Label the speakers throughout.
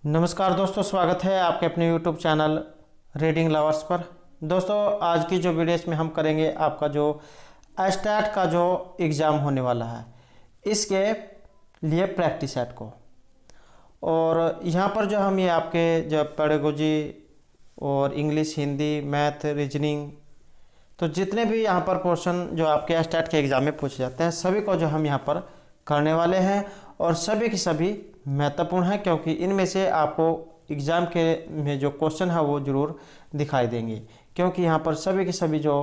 Speaker 1: नमस्कार दोस्तों, स्वागत है आपके अपने YouTube चैनल रीडिंग लवर्स पर। दोस्तों, आज की जो वीडियो में हम करेंगे आपका जो एस्टेट का जो एग्ज़ाम होने वाला है इसके लिए प्रैक्टिस सेट को। और यहाँ पर जो हम ये आपके जो पेडागोजी और इंग्लिश, हिंदी, मैथ, रीजनिंग, तो जितने भी यहाँ पर पोर्शन जो आपके एस्टेट के एग्ज़ाम में पूछे जाते हैं सभी को जो हम यहाँ पर करने वाले हैं। और सभी की सभी महत्वपूर्ण है क्योंकि इनमें से आपको एग्ज़ाम के में जो क्वेश्चन है वो ज़रूर दिखाई देंगे, क्योंकि यहाँ पर सभी के सभी जो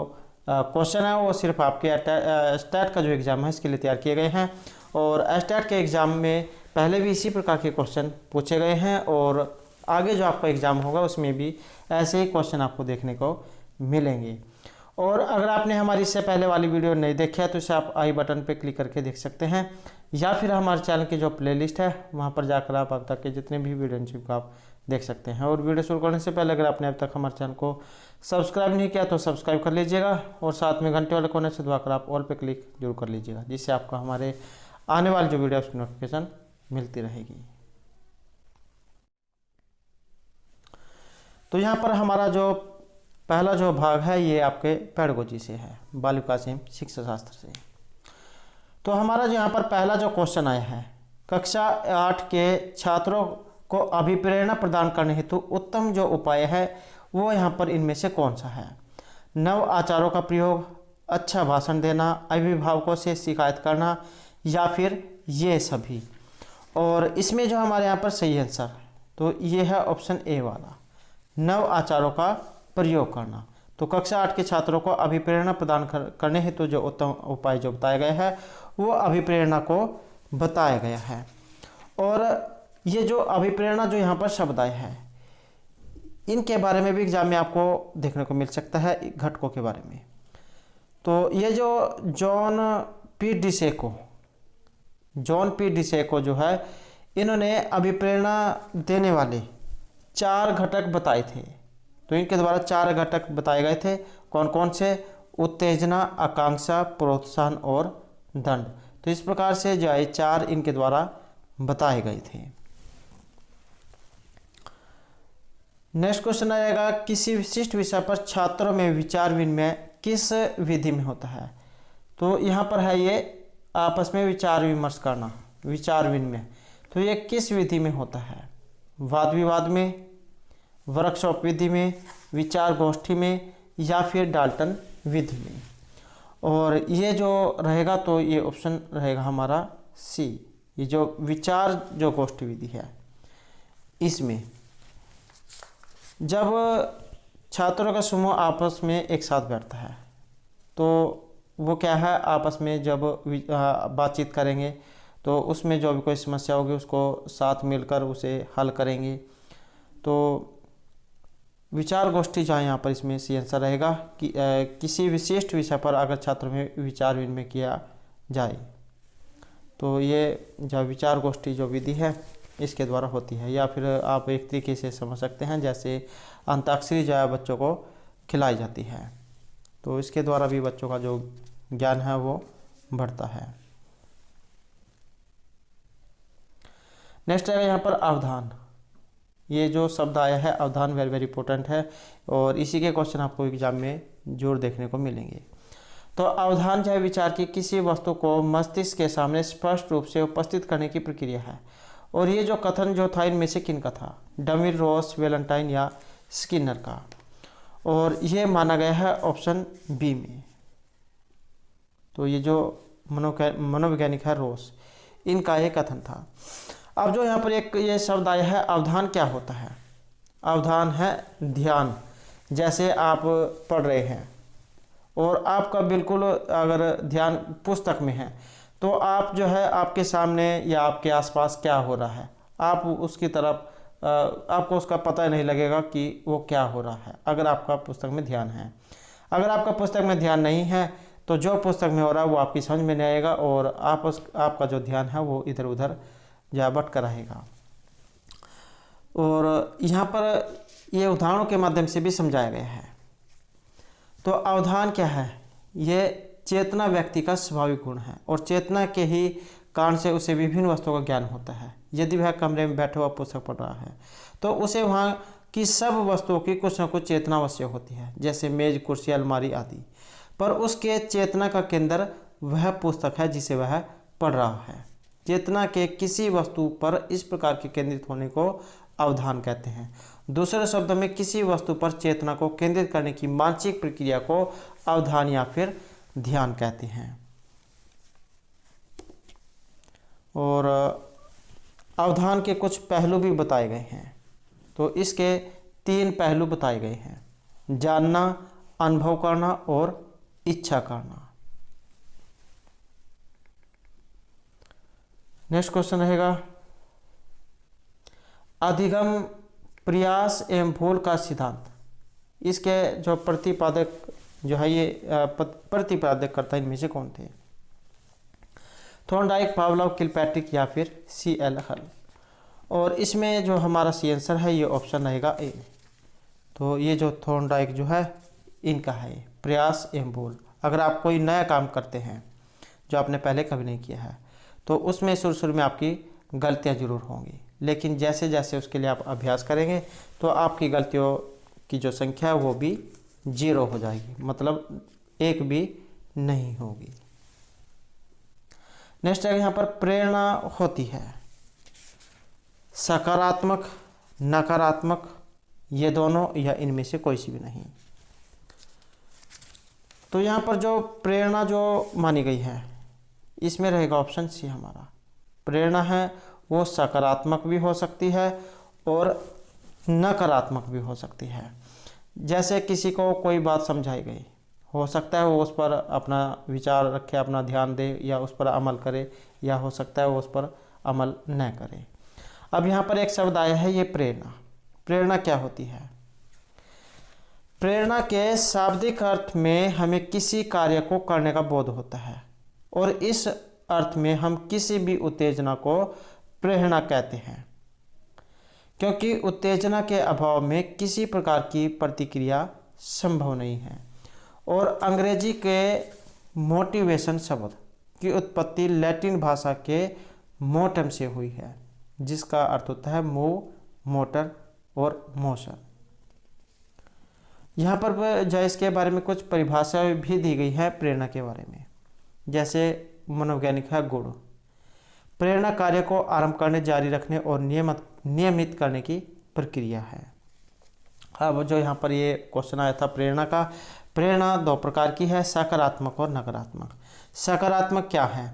Speaker 1: क्वेश्चन है वो सिर्फ आपके एस्टेट का जो एग्ज़ाम है इसके लिए तैयार किए गए हैं। और एस्टेट के एग्ज़ाम में पहले भी इसी प्रकार के क्वेश्चन पूछे गए हैं और आगे जो आपका एग्ज़ाम होगा उसमें भी ऐसे ही क्वेश्चन आपको देखने को मिलेंगे। और अगर आपने हमारी इससे पहले वाली वीडियो नहीं देखी है तो इसे आप आई बटन पर क्लिक करके देख सकते हैं, या फिर हमारे चैनल की जो प्लेलिस्ट है वहाँ पर जाकर आप अब तक के जितने भी वीडियो को आप देख सकते हैं। और वीडियो शुरू करने से पहले अगर आपने अब तक हमारे चैनल को सब्सक्राइब नहीं किया तो सब्सक्राइब कर लीजिएगा और साथ में घंटे वाले कोने से दबाकर आप ऑल पे क्लिक जरूर कर लीजिएगा, जिससे आपको हमारे आने वाली जो वीडियो उसकी नोटिफिकेशन मिलती रहेगी। तो यहाँ पर हमारा जो पहला जो भाग है ये आपके पेडागोजी से है, बालिका से शिक्षा शास्त्र से। तो हमारा जो यहाँ पर पहला जो क्वेश्चन आया है, कक्षा 8 के छात्रों को अभिप्रेरणा प्रदान करने हेतु उत्तम जो उपाय है वो यहाँ पर इनमें से कौन सा है? नव आचारों का प्रयोग, अच्छा भाषण देना, अभिभावकों से शिकायत करना, या फिर ये सभी। और इसमें जो हमारे यहाँ पर सही आंसर तो ये है ऑप्शन ए वाला, नव आचारों का प्रयोग करना। तो कक्षा 8 के छात्रों को अभिप्रेरणा प्रदान करने हेतु जो उत्तम उपाय जो बताया गया है वो अभिप्रेरणा को बताया गया है। और ये जो अभिप्रेरणा जो यहाँ पर शब्द आए हैं इनके बारे में भी एग्जाम में आपको देखने को मिल सकता है, घटकों के बारे में। तो ये जो जॉन पी डिसेको जो है इन्होंने अभिप्रेरणा देने वाले 4 घटक बताए थे। तो इनके द्वारा 4 घटक बताए गए थे, कौन कौन से? उत्तेजना, आकांक्षा, प्रोत्साहन और दंड। तो इस प्रकार से जो है 4 इनके द्वारा बताए गए थे। नेक्स्ट क्वेश्चन आएगा, किसी विशिष्ट विषय पर छात्रों में विचार विनिमय किस विधि में होता है? तो यहाँ पर है ये आपस में विचार विमर्श करना, विचार विनिमय। तो ये किस विधि में होता है? वाद विवाद में, वर्कशॉप विधि में, विचार गोष्ठी में, या फिर डाल्टन विधि में। और ये जो रहेगा तो ये ऑप्शन रहेगा हमारा सी, ये जो विचार जो गोष्ठी विधि है इसमें जब छात्रों का समूह आपस में एक साथ बैठता है तो वो क्या है, आपस में जब बातचीत करेंगे तो उसमें जो भी कोई समस्या होगी उसको साथ मिलकर उसे हल करेंगे। तो विचार गोष्ठी जो है यहाँ पर इसमें सी आंसर रहेगा कि किसी विशिष्ट विषय पर अगर छात्रों में विचार विनिमय किया जाए तो ये जो विचार गोष्ठी जो विधि है इसके द्वारा होती है। या फिर आप एक तरीके से समझ सकते हैं जैसे अंताक्षरी जो है बच्चों को खिलाई जाती है, तो इसके द्वारा भी बच्चों का जो ज्ञान है वो बढ़ता है। नेक्स्ट है यहाँ पर अवधान। ये जो शब्द आया है अवधान वेरी वेरी इंपॉर्टेंट है और इसी के क्वेश्चन आपको एग्जाम में जरूर देखने को मिलेंगे। तो अवधान जो है विचार की किसी वस्तु को मस्तिष्क के सामने स्पष्ट रूप से उपस्थित करने की प्रक्रिया है। और ये जो कथन जो था इनमें से किन का था? डमिल, रॉस, वेलेंटाइन या स्किनर का। और ये माना गया है ऑप्शन बी में। तो ये जो मनोवैज्ञानिक है रॉस, इनका ये कथन था। अब जो यहाँ पर एक ये शब्द आया है अवधान, क्या होता है? अवधान है ध्यान। जैसे आप पढ़ रहे हैं और आपका बिल्कुल अगर ध्यान पुस्तक में है तो आप जो है आपके सामने या आपके आसपास क्या हो रहा है आप उसकी तरफ आपको उसका पता ही नहीं लगेगा कि वो क्या हो रहा है अगर आपका पुस्तक में ध्यान है। अगर आपका पुस्तक में ध्यान नहीं है तो जो पुस्तक में हो रहा है वो आपकी समझ में नहीं आएगा और आपका जो ध्यान है वो इधर उधर या भटका रहेगा। और यहाँ पर ये उदाहरणों के माध्यम से भी समझाया गया है। तो अवधान क्या है? ये चेतना व्यक्ति का स्वाभाविक गुण है और चेतना के ही कारण से उसे विभिन्न वस्तुओं का ज्ञान होता है। यदि वह कमरे में बैठा हुआ पुस्तक पढ़ रहा है तो उसे वहाँ की सब वस्तुओं की कुछ न कुछ चेतना अवश्य होती है, जैसे मेज, कुर्सी, अलमारी आदि। पर उसके चेतना का केंद्र वह पुस्तक है जिसे वह पढ़ रहा है। चेतना के किसी वस्तु पर इस प्रकार के केंद्रित होने को अवधान कहते हैं। दूसरे शब्दों में किसी वस्तु पर चेतना को केंद्रित करने की मानसिक प्रक्रिया को अवधान या फिर ध्यान कहते हैं। और अवधान के कुछ पहलू भी बताए गए हैं। तो इसके 3 पहलू बताए गए हैं: जानना, अनुभव करना और इच्छा करना। नेक्स्ट क्वेश्चन रहेगा, अधिगम, प्रयास एवं भूल का सिद्धांत। इसके जो प्रतिपादक जो है ये प्रतिपादक करता इनमें से कौन थे? थॉर्नडाइक, पावलोव, किलपैट्रिक या फिर C.L. हल। और इसमें जो हमारा सी आंसर है ये ऑप्शन रहेगा ए। तो ये जो थॉर्नडाइक जो है इनका है प्रयास एवं भूल। अगर आप कोई नया काम करते हैं जो आपने पहले कभी नहीं किया है तो उसमें शुरू में आपकी गलतियां जरूर होंगी, लेकिन जैसे जैसे उसके लिए आप अभ्यास करेंगे तो आपकी गलतियों की जो संख्या है वो भी 0 हो जाएगी, मतलब 1 भी नहीं होगी। नेक्स्ट है, यहाँ पर प्रेरणा होती है सकारात्मक, नकारात्मक, ये दोनों या इनमें से कोई सी भी नहीं। तो यहाँ पर जो प्रेरणा जो मानी गई है इसमें रहेगा ऑप्शन सी हमारा। प्रेरणा है वो सकारात्मक भी हो सकती है और नकारात्मक भी हो सकती है। जैसे किसी को कोई बात समझाई गई, हो सकता है वो उस पर अपना विचार रखे, अपना ध्यान दे या उस पर अमल करे, या हो सकता है वो उस पर अमल न करे। अब यहाँ पर एक शब्द आया है ये प्रेरणा। प्रेरणा क्या होती है? प्रेरणा के शाब्दिक अर्थ में हमें किसी कार्य को करने का बोध होता है, और इस अर्थ में हम किसी भी उत्तेजना को प्रेरणा कहते हैं, क्योंकि उत्तेजना के अभाव में किसी प्रकार की प्रतिक्रिया संभव नहीं है। और अंग्रेजी के मोटिवेशन शब्द की उत्पत्ति लैटिन भाषा के मोटम से हुई है, जिसका अर्थ होता है मूव, मोटर और मोशन। यहाँ पर जो इसके बारे में कुछ परिभाषा भी दी गई है प्रेरणा के बारे में। जैसे मनोवैज्ञानिक है गुण, प्रेरणा कार्य को आरंभ करने, जारी रखने और नियमित करने की प्रक्रिया है। अब जो यहाँ पर ये क्वेश्चन आया था प्रेरणा का, प्रेरणा 2 प्रकार की है, सकारात्मक और नकारात्मक। सकारात्मक क्या है?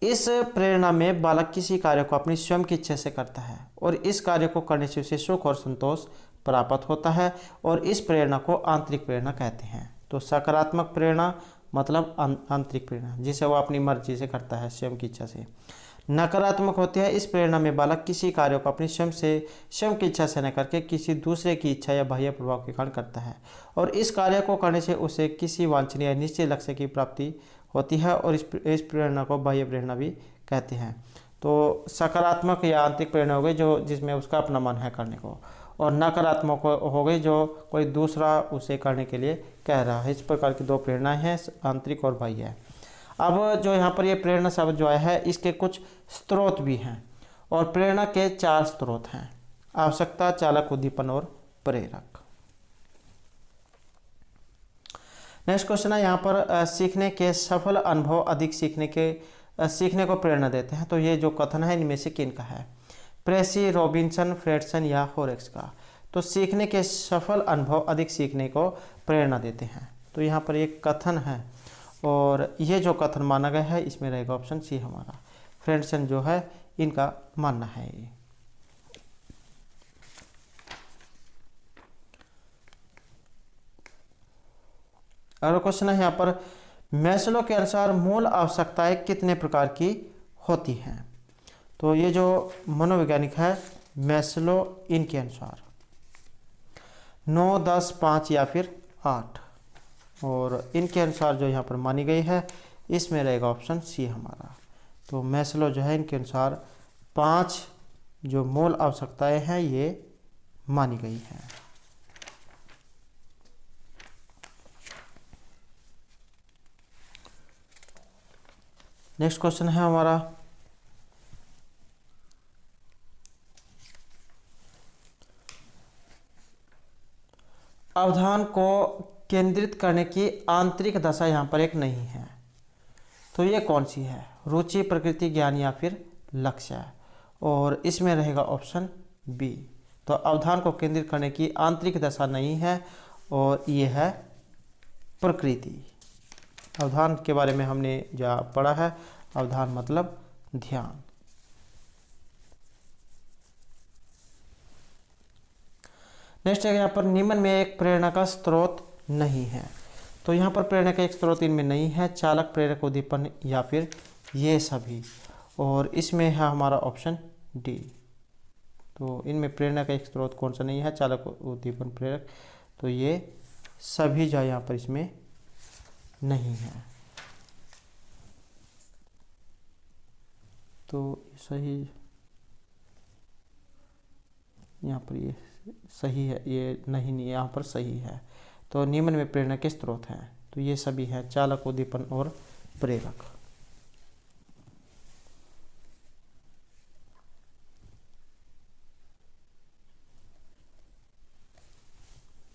Speaker 1: इस प्रेरणा में बालक किसी कार्य को अपनी स्वयं की इच्छा से करता है और इस कार्य को करने से उसे सुख और संतोष प्राप्त होता है, और इस प्रेरणा को आंतरिक प्रेरणा कहते हैं। तो सकारात्मक प्रेरणा मतलब आंतरिक प्रेरणा, जिसे वो अपनी मर्जी से करता है, स्वयं की इच्छा से। नकारात्मक होती है इस प्रेरणा में बालक किसी कार्य को अपनी स्वयं की इच्छा से न करके किसी दूसरे की इच्छा या बाह्य प्रभाव के कारण करता है, और इस कार्य को करने से उसे किसी वांछनीय या निश्चित लक्ष्य की प्राप्ति होती है, और इस प्रेरणा को बाह्य प्रेरणा भी कहते हैं। तो सकारात्मक या आंतरिक प्रेरणा हो गई जो जिसमें उसका अपना मन है करने को, और नकारात्मक हो गई जो कोई दूसरा उसे करने के लिए कह रहा है। इस प्रकार की 2 प्रेरणाएं हैं, आंतरिक और बाह्य। अब जो यहाँ पर ये प्रेरणा शब्द जो है इसके कुछ स्रोत भी हैं, और प्रेरणा के 4 स्रोत हैं: आवश्यकता, चालक, उद्दीपन और प्रेरक। नेक्स्ट क्वेश्चन है यहाँ पर सीखने के सफल अनुभव अधिक सीखने को प्रेरणा देते हैं। तो ये जो कथन है इनमें से किन का है? प्रेसी, रॉबिन्सन, फ्रेडसन या होरेक्स का। तो सीखने के सफल अनुभव अधिक सीखने को प्रेरणा देते हैं। तो यहाँ पर एक कथन है, और ये जो कथन माना गया है इसमें रहेगा ऑप्शन सी हमारा। फ्रेडसन जो है इनका मानना है ये। अगला क्वेश्चन है यहाँ पर, मैस्लो के अनुसार मूल आवश्यकताएं कितने प्रकार की होती हैं? तो ये जो मनोवैज्ञानिक है मैस्लो, इनके अनुसार 9, 10, 5 या फिर 8, और इनके अनुसार जो यहाँ पर मानी गई है इसमें रहेगा ऑप्शन सी हमारा। तो मैस्लो जो है इनके अनुसार 5 जो मूल आवश्यकताएं हैं ये मानी गई हैं। नेक्स्ट क्वेश्चन है हमारा, को केंद्रित करने की आंतरिक दशा यहाँ पर एक नहीं है। तो ये कौन सी है? रुचि, प्रकृति, ज्ञान या फिर लक्ष्य है। और इसमें रहेगा ऑप्शन बी। तो अवधान को केंद्रित करने की आंतरिक दशा नहीं है और ये है प्रकृति। अवधान के बारे में हमने जो पढ़ा है, अवधान मतलब ध्यान। नेक्स्ट है यहाँ पर निम्न में एक प्रेरणा का स्रोत नहीं है। तो यहाँ पर प्रेरणा का एक स्रोत इनमें नहीं है। चालक, प्रेरक, उद्दीपन या फिर ये सभी। और इसमें है हमारा ऑप्शन डी। तो इनमें प्रेरणा का एक स्रोत कौन सा नहीं है? चालक, उद्दीपन, प्रेरक। तो ये सभी जो यहाँ पर इसमें नहीं है। तो सही यहाँ पर ये सही है, ये नहीं यहाँ पर सही है। तो निम्न में प्रेरणा के स्रोत हैं। तो ये सभी हैं, चालक, उद्दीपन और प्रेरक।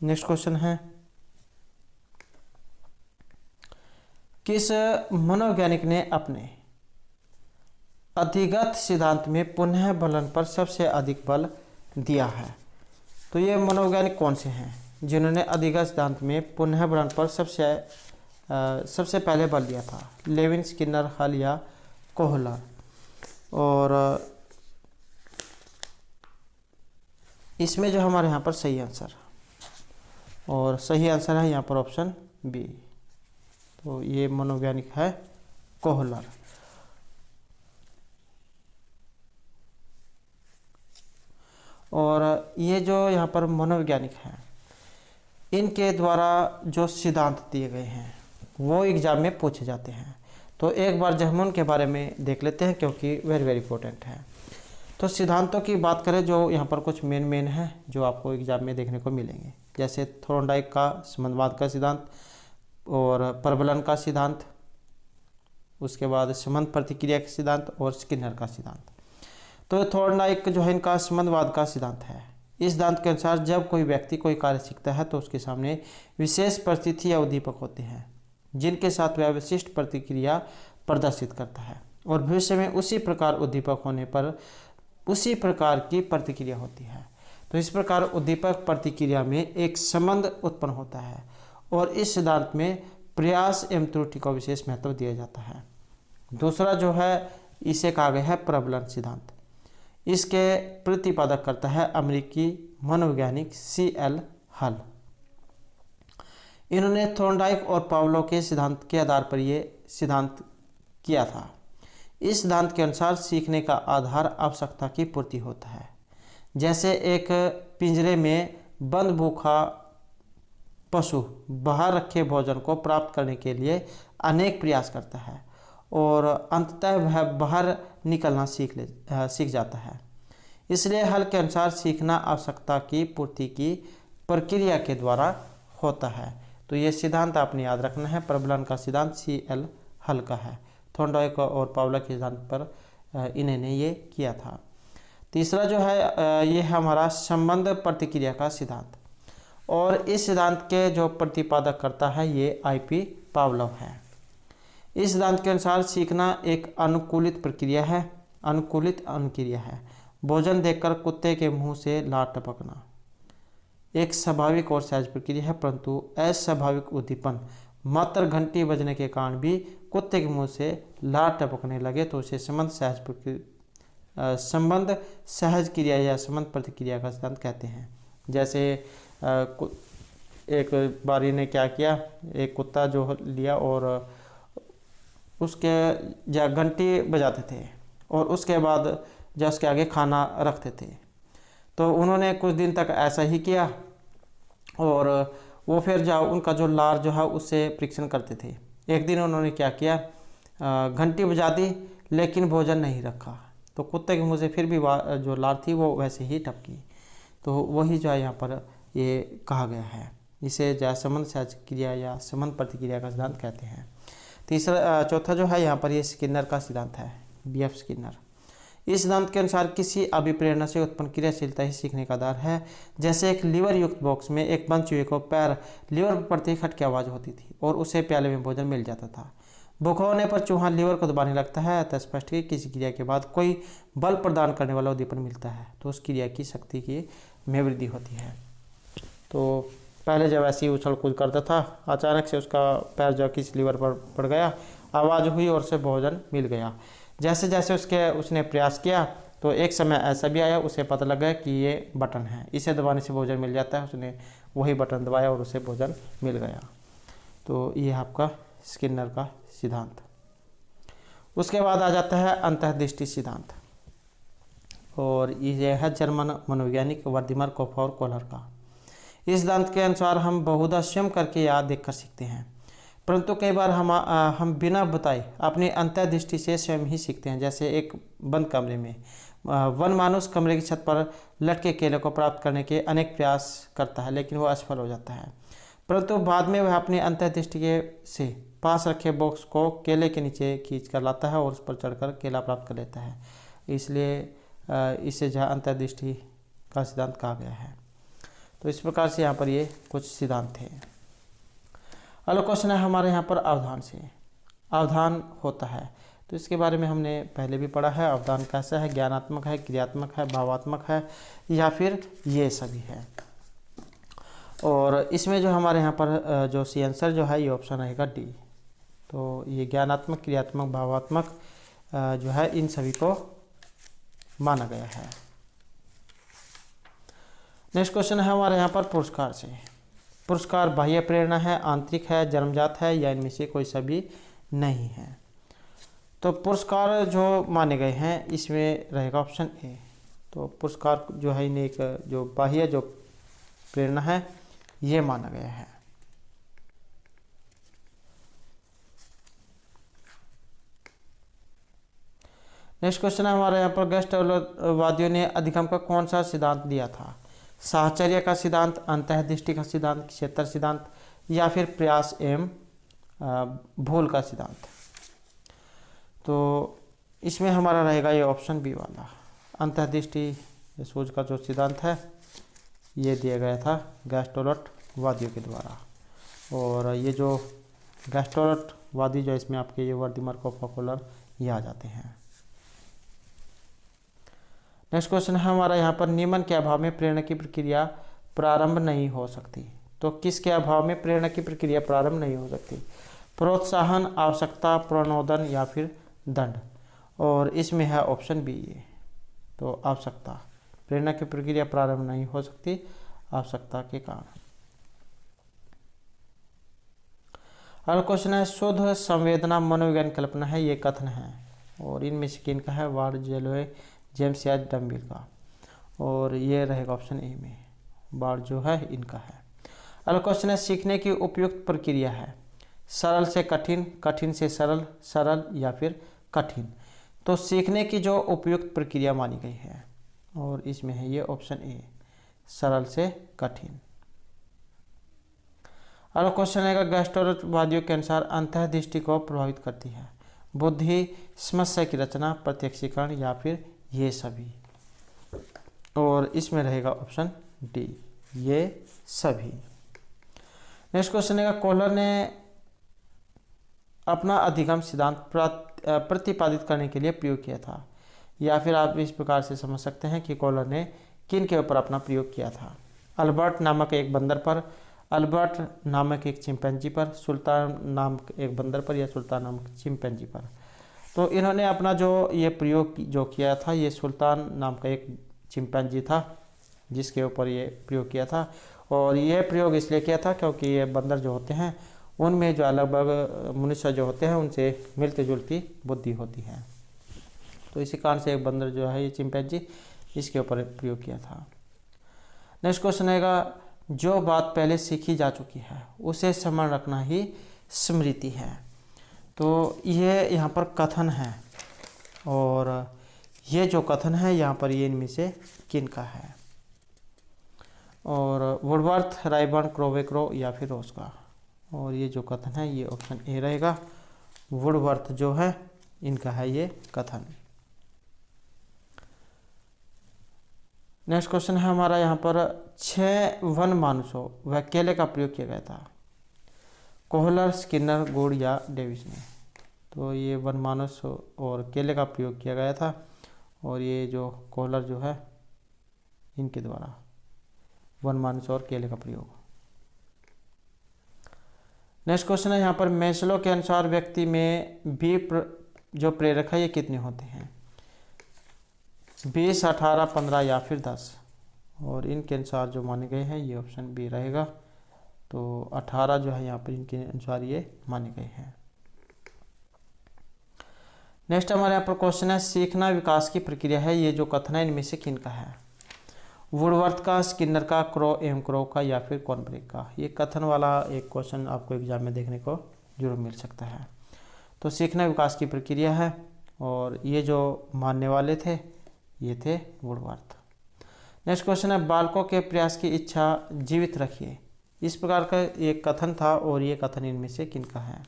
Speaker 1: नेक्स्ट क्वेश्चन है, किस मनोवैज्ञानिक ने अपने अधिगत सिद्धांत में पुनः बलन पर सबसे अधिक बल दिया है? तो ये मनोवैज्ञानिक कौन से हैं जिन्होंने अधिगत सिद्धांत में पुनः बलन पर सबसे पहले बल दिया था? लेविन, स्किनर, हल या कोहलर? और इसमें जो हमारे यहाँ पर सही आंसर, और सही आंसर है यहाँ पर ऑप्शन बी। तो ये मनोवैज्ञानिक है कोहलर। और ये जो यहाँ पर मनोवैज्ञानिक हैं, इनके द्वारा जो सिद्धांत दिए गए हैं वो एग्जाम में पूछे जाते हैं। तो एक बार हम उनके बारे में देख लेते हैं क्योंकि वेरी इंपॉर्टेंट है। तो सिद्धांतों की बात करें, जो यहाँ पर कुछ मेन हैं जो आपको एग्जाम में देखने को मिलेंगे, जैसे थॉर्नडाइक का संबंधवाद का सिद्धांत और प्रबलन का सिद्धांत, उसके बाद संबंध प्रतिक्रिया का सिद्धांत और स्किनर का सिद्धांत। तो थॉर्नडाइक जो है इनका संबंधवाद का सिद्धांत है। इस सिद्धांत के अनुसार जब कोई व्यक्ति कोई कार्य सीखता है तो उसके सामने विशेष परिस्थिति या उद्दीपक होते हैं जिनके साथ वह विशिष्ट प्रतिक्रिया प्रदर्शित करता है, और भविष्य में उसी प्रकार उद्दीपक होने पर उसी प्रकार की प्रतिक्रिया होती है। तो इस प्रकार उद्दीपक प्रतिक्रिया में एक संबंध उत्पन्न होता है, और इस सिद्धांत में प्रयास एवं त्रुटि को विशेष महत्व दिया जाता है। दूसरा जो है इसे कहा गया है प्रबलन सिद्धांत। इसके प्रतिपादक करता है अमेरिकी मनोवैज्ञानिक C.L. हल। इन्होंने थॉर्नडाइक और पावलोव के सिद्धांत के आधार पर ये सिद्धांत किया था। इस सिद्धांत के अनुसार सीखने का आधार आवश्यकता की पूर्ति होता है। जैसे एक पिंजरे में बंद भूखा पशु बाहर रखे भोजन को प्राप्त करने के लिए अनेक प्रयास करता है और अंततः वह बाहर निकलना सीख जाता है। इसलिए हल के अनुसार सीखना आवश्यकता की पूर्ति की प्रक्रिया के द्वारा होता है। तो ये सिद्धांत आपने याद रखना है। प्रबलन का सिद्धांत C.L. हल का है। थॉर्नडाइक और पावलोव के सिद्धांत पर इन्होंने ये किया था। तीसरा जो है ये है हमारा संबंध प्रतिक्रिया का सिद्धांत, और इस सिद्धांत के जो प्रतिपादक करता है ये I.P. पावलोव है। इस सिद्धांत के अनुसार सीखना एक अनुकूलित प्रक्रिया है, अनुकूलित अनुक्रिया है। भोजन देखकर कुत्ते के मुंह से लार टपकना एक स्वाभाविक और सहज प्रक्रिया है, परंतु अस्वाभाविक उद्दीपन मात्र घंटी बजने के कारण भी कुत्ते के मुंह से लार टपकने लगे तो उसे संबंध सहज क्रिया या संबंध प्रतिक्रिया का सिद्धांत कहते हैं। जैसे एक बारी ने क्या किया, एक कुत्ता जो लिया और उसके घंटी बजाते थे और उसके बाद जब उसके आगे खाना रखते थे, तो उन्होंने कुछ दिन तक ऐसा ही किया और वो फिर उनका जो लार जो है उससे परीक्षण करते थे। एक दिन उन्होंने क्या किया, घंटी बजा दी लेकिन भोजन नहीं रखा, तो कुत्ते के मुंह से फिर भी जो लार थी वो वैसे ही टपकी। तो वही जो है यहाँ पर ये कहा गया है, इसे जो संबंध सहज क्रिया या संबंध प्रतिक्रिया का सिद्धांत कहते हैं। चौथा जो है यहाँ पर ये स्किनर का सिद्धांत है, B.F. स्किनर। इस सिद्धांत के अनुसार किसी अभिप्रेरणा से उत्पन्न क्रियाशीलता ही सीखने का आधार है। जैसे एक लीवर युक्त बॉक्स में एक बंद चूहे को पैर लीवर पर पड़ते ही खटकी आवाज होती थी और उसे प्याले में भोजन मिल जाता था। भूखा होने पर चूहा लीवर को दबाने लगता है, अतः स्पष्ट कि किसी क्रिया के बाद कोई बल प्रदान करने वाला उद्दीपन मिलता है तो उस क्रिया की शक्ति की में वृद्धि होती है। तो पहले जब ऐसे ही उछल कूद करता था, अचानक से उसका पैर जो किसी लीवर पर पड़ गया, आवाज़ हुई और उसे भोजन मिल गया। जैसे जैसे उसने प्रयास किया तो एक समय ऐसा भी आया, उसे पता लगा कि ये बटन है, इसे दबाने से भोजन मिल जाता है। उसने वही बटन दबाया और उसे भोजन मिल गया। तो ये आपका स्किनर का सिद्धांत। उसके बाद आ जाता है अंतर्दृष्टि सिद्धांत, और ये है जर्मन मनोवैज्ञानिक वर्दिमर कोफ और कोहलर का। इस सिद्धांत के अनुसार हम बहुधा स्वयं करके या देख कर सीखते हैं, परंतु कई बार हम बिना बताए अपनी अंतर्दृष्टि से स्वयं ही सीखते हैं। जैसे एक बंद कमरे में वन मानुष कमरे की छत पर लटके केले को प्राप्त करने के अनेक प्रयास करता है, लेकिन वह असफल हो जाता है, परंतु बाद में वह अपनी अंतर्दृष्टि से पास रखे बॉक्स को केले के नीचे खींच कर लाता है और उस पर चढ़कर केला प्राप्त कर लेता है। इसलिए इसे जहाँ अंतर्दृष्टि का सिद्धांत कहा गया है। तो इस प्रकार से यहाँ पर ये कुछ सिद्धांत थे। अगला क्वेश्चन है हमारे यहाँ पर अवधान से। अवधान होता है तो इसके बारे में हमने पहले भी पढ़ा है। अवधान कैसा है? ज्ञानात्मक है, क्रियात्मक है, भावात्मक है या फिर ये सभी है। और इसमें जो हमारे यहाँ पर जो सी आंसर जो है ये ऑप्शन रहेगा डी। तो ये ज्ञानात्मक, क्रियात्मक, भावात्मक जो है इन सभी को माना गया है। नेक्स्ट क्वेश्चन है हमारे यहाँ पर पुरस्कार से। पुरस्कार बाह्य प्रेरणा है, आंतरिक है, जन्मजात है या इनमें से कोई सभी नहीं है। तो पुरस्कार जो माने गए हैं इसमें रहेगा ऑप्शन ए। तो पुरस्कार जो है इन्हें एक जो बाह्य जो प्रेरणा है ये माना गया है। नेक्स्ट क्वेश्चन है हमारे यहाँ पर गेस्टवादियों ने अधिगम का कौन सा सिद्धांत दिया था? साहचर्य का सिद्धांत, अंतर्दृष्टि का सिद्धांत, क्षेत्र सिद्धांत या फिर प्रयास एवं भूल का सिद्धांत। तो इसमें हमारा रहेगा ये ऑप्शन बी वाला। अंतर्दृष्टि सूझ का जो सिद्धांत है ये दिया गया था गैस्टोलट वादियों के द्वारा। और ये जो गैस्टोलट वादी जो इसमें आपके ये वर्दिमर कोफ और कोहलर ये आ जाते हैं। नेक्स्ट क्वेश्चन है हमारा यहाँ पर नियमन के अभाव में प्रेरणा की प्रक्रिया प्रारंभ नहीं हो सकती। तो किसके अभाव में प्रेरणा की प्रक्रिया प्रारंभ नहीं हो सकती? प्रोत्साहन, आवश्यकता, प्रणोदन या फिर दंड। और इसमें है ऑप्शन बी ये। तो आवश्यकता, प्रेरणा की प्रक्रिया प्रारंभ नहीं हो सकती आवश्यकता के कारण। अगला क्वेश्चन है शुद्ध संवेदना मनोविज्ञान कल्पना है, ये कथन है। और इनमें से किन का है? वार्ड, जेलोए, जेम्स या डम्बिल का। और ये रहेगा ऑप्शन ए में, बार जो है इनका है। अगला क्वेश्चन है सीखने की उपयुक्त प्रक्रिया है सरल से कठिन, कठिन से सरल, सरल या फिर कठिन। तो सीखने की जो उपयुक्त प्रक्रिया मानी गई है और इसमें है ये ऑप्शन ए, सरल से कठिन। अगला क्वेश्चन है गैस्टोलटवादियों के अनुसार अंतर्दृष्टि को प्रभावित करती है बुद्धि, समस्या की रचना, प्रत्यक्षीकरण या फिर ये सभी। और इसमें रहेगा ऑप्शन डी, ये सभी। नेक्स्ट क्वेश्चन है कोहलर ने अपना अधिगम सिद्धांत प्रतिपादित करने के लिए प्रयोग किया था। या फिर आप इस प्रकार से समझ सकते हैं कि कोहलर ने किन के ऊपर अपना प्रयोग किया था? अल्बर्ट नामक एक बंदर पर, अल्बर्ट नामक एक चिंपैंजी पर, सुल्तान नामक एक बंदर पर या सुल्तान नामक चिंपैंजी पर। तो इन्होंने अपना जो ये प्रयोग जो किया था ये सुल्तान नाम का एक चिंपैंजी था जिसके ऊपर ये प्रयोग किया था। और ये प्रयोग इसलिए किया था क्योंकि ये बंदर जो होते हैं उनमें जो लगभग मनुष्य जो होते हैं उनसे मिलती जुलती बुद्धि होती है। तो इसी कारण से एक बंदर जो है ये चिंपैंजी इसके ऊपर प्रयोग किया था। नेक्स्ट क्वेश्चन आएगा जो बात पहले सीखी जा चुकी है उसे स्मरण रखना ही स्मृति है। तो ये यहाँ पर कथन है और ये जो कथन है यहाँ पर ये इनमें से किन का है? और वुडवर्थ, रायबर्न, क्रोवेक्रो या फिर रोज का। और ये जो कथन है ये ऑप्शन ए रहेगा, वुडवर्थ जो है इनका है ये कथन। नेक्स्ट क्वेश्चन है हमारा यहाँ पर 6 वन मानुषों व केले का प्रयोग किया गया था, कोहलर, स्किनर, गुड या डेविस ने। तो ये वन मानुष और केले का प्रयोग किया गया था, और ये जो कोहलर जो है इनके द्वारा वन मानुष और केले का प्रयोग। नेक्स्ट क्वेश्चन है यहाँ पर मैस्लो के अनुसार व्यक्ति में जो प्रेरक है ये कितने होते हैं, 20, 18, 15 या फिर 10। और इनके अनुसार जो माने गए हैं ये ऑप्शन बी रहेगा। तो 18 जो है यहाँ पर इनके अनुसार ये माने गए हैं। नेक्स्ट हमारे यहाँ पर क्वेश्चन है सीखना विकास की प्रक्रिया है, ये जो कथन है इनमें से किन का है, वुडवर्थ का, स्किनर का, क्रो एवं क्रो का या फिर कॉर्नब्रेक का। ये कथन वाला एक क्वेश्चन आपको एग्जाम में देखने को जरूर मिल सकता है। तो सीखना विकास की प्रक्रिया है, और ये जो मानने वाले थे ये थे वुडवर्थ। नेक्स्ट क्वेश्चन है बालकों के प्रयास की इच्छा जीवित रखिए, इस प्रकार का एक कथन था, और ये कथन इनमें से किन का है,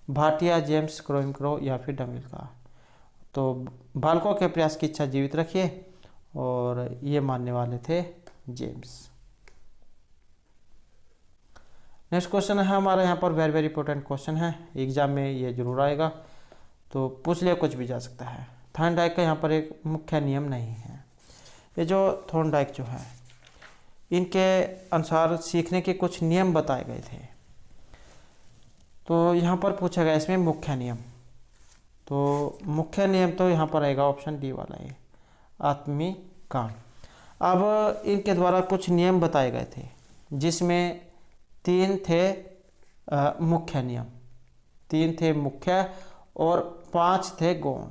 Speaker 1: भाटिया, जेम्स, क्रो या फिर डमिल का। तो बालकों के प्रयास की इच्छा जीवित रखिए, और ये मानने वाले थे जेम्स। नेक्स्ट क्वेश्चन है हमारा यहाँ पर वेरी इंपॉर्टेंट क्वेश्चन है, एग्जाम में ये जरूर आएगा, तो पूछ लिया कुछ भी जा सकता है। थॉर्नडाइक का यहाँ पर एक मुख्य नियम नहीं है। ये जो थॉर्नडाइक जो है इनके अनुसार सीखने के कुछ नियम बताए गए थे, तो यहाँ पर पूछा गया इसमें मुख्य नियम। तो मुख्य नियम तो यहाँ पर आएगा ऑप्शन डी वाला है, आत्मी कांड। अब इनके द्वारा कुछ नियम बताए गए थे, जिसमें 3 थे मुख्य नियम, 3 थे मुख्य और 5 थे गौण।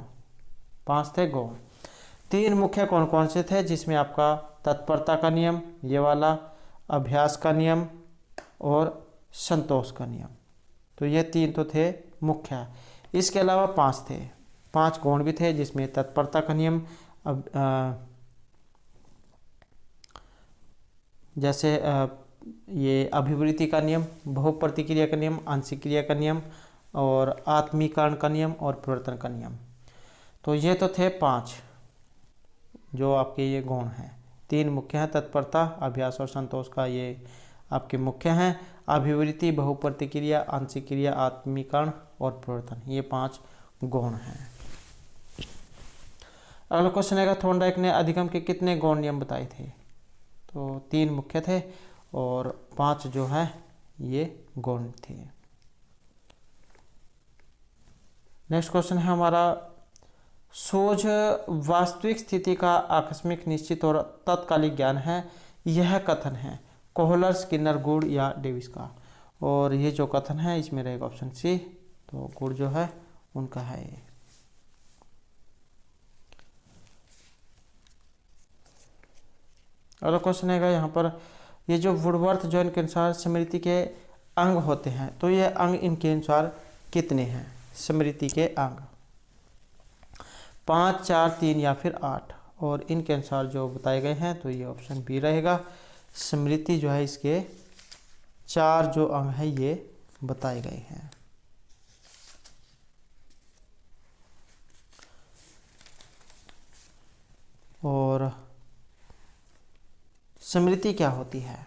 Speaker 1: 5 थे गौण। 3 मुख्य कौन कौन से थे, जिसमें आपका तत्परता का नियम ये वाला, अभ्यास का नियम और संतोष का नियम। तो ये 3 तो थे मुख्य। इसके अलावा 5 थे, 5 गौण भी थे, जिसमें तत्परता का नियम, जैसे ये अभिवृत्ति का नियम, बहुप्रतिक्रिया का नियम, आंशिक क्रिया का नियम और आत्मीकरण का नियम और परिवर्तन का नियम। तो ये तो थे 5 जो आपके ये गुण हैं। 3 मुख्य हैं, तत्परता, अभ्यास और संतोष का ये आपके मुख्य हैं। अभिवृत्ति, बहुप्रतिक्रिया, आंशिक क्रिया, आत्मीकरण और परिवर्तन, ये 5 गुण हैं। अगला क्वेश्चन है थॉर्नडाइक ने अधिगम के कितने गौण नियम बताए थे। तो 3 मुख्य थे और 5 जो है ये गौण थे। नेक्स्ट क्वेश्चन है हमारा सोझ वास्तविक स्थिति का आकस्मिक, निश्चित और तत्कालिक ज्ञान है, यह कथन है कोहलर, स्किनर, गुड या डेविस का। और ये जो कथन है इसमें रहेगा ऑप्शन सी, तो गुड जो है उनका है ये। अगला क्वेश्चन है यहाँ पर ये जो वुडवर्थ जो इनके अनुसार स्मृति के अंग होते हैं, तो ये अंग इनके अनुसार कितने हैं स्मृति के अंग, 5, 4, 3 या फिर 8। और इनके अनुसार जो बताए गए हैं तो ये ऑप्शन बी रहेगा। स्मृति जो है इसके 4 जो अंग हैं ये बताए गए हैं। और स्मृति क्या होती है?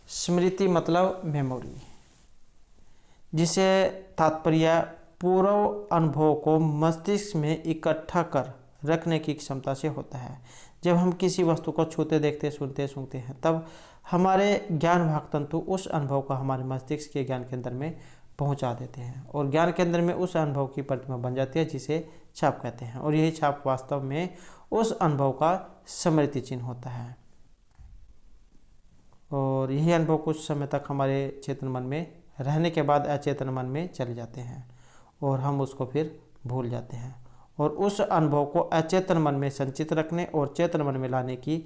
Speaker 1: स्मृति मतलब मेमोरी, जिसे तात्पर्य पूर्व अनुभव को मस्तिष्क में इकट्ठा कर रखने की क्षमता से होता है। जब हम किसी वस्तु को छूते, देखते, सुनते, सूंघते हैं, तब हमारे ज्ञान भाग तंतु उस अनुभव को हमारे मस्तिष्क के ज्ञान केंद्र में पहुंचा देते हैं और ज्ञान केंद्र में उस अनुभव की प्रतिमा बन जाती है, जिसे छाप कहते हैं। और यही छाप वास्तव में उस अनुभव का स्मृति चिन्ह होता है। और यही अनुभव कुछ समय तक हमारे चेतन मन में रहने के बाद अचेतन मन में चले जाते हैं और हम उसको फिर भूल जाते हैं। और उस अनुभव को अचेतन मन में संचित रखने और चेतन मन में लाने की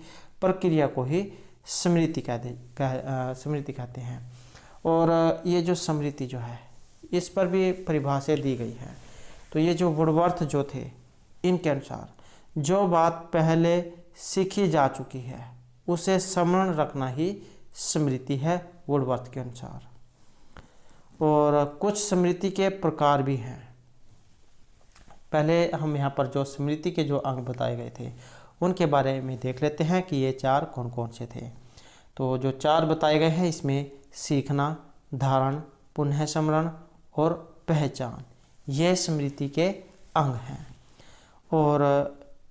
Speaker 1: प्रक्रिया को ही स्मृति कहते हैं। और ये जो स्मृति जो है इस पर भी परिभाषा दी गई है। तो ये जो वुडवर्थ जो थे, इनके अनुसार जो बात पहले सीखी जा चुकी है उसे स्मरण रखना ही स्मृति है वुडवर्थ के अनुसार। और कुछ स्मृति के प्रकार भी हैं। पहले हम यहाँ पर जो स्मृति के जो अंग बताए गए थे उनके बारे में देख लेते हैं कि ये 4 कौन कौन से थे। तो जो 4 बताए गए हैं इसमें सीखना, धारण, पुनः स्मरण और पहचान, ये स्मृति के अंग हैं। और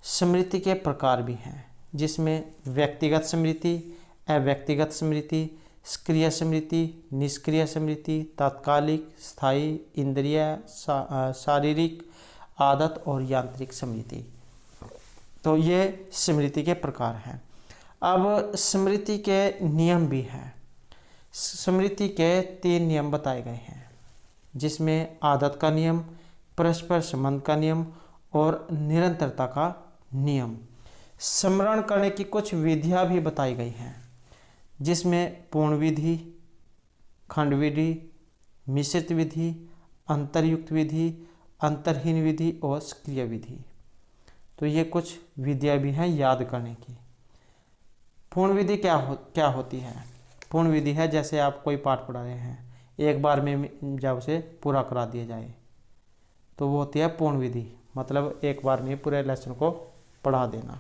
Speaker 1: स्मृति के प्रकार भी हैं, जिसमें व्यक्तिगत स्मृति, अव्यक्तिगत स्मृति, सक्रिय स्मृति, निष्क्रिय स्मृति, तात्कालिक, स्थायी, इंद्रिय, शारीरिक, आदत और यांत्रिक स्मृति। तो ये स्मृति के प्रकार हैं। अब स्मृति के नियम भी हैं। स्मृति के 3 नियम बताए गए हैं, जिसमें आदत का नियम, परस्पर संबंध का नियम और निरंतरता का नियम। स्मरण करने की कुछ विधियां भी बताई गई हैं, जिसमें पूर्ण विधि, खंड विधि, मिश्रित विधि, अंतर्युक्त विधि, अंतरहीन विधि और सक्रिय विधि। तो ये कुछ विधियां भी हैं याद करने की। पूर्ण विधि क्या होती है? पूर्ण विधि है जैसे आप कोई पाठ पढ़ा रहे हैं, एक बार में जब उसे पूरा करा दिया जाए तो वो होती है पूर्ण विधि, मतलब एक बार में पूरे लेसन को पढ़ा देना।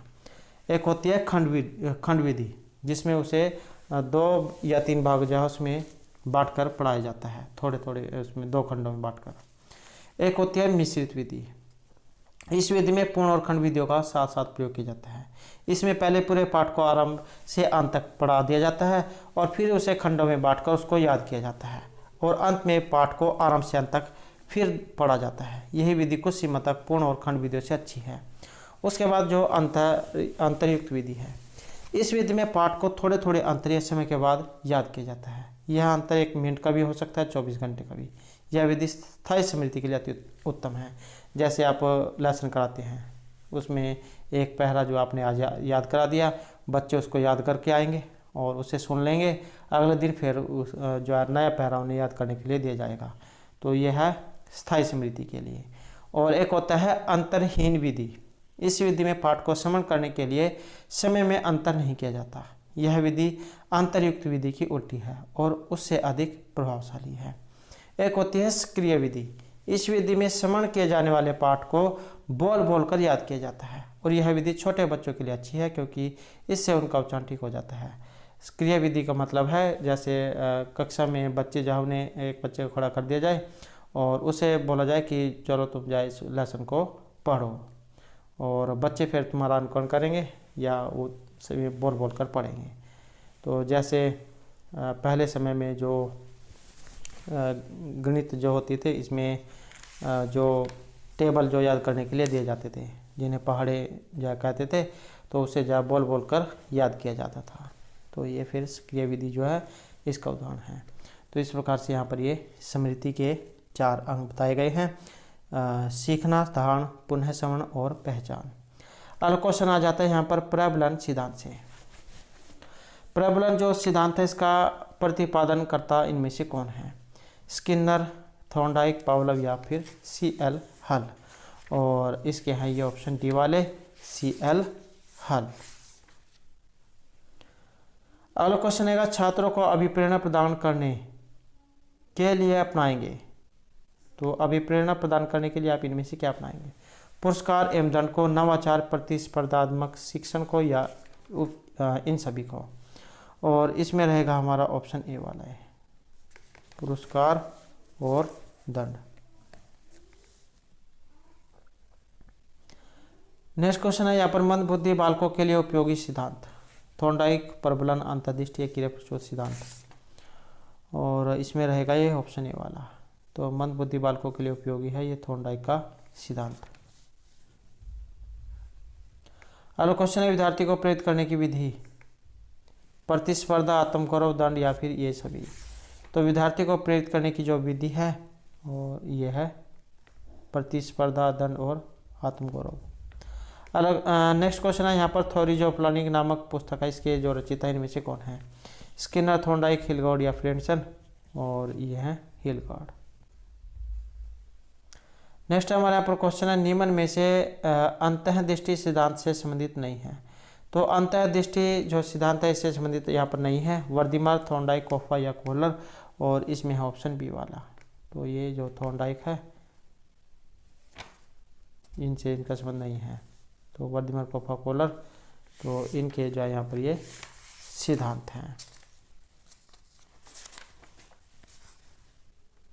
Speaker 1: एक होती है खंड विधि, जिसमें उसे 2 या 3 भाग जो है उसमें बांटकर पढ़ाया जाता है, थोड़े थोड़े उसमें 2 खंडों में बांटकर। एक होती है मिश्रित विधि। इस विधि में पूर्ण और खंड विधियों का साथ साथ प्रयोग किया जाता है। इसमें पहले पूरे पाठ को आरंभ से अंत तक पढ़ा दिया जाता है और फिर उसे खंडों में बांटकर उसको याद किया जाता है और अंत में पाठ को आरंभ से अंत तक फिर पढ़ा जाता है। यही विधि कुछ सीमा तक पूर्ण और खंड विधियों से अच्छी है। उसके बाद जो अंतरयुक्त विधि है, इस विधि में पाठ को थोड़े थोड़े अंतरीय समय के बाद याद किया जाता है। यह अंतर 1 मिनट का भी हो सकता है, 24 घंटे का भी। यह विधि स्थायी स्मृति के लिए अति उत्तम है। जैसे आप लेसन कराते हैं, उसमें एक पहरा जो आपने आज याद करा दिया, बच्चे उसको याद करके आएंगे और उसे सुन लेंगे, अगले दिन फिर उस जो है नया पहरा उन्हें याद करने के लिए दिया जाएगा। तो यह है स्थायी स्मृति के लिए। और एक होता है अंतरहीन विधि। इस विधि में पाठ को स्मरण करने के लिए समय में अंतर नहीं किया जाता। यह विधि अंतरयुक्त विधि की उल्टी है और उससे अधिक प्रभावशाली है। एक होती है सक्रिय विधि। इस विधि में स्मरण किए जाने वाले पाठ को बोल बोल कर याद किया जाता है और यह विधि छोटे बच्चों के लिए अच्छी है, क्योंकि इससे उनका उच्चारण ठीक हो जाता है। सक्रिय विधि का मतलब है जैसे कक्षा में बच्चे जहाँ उन्हें एक बच्चे को खड़ा कर दिया जाए और उसे बोला जाए कि चलो तुम जाए इस लेसन को पढ़ो, और बच्चे फिर तुम्हारा अनुकरण करेंगे या वो सभी बोल बोल कर पढ़ेंगे। तो जैसे पहले समय में जो गणित जो होती थे, इसमें जो टेबल जो याद करने के लिए दिए जाते थे, जिन्हें पहाड़े जा कहते थे, तो उसे जा बोल बोल कर याद किया जाता था। तो ये फिर सक्रिय विधि जो है इसका उदाहरण है। तो इस प्रकार से यहाँ पर ये स्मृति के 4 अंग बताए गए हैं, सीखना, धारण, पुनः स्मरण और पहचान। अगला क्वेश्चन आ जाता है यहाँ पर प्रबलन सिद्धांत से। प्रबलन जो सिद्धांत है इसका प्रतिपादन करता इनमें से कौन है? स्किनर, थॉर्नडाइक, पावलोव या फिर CL हल। और इसके हैं ये ऑप्शन डी वाले, CL हल। अगला क्वेश्चन है छात्रों को अभिप्रेरणा प्रदान करने के लिए अपनाएंगे। तो अभिप्रेरणा प्रदान करने के लिए आप इनमें से क्या अपनाएंगे? पुरस्कार एवं दंड को, नवाचार, प्रतिस्पर्धात्मक शिक्षण को या इन सभी को। और इसमें रहेगा हमारा ऑप्शन ए वाला है, पुरस्कार और दंड। नेक्स्ट क्वेश्चन है यहाँ पर मंदबुद्धि बालकों के लिए उपयोगी सिद्धांत। थॉर्नडाइक, प्रबलन, अंतर्दृष्टि या क्रिया प्रचोद सिद्धांत। और इसमें रहेगा ये ऑप्शन ए वाला। तो मंदबुद्धि बालकों के लिए उपयोगी है ये थॉर्नडाइक का सिद्धांत। अगला क्वेश्चन है विद्यार्थी को प्रेरित करने की विधि। प्रतिस्पर्धा, आत्मगौरव, दंड या फिर ये सभी। तो विद्यार्थी को प्रेरित करने की जो विधि है और ये है प्रतिस्पर्धा, दंड और आत्मगौरव। अलग नेक्स्ट क्वेश्चन है यहाँ पर थ्योरीज ऑफ लर्निंग नामक पुस्तक है, इसके जो रचयिता है इनमें से कौन है? स्किनर, थॉर्नडाइक, हिलगार्ड या फ्रेंडसन। और ये है हिलगार्ड। नेक्स्ट हमारे यहाँ पर क्वेश्चन है निम्न में से अंतःदृष्टि सिद्धांत से संबंधित नहीं है। तो अंतःदृष्टि जो सिद्धांत है इससे संबंधित यहाँ पर नहीं है। वर्दीमार, थॉर्नडाइक, कोफा या कोहलर। और इसमें है ऑप्शन बी वाला। तो ये जो थॉर्नडाइक है इनसे इनका संबंध नहीं है। तो वर्दीमार, कोफा, कोहलर तो इनके जो है यहाँ पर ये सिद्धांत हैं।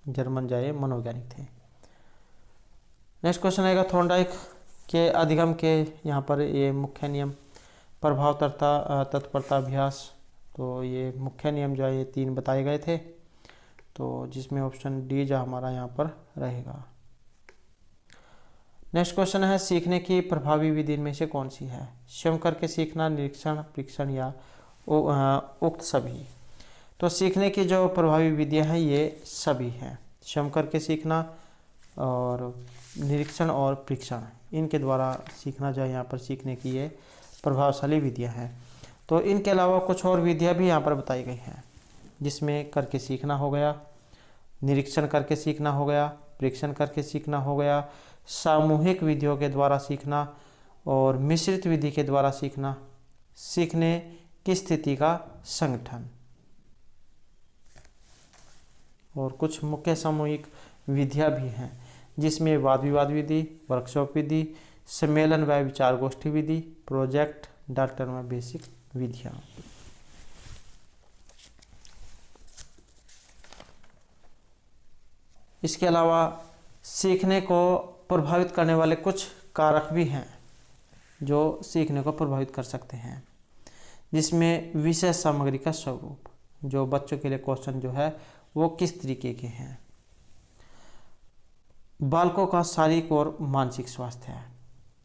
Speaker 1: जर्मन जो है मनोवैज्ञानिक थे। नेक्स्ट क्वेश्चन आएगा थॉर्नडाइक के अधिगम के यहाँ पर ये मुख्य नियम, प्रभाव तत्परता अभ्यास। तो ये मुख्य नियम जो है ये 3 बताए गए थे, तो जिसमें ऑप्शन डी जो हमारा यहाँ पर रहेगा। नेक्स्ट क्वेश्चन है सीखने की प्रभावी विधि में से कौन सी है? स्वयं करके सीखना, निरीक्षण, परीक्षण या उक्त सभी। तो सीखने की जो प्रभावी विधियां हैं ये सभी हैं, स्वयं करके सीखना और निरीक्षण और परीक्षण, इनके द्वारा सीखना जो है यहाँ पर सीखने की ये प्रभावशाली विधियां हैं। तो इनके अलावा कुछ और विधियां भी यहाँ पर बताई गई हैं, जिसमें करके सीखना हो गया, निरीक्षण करके सीखना हो गया, परीक्षण करके सीखना हो गया, सामूहिक विधियों के द्वारा सीखना और मिश्रित विधि के द्वारा सीखना, सीखने की स्थिति का संगठन। और कुछ मुख्य सामूहिक विधियां भी हैं, जिसमें वाद विवाद विधि, वर्कशॉप विधि, सम्मेलन व विचार गोष्ठी विधि, प्रोजेक्ट, डॉक्टर में बेसिक विधियां। इसके अलावा सीखने को प्रभावित करने वाले कुछ कारक भी हैं जो सीखने को प्रभावित कर सकते हैं, जिसमें विषय सामग्री का स्वरूप, जो बच्चों के लिए क्वेश्चन जो है वो किस तरीके के हैं, बालकों का शारीरिक और मानसिक स्वास्थ्य है,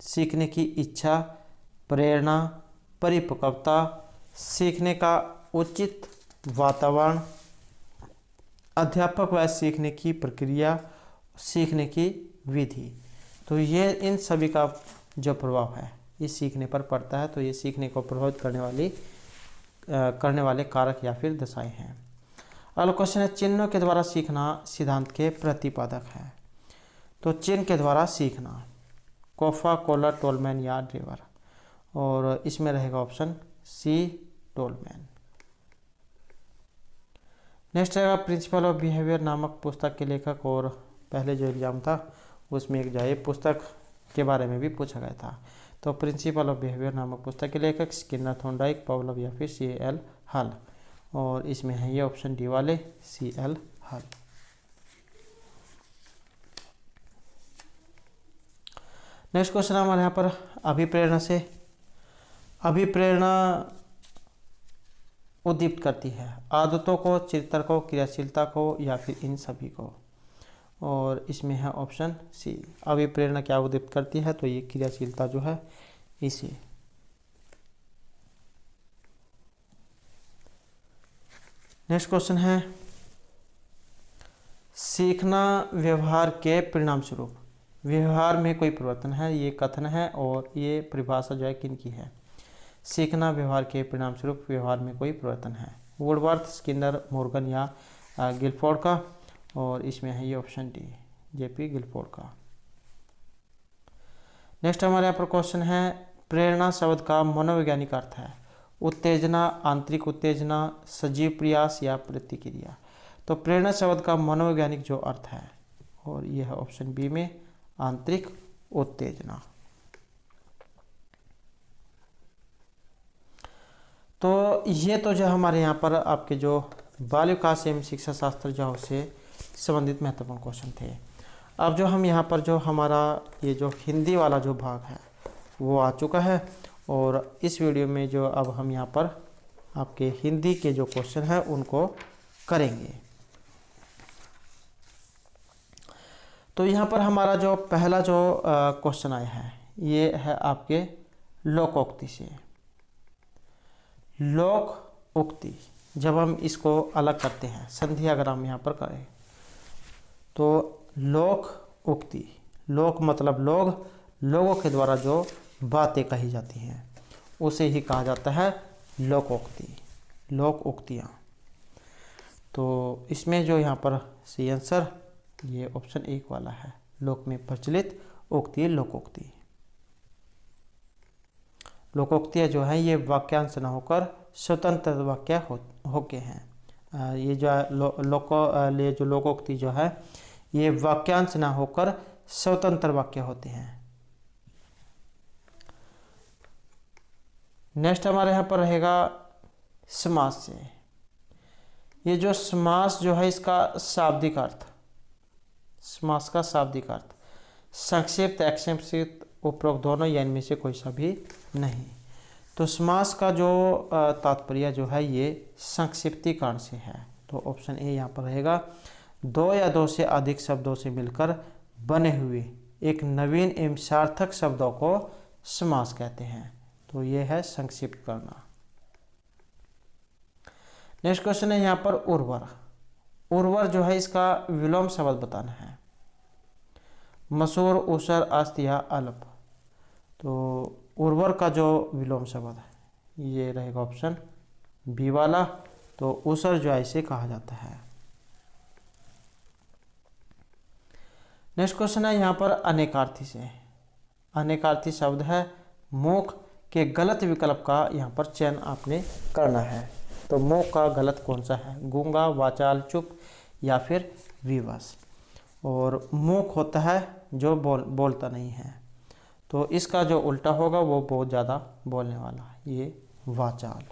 Speaker 1: सीखने की इच्छा, प्रेरणा, परिपक्वता, सीखने का उचित वातावरण, अध्यापक व सीखने की प्रक्रिया, सीखने की विधि। तो ये इन सभी का जो प्रभाव है ये सीखने पर पड़ता है। तो ये सीखने को प्रभावित करने वाले कारक या फिर दशाएं हैं। अगला क्वेश्चन है चिन्हों के द्वारा सीखना सिद्धांत के प्रतिपादक है। तो चिन्ह के द्वारा सीखना, कोफा, कोलर, टोलमैन या ड्रेवर, और इसमें रहेगा ऑप्शन सी, टोलमैन। नेक्स्ट रहेगा प्रिंसिपल ऑफ बिहेवियर नामक पुस्तक के लेखक, और पहले जो एग्जाम था उसमें एक जो है पुस्तक के बारे में भी पूछा गया था। तो प्रिंसिपल ऑफ बिहेवियर नामक पुस्तक के लेखक स्किनर, थॉर्नडाइक, पावलोव या फिर C.L. हल, और इसमें है ये ऑप्शन डी वाले C.L. हल। नेक्स्ट क्वेश्चन हमारे यहाँ पर अभिप्रेरणा से, अभिप्रेरणा उद्दीप्त करती है आदतों को, चिंतन को, क्रियाशीलता को या फिर इन सभी को, और इसमें है ऑप्शन सी। अभिप्रेरणा क्या उद्दीप्त करती है? तो ये क्रियाशीलता जो है इसे। नेक्स्ट क्वेश्चन है सीखना व्यवहार के परिणाम स्वरूप, व्यवहार में कोई परिवर्तन है, ये कथन है और ये परिभाषा जो है किन की है? सीखना व्यवहार के परिणाम स्वरूप व्यवहार में कोई परिवर्तन है, वुडवर्थ, स्किनर, मॉर्गन या गिलफोर्ड का, और इसमें है ये ऑप्शन डी, J.P. गिलफोर्ड का। नेक्स्ट हमारे यहाँ पर क्वेश्चन है प्रेरणा शब्द का मनोवैज्ञानिक अर्थ है उत्तेजना, आंतरिक उत्तेजना, सजीव प्रयास या प्रतिक्रिया। तो प्रेरणा शब्द का मनोवैज्ञानिक जो अर्थ है, और ये है ऑप्शन बी में आंतरिक उत्तेजना। तो ये तो जो हमारे यहाँ पर आपके जो बाल विकास एवं शिक्षा शास्त्र जो से संबंधित महत्वपूर्ण क्वेश्चन थे। अब जो हम यहाँ पर जो हमारा ये जो हिंदी वाला जो भाग है वो आ चुका है, और इस वीडियो में जो अब हम यहाँ पर आपके हिंदी के जो क्वेश्चन हैं उनको करेंगे। तो यहाँ पर हमारा जो पहला जो क्वेश्चन आया है ये है आपके लोकोक्ति से। लोक उक्ति, जब हम इसको अलग करते हैं, संधि अगर हम यहाँ पर करें तो लोक उक्ति, लोक मतलब लोग, लोगों के द्वारा जो बातें कही जाती हैं उसे ही कहा जाता है लोकोक्ति, लोक उक्तियाँ। तो इसमें जो यहाँ पर सी आंसर ये ऑप्शन 1 वाला है, लोक में प्रचलित उक्ति लोकोक्ति। लोकोक्तियाँ जो हैं ये वाक्यांश न होकर स्वतंत्र वाक्य होके हैं। ये जो लोकोक्ति जो है ये वाक्यांश ना होकर स्वतंत्र वाक्य होते हैं। नेक्स्ट हमारे यहाँ पर रहेगा समास से। ये जो समास जो है इसका शाब्दिक अर्थ, समास का शाब्दिक अर्थ संक्षिप्त, असंक्षिप्त, उपरोक्त दोनों या इनमें से कोई सा भी नहीं। तो समास का जो तात्पर्य जो है ये संक्षिप्तीकरण से है। तो ऑप्शन ए यहाँ पर रहेगा। दो या दो से अधिक शब्दों से मिलकर बने हुए एक नवीन एवं सार्थक शब्दों को समास कहते हैं। तो ये है संक्षिप्त करना। नेक्स्ट क्वेश्चन है यहाँ पर उर्वर। उर्वर जो है इसका विलोम शब्द बताना है। मसूर, ऊसर, अस्त या अल्प। तो उर्वर का जो विलोम शब्द है ये रहेगा ऑप्शन बी वाला। तो ऊसर जो है इसे कहा जाता है। नेक्स्ट क्वेश्चन है यहाँ पर अनेकार्थी से। अनेकार्थी शब्द है। मुख के गलत विकल्प का यहाँ पर चयन आपने करना है। तो मुख का गलत कौन सा है? गूंगा, वाचाल, चुप या फिर विवश। और मुख होता है जो बोलता नहीं है। तो इसका जो उल्टा होगा वो बहुत ज़्यादा बोलने वाला है, ये वाचाल।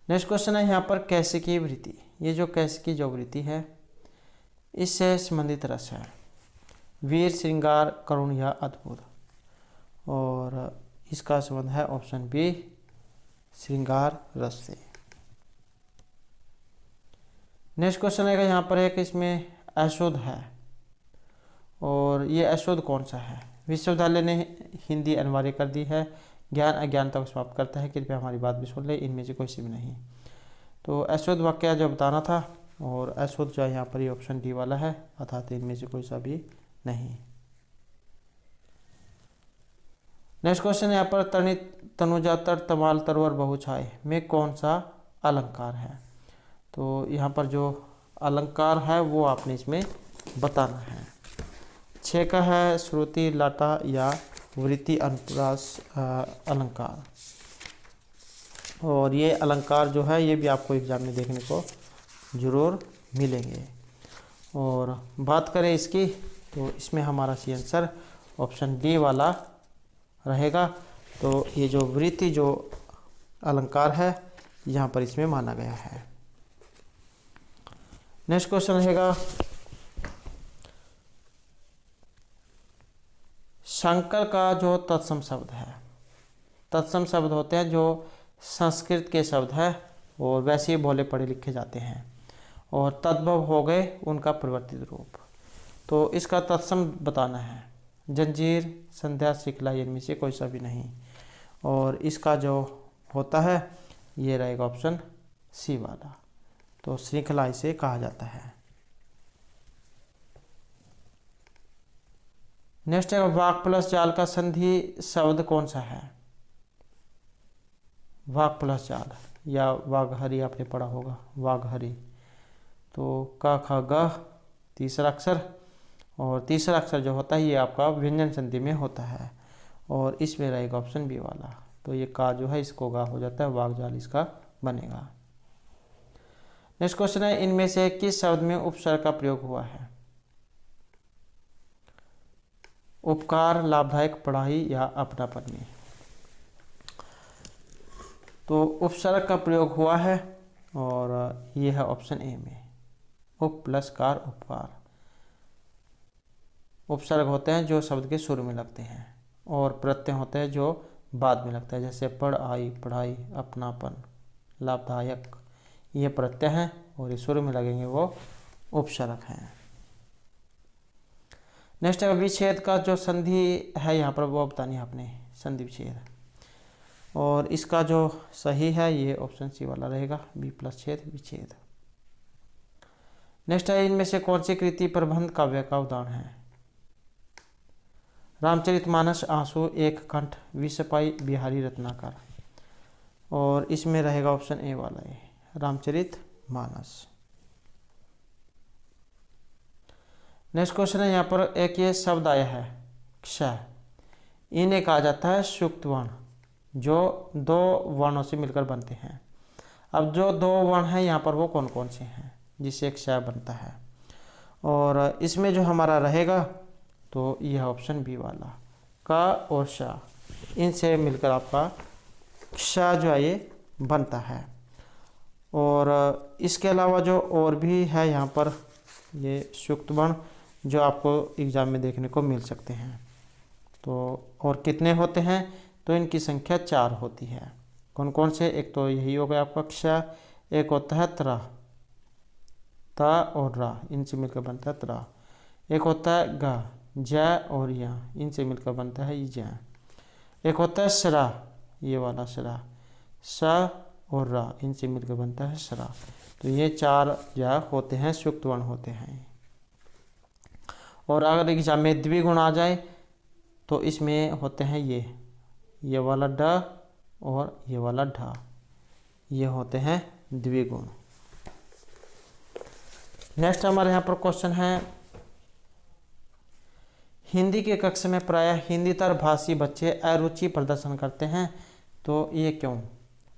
Speaker 1: नेक्स्ट क्वेश्चन है यहाँ पर कैसिकी वृत्ति। ये जो कैसिकी जो वृत्ति है इससे संबंधित रस है। वीर, श्रृंगार, करुण या अद्भुत। और इसका संबंध है ऑप्शन बी श्रृंगार रस से। नेक्स्ट क्वेश्चन है यहाँ पर एक इसमें अशुद्ध है। और ये अशुद्ध कौन सा है? विश्वविद्यालय ने हिंदी अनिवार्य कर दी है। ज्ञान अज्ञानता को समाप्त करता है। कृपया हमारी बात भी सुन ले। इनमें से कोई सी भी नहीं। तो अशुद्ध वाक्य जो बताना था और अशुद्ध जो है यहाँ पर ये ऑप्शन डी वाला है, अर्थात इनमें से कोई सा भी नहीं। नेक्स्ट क्वेश्चन यहाँ पर तनित, तनुजा, तट, तमाल, तरवर, बहुछाय में कौन सा अलंकार है? तो यहाँ पर जो अलंकार है वो आपने इसमें बताना है। छः का है श्रुति, लाटा या वृत्ति अनुप्रास अलंकार। और ये अलंकार जो है ये भी आपको एग्जाम में देखने को ज़रूर मिलेंगे। और बात करें इसकी तो इसमें हमारा सी आंसर ऑप्शन डी वाला रहेगा। तो ये जो वृत्ति जो अलंकार है यहाँ पर इसमें माना गया है। नेक्स्ट क्वेश्चन रहेगा संकर का जो तत्सम शब्द है। तत्सम शब्द होते हैं जो संस्कृत के शब्द हैं और वैसे ही बोले पढ़े लिखे जाते हैं और तद्भव हो गए उनका परिवर्तित रूप। तो इसका तत्सम बताना है। जंजीर, संध्या, श्रृंखला इनमें से कोई सा भी नहीं। और इसका जो होता है ये रहेगा ऑप्शन सी वाला। तो श्रृंखला इसे कहा जाता है। नेक्स्ट है वाक प्लस जाल का संधि शब्द कौन सा है? वाक प्लस जाल या वाघहरी आपने पढ़ा होगा, वाघहरी। तो का, ख, ग तीसरा अक्षर। और तीसरा अक्षर जो होता है ये आपका व्यंजन संधि में होता है और इसमें रहेगा ऑप्शन बी वाला। तो ये का जो है इसको गा हो जाता है, वाघ जाल इसका बनेगा। नेक्स्ट क्वेश्चन है इनमें से किस शब्द में उपसर्ग का प्रयोग हुआ है? उपकार, लाभदायक, पढ़ाई या अपनापन में। तो उपसर्ग का प्रयोग हुआ है और ये है ऑप्शन ए में, उप प्लस कार, उपकार। उपसर्ग होते हैं जो शब्द के शुरू में लगते हैं और प्रत्यय होते हैं जो बाद में लगता है, जैसे पढ़ आई, पढ़ाई, अपनापन, लाभदायक, ये प्रत्यय हैं और ये शुरू में लगेंगे वो उपसर्ग हैं। नेक्स्ट है विच्छेद का जो संधि है यहाँ पर वो बतानी है आपने, संधि विच्छेद। और इसका जो सही है ये ऑप्शन सी वाला रहेगा, बी प्लस छेद विच्छेद। नेक्स्ट है इनमें से कौन सी कृति प्रबंध काव्य का उदाहरण है? रामचरितमानस, आंसू, एक कंठ, विषपाई, बिहारी रत्नाकर। और इसमें रहेगा ऑप्शन ए वाला है, रामचरितमानस। नेक्स्ट क्वेश्चन है यहाँ पर एक ये शब्द आया है क्ष, इन्हें कहा जाता है सुक्त वर्ण, जो दो वर्णों से मिलकर बनते हैं। अब जो दो वर्ण हैं यहाँ पर वो कौन कौन से हैं जिससे क्ष बनता है? और इसमें जो हमारा रहेगा तो यह ऑप्शन बी वाला का और शा, इनसे मिलकर आपका शा जो है ये बनता है। और इसके अलावा जो और भी है यहाँ पर ये सुक्त वर्ण जो आपको एग्ज़ाम में देखने को मिल सकते हैं। तो और कितने होते हैं, तो इनकी संख्या 4 होती है। कौन कौन से, एक तो यही हो गया आपका क्ष, एक होता है त्र, ता और रा, इनसे मिलकर बनता है त्रा। एक होता है ग, ज और या, इनसे मिलकर बनता है ज। एक होता है सरा, ये वाला सरा, स और रा, इनसे मिलकर बनता है सरा। तो ये 4 या होते हैं, सुक्त वर्ण होते हैं। और अगर एग्जाम में द्विगुण आ जाए तो इसमें होते हैं ये वाला ड और ये वाला ढ, ये होते हैं द्विगुण। नेक्स्ट हमारे यहाँ पर क्वेश्चन है, हिंदी के कक्षा में प्रायः हिंदीतर भाषी बच्चे अरुचि प्रदर्शन करते हैं, तो ये क्यों?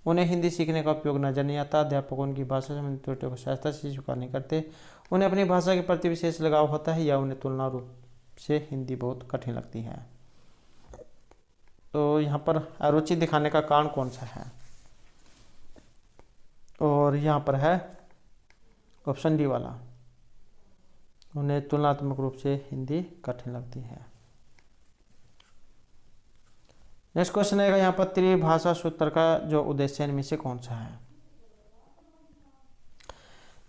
Speaker 1: उन्हें हिंदी सीखने का उपयोग नजर नहीं आता, अध्यापक उनकी भाषा संबंधी त्रुटियों को सहजता से स्वीकार नहीं करते, उन्हें अपनी भाषा के प्रति विशेष लगाव होता है, या उन्हें तुलना रूप से हिंदी बहुत कठिन लगती है। तो यहाँ पर अरुचि दिखाने का कारण कौन सा है, और यहाँ पर है ऑप्शन डी वाला, उन्हें तुलनात्मक रूप से हिंदी कठिन लगती है। नेक्स्ट क्वेश्चन आएगा यहाँ पर, त्रिभाषा सूत्र का जो उद्देश्य इनमें से कौन सा है?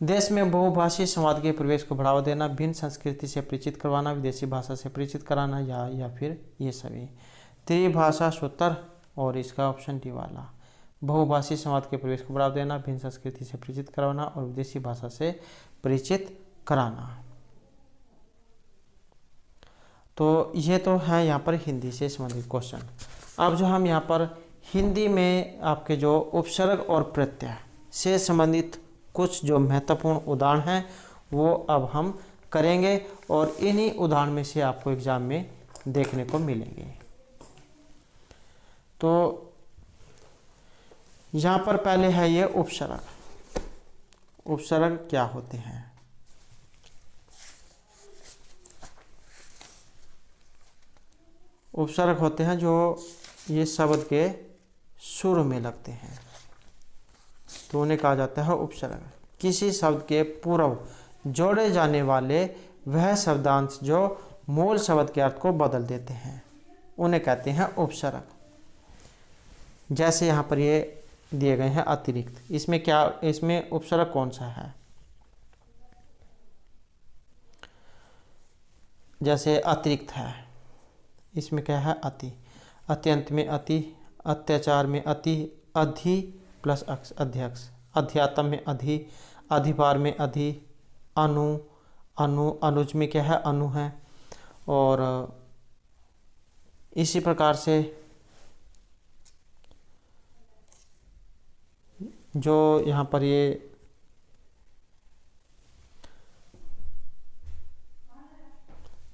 Speaker 1: देश में बहुभाषी समाज के प्रवेश को बढ़ावा देना, भिन्न संस्कृति से परिचित करवाना, विदेशी भाषा से परिचित कराना, या फिर ये सभी। त्रिभाषा सूत्र और इसका ऑप्शन डी वाला, बहुभाषी समाज के प्रवेश को बढ़ावा देना, भिन्न संस्कृति से परिचित करवाना और विदेशी भाषा से परिचित कराना। तो ये तो है यहाँ पर हिंदी से संबंधित क्वेश्चन। अब जो हम यहाँ पर हिंदी में आपके जो उपसर्ग और प्रत्यय से संबंधित कुछ जो महत्वपूर्ण उदाहरण हैं वो अब हम करेंगे, और इन्हीं उदाहरण में से आपको एग्जाम में देखने को मिलेंगे। तो यहाँ पर पहले है ये उपसर्ग। उपसर्ग क्या होते हैं? उपसर्ग होते हैं जो ये शब्द के शुरू में लगते हैं, तो उन्हें कहा जाता है उपसर्ग। किसी शब्द के पूर्व जोड़े जाने वाले वह शब्दांश जो मूल शब्द के अर्थ को बदल देते हैं, उन्हें कहते हैं उपसर्ग। जैसे यहाँ पर ये दिए गए हैं अतिरिक्त, इसमें उपसर्ग कौन सा है? जैसे अतिरिक्त है, इसमें क्या है? अति। अत्यंत में अति, अत्याचार में अति, अधि प्लस अक्ष अध्यक्ष, अध्यात्म में अधि, अधिभार में अधि, अनु, अनुज में क्या है? अनु है। और इसी प्रकार से जो यहाँ पर ये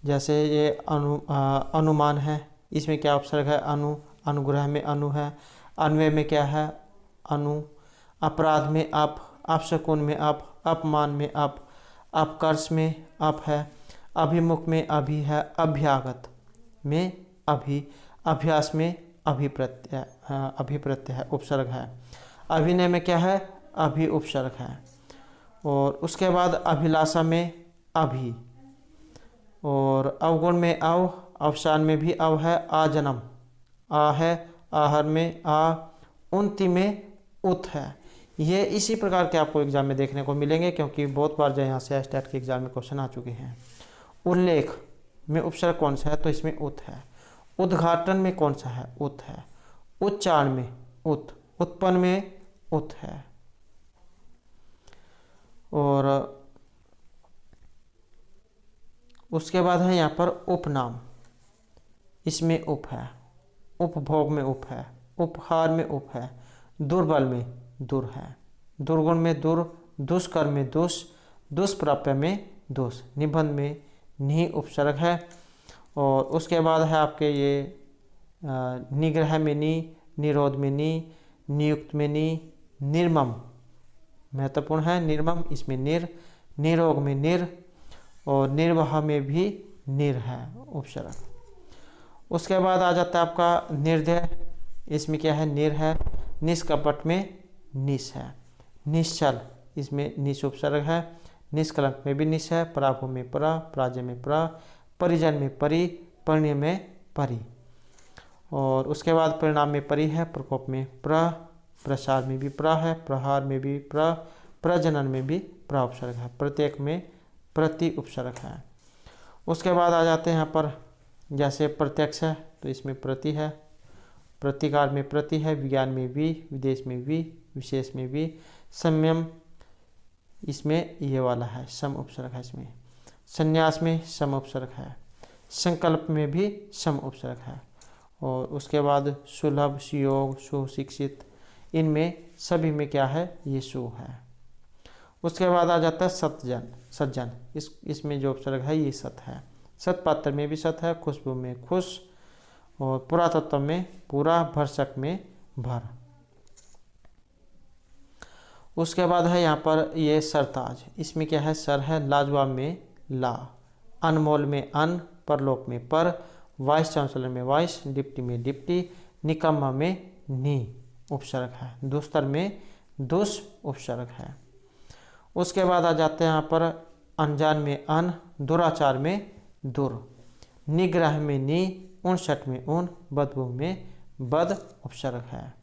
Speaker 1: जैसे ये अनुमान है, इसमें क्या उपसर्ग है? अनु। अनुग्रह में अनु है। अन्वय में क्या है? अनु। अपराध में अप, अपशकुन में अप, अपमान में अप, अपकर्ष में अप है। अभिमुख में अभि है। अभ्यागत में अभि, अभ्यास में अभिप्रत्यय है, उपसर्ग है। अभिनय में क्या है? अभि उपसर्ग है। और उसके बाद अभिलाषा में अभि, और अवगुण में अव, अवसान में भी अव है। आजन्म आ है। आहर में आ, उन्ति में उत है। ये इसी प्रकार के आपको एग्जाम में देखने को मिलेंगे, क्योंकि बहुत बार जो यहाँ से स्टेट के एग्जाम में क्वेश्चन आ चुके हैं। उल्लेख में उपसर्ग कौन सा है? तो इसमें उत है। उद्घाटन में कौन सा है? उत है। उच्चारण में उत, उत्पन्न में उत है। और उसके बाद है यहाँ पर उपनाम, इसमें उप है। उपभोग में उप है। उपहार में उप है। दुर्बल में दुर है। दुर्गुण में दुर, दुष्कर्म में दुष, दुष्प्राप्य में दोष। निबंध में नि उपसर्ग है। और उसके बाद है आपके ये निग्रह में नि, निरोध में नि, नियुक्त में नि, निर्मम महत्वपूर्ण है। निर्मम, इसमें निर, निरोग में निर, और निर्वाह में भी निर है उपसर्ग। उसके बाद आ जाता है आपका निर्दय, इसमें क्या है निर है। निष्कपट में निश है। निश्चल, इसमें निश उपसर्ग है। निष्कलंक में भी निश है। पराभू में परा, पराजय में परा, परिजन में परि, परिणय में परि। और उसके बाद परिणाम में परि है। प्रकोप में प्र, प्रसार में भी प्र है। प्रहार में भी प्र, प्रजनन में भी प्र उपसर्ग है। प्रत्येक में प्रति उपसर्ग है। उसके बाद आ जाते हैं यहाँ पर, जैसे प्रत्यक्ष है तो इसमें प्रति है। प्रतिकार में प्रति है। विज्ञान में भी, विदेश में भी, विशेष में भी। संयम, इसमें ये वाला है सम उपसर्ग है इसमें। संन्यास में सम उपसर्ग है। संकल्प में भी सम उपसर्ग है। और उसके बाद सुलभ, सुयोग, सुशिक्षित, इनमें सभी में क्या है ये सु है। उसके बाद आ जाता है सतजन, सज्जन, इसमें जो उपसर्ग है ये सत है। सतपात्र में भी सत है। खुशबू में खुश, और पुरातत्व में पूरा, भरसक में भर। उसके बाद है यहाँ पर ये सरताज, इसमें क्या है सर है। लाजवाब में ला, अनमोल में अन, परलोक में पर, वाइस चांसलर में वाइस, डिप्टी में डिप्टी, निकम्मा में नी उपसर्ग है। दुस्तर में दुस उपसर्ग है। उसके बाद आ जाते हैं यहाँ पर अनजान में अन, दुराचार में दुर, निग्रह में नी, 59 में उन, बदबू में बद उपसर्ग है।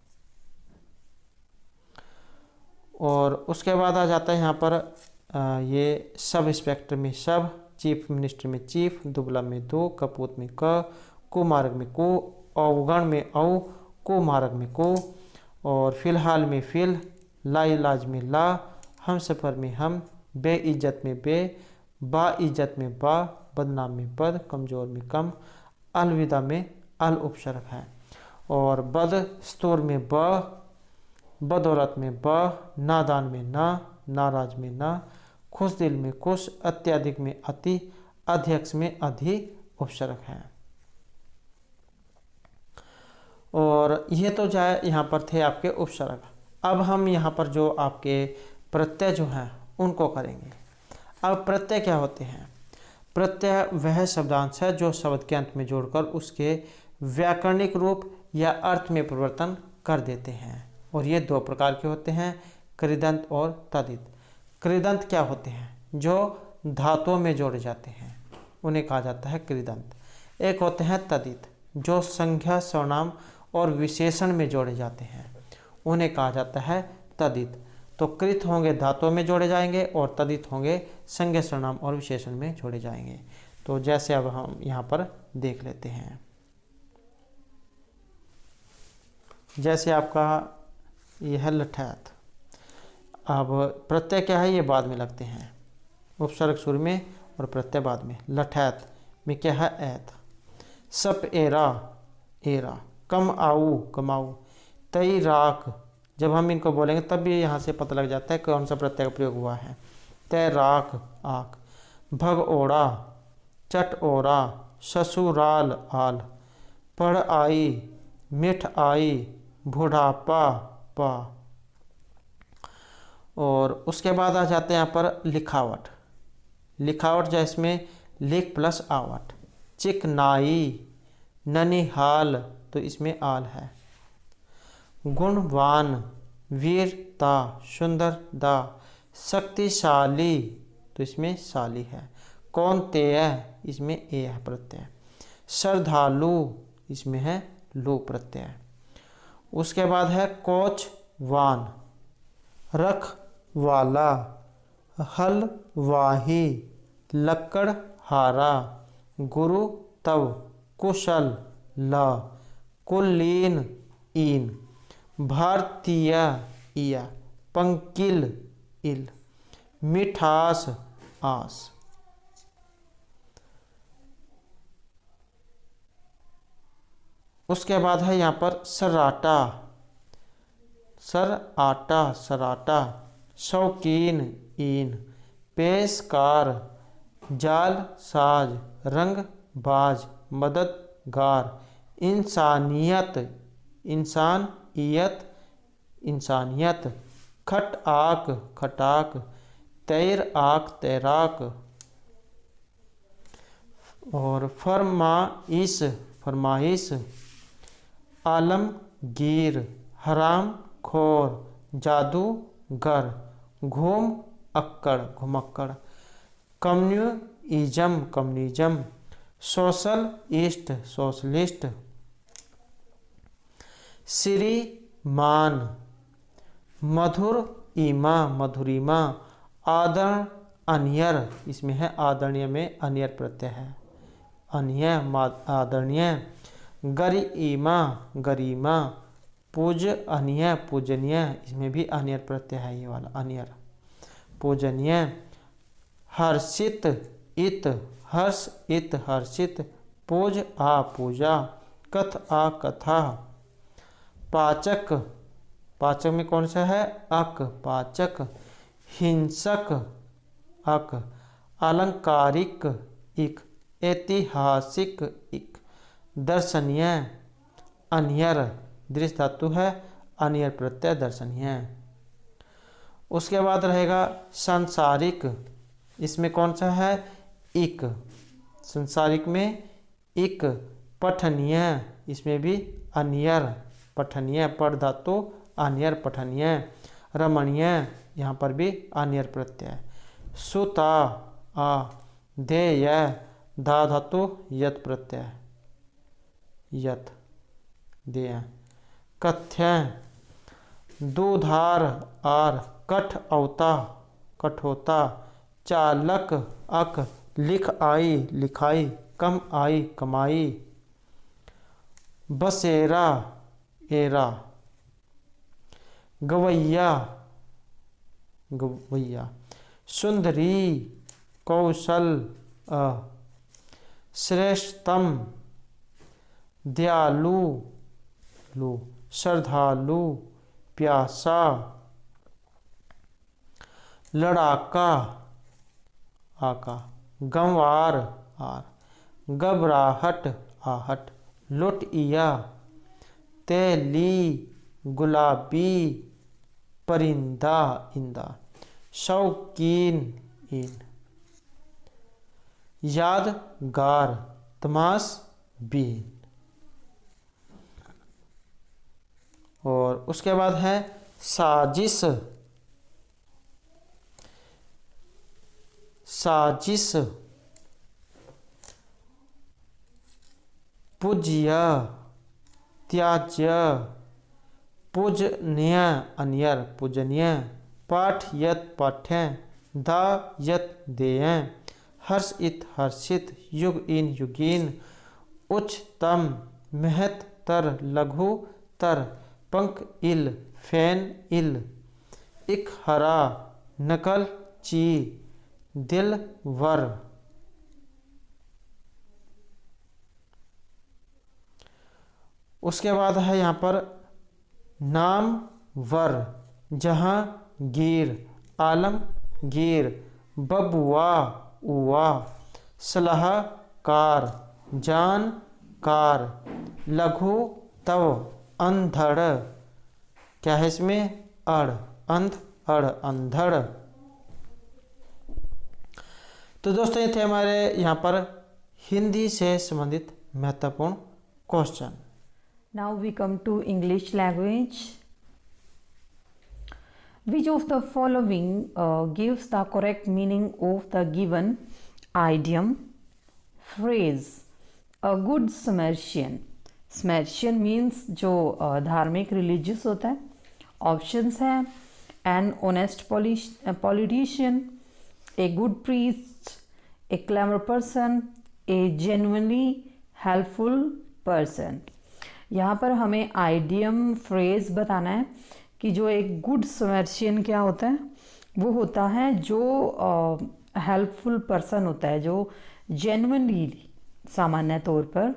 Speaker 1: और उसके बाद आ जाता है यहाँ पर ये सब इंस्पेक्टर में सब, चीफ मिनिस्टर में चीफ, दुबला में दो, कपूत में क, कुमार्ग में को, अवगण में औ, कुमार्ग में को, और फिलहाल में फिल, लाइलाज में ला, हम सफ़र में हम, बेइज्जत में बे, बाइज्जत में बा, बदनाम में बद, कमज़ोर में कम, अलविदा में अल उपसर्ग है। और बद स्तूर में ब, बदौलत में ब, नादान में ना, नाराज में ना, खुश दिल में खुश, अत्यधिक में अति, अध्यक्ष में अधि उपसर्ग है। और ये तो जाए यहाँ पर थे आपके उपसर्ग। अब हम यहाँ पर जो आपके प्रत्यय जो हैं उनको करेंगे। अब प्रत्यय क्या होते हैं? प्रत्यय वह शब्दांश है जो शब्द के अंत में जोड़कर उसके व्याकरणिक रूप या अर्थ में परिवर्तन कर देते हैं। और ये दो प्रकार के होते हैं, कृदंत और तदित। कृदंत क्या होते हैं? जो धातुओं में जोड़े जाते हैं, उन्हें कहा जाता है कृदंत। एक होते हैं तदित, जो संज्ञा, सर्वनाम और विशेषण में जोड़े जाते हैं, उन्हें कहा जाता है तदित। तो कृत होंगे धातुओं में जोड़े जाएंगे और तदित होंगे संज्ञा, सर्वनाम और विशेषण में जोड़े जाएंगे। तो जैसे अब हम यहाँ पर देख लेते हैं। जैसे आपका यह है लठैत। अब प्रत्यय क्या है ये बाद में लगते हैं, उपसर्ग शुरू में और प्रत्यय बाद में। लठैत में क्या है ऐत। सप एरा, एरा। कम आऊ, कमाऊ। तई राख, जब हम इनको बोलेंगे तब भी यहाँ से पता लग जाता है कौन सा प्रत्यय का प्रयोग हुआ है। तय राख, आख। भग ओढ़ा, चट ओरा, ससुराल आल। पढ़ आई, मिठ आई, बुढ़ापा पा। और उसके बाद आ जाते हैं यहाँ पर लिखावट। लिखावट जिसमें लिख प्लस आवट। चिकनाई, ननिहाल, तो इसमें आल है। गुणवान, वीरता, सुंदरता। शक्तिशाली, तो इसमें शाली है। कौनतेय, इसमें ए है प्रत्यय। श्रद्धालु, इसमें है लू प्रत्यय। उसके बाद है कोचवान, रखवाला, हलवाही, लकड़हारा, गुरु तव, कुशल ला, कुलीन ईन, भारतीय इया, पंकिल इल, मिठास आस। उसके बाद है यहाँ पर सराटा, सर आटा, सराटा। शौकीन ईन, पेशकार, जाल साज, रंग बाज, मददगार। इंसानियत, इंसानियत, इंसानियत। खट आक, खटाक। तैर आक, तैराक। और फरमाइश, फरमाइश, आलमगीर, हराम खोर, जादूगर, घूम अक्कड़, घुमक्कड़, कम्युनिज्म, कम्युनिज्म, सोशलिस्ट, सोशलिस्ट, श्रीमान, मधुर ईमा, मधुरिमा, आदर अनियर, इसमें है आदरणीय में अनियर प्रत्यय है, अनिय आदरणीय, गरिमा, गरिमा, पूजनीय, पूजनीय, इसमें भी अनियर प्रत्यय है, ये वाला अनियर, पूजनीय, हर्षित, इत, हर्ष इत, हर्षित, पूज आ, पूजा, कथ आ, कथा, पाचक, पाचक में कौन सा है, अक, पाचक, हिंसक, अक, अलंकारिक, इक, ऐतिहासिक, इक, दर्शनीय, अनियर, दृश्य धातु है, अनियर प्रत्यय दर्शनीय। उसके बाद रहेगा सांसारिक, इसमें कौन सा है, इक, सांसारिक में इक, पठनीय, इसमें भी अनियर, पठनीय, पठ धातु अनियर, पठनीय, रमणीय, यहाँ पर भी अनियर प्रत्यय, सुता, आ, देय, धा धातु यत प्रत्यय, यत, देय, कथ्य, दूधार, आर, कठ अवता, कठोता, चालक, अक, लिख आई, लिखाई, कम आई, कमाई, बसेरा, एरा, गवैया, गवैया, सुंदरी, कौशल, श्रेष्ठतम, दयालु, लू, श्रद्धालु, प्यासा, लड़ाका, आका, गंवार, आर, घबराहट, आहट, लुटिया, तेली, गुलाबी, परिंदा, इंदा, शौकीन, इन, यादगार, तमाशबीन। और उसके बाद है साजिश, साजिश, पूज्य, त्याज्य, पूजनीय, अनियर, पूजनीय, पाठयत, पाठ्य, दायत, देय, हर्षित, हर्षित, युग इन, युगीन, उच्चतम, महत्तर, लघुतर, पंख इल, फैन इल, इकहरा, नकल ची, दिलवर। उसके बाद है यहाँ पर नामवर, जहांगीर, आलमगीर, बबुआ, उआ, सलाहकार, जानकार, लघु तव, अंधड़, क्या है इसमें, अड़, अंध, अड़, अंधड़। तो दोस्तों ये थे हमारे यहाँ पर हिंदी से संबंधित महत्वपूर्ण question.
Speaker 2: Now we come to English language. Which of the following gives the correct meaning of the given idiom, phrase? A good Samaritan. Samaritan means जो धार्मिक रिलीजियस होता है। ऑप्शंस है an honest politician, a good priest, a clever person, a genuinely helpful person. यहाँ पर हमें idiom phrase बताना है कि जो एक गुड समर्शियन क्या होता है, वो होता है जो हेल्पफुल पर्सन होता है, जो जेन्युइनली, सामान्य तौर पर।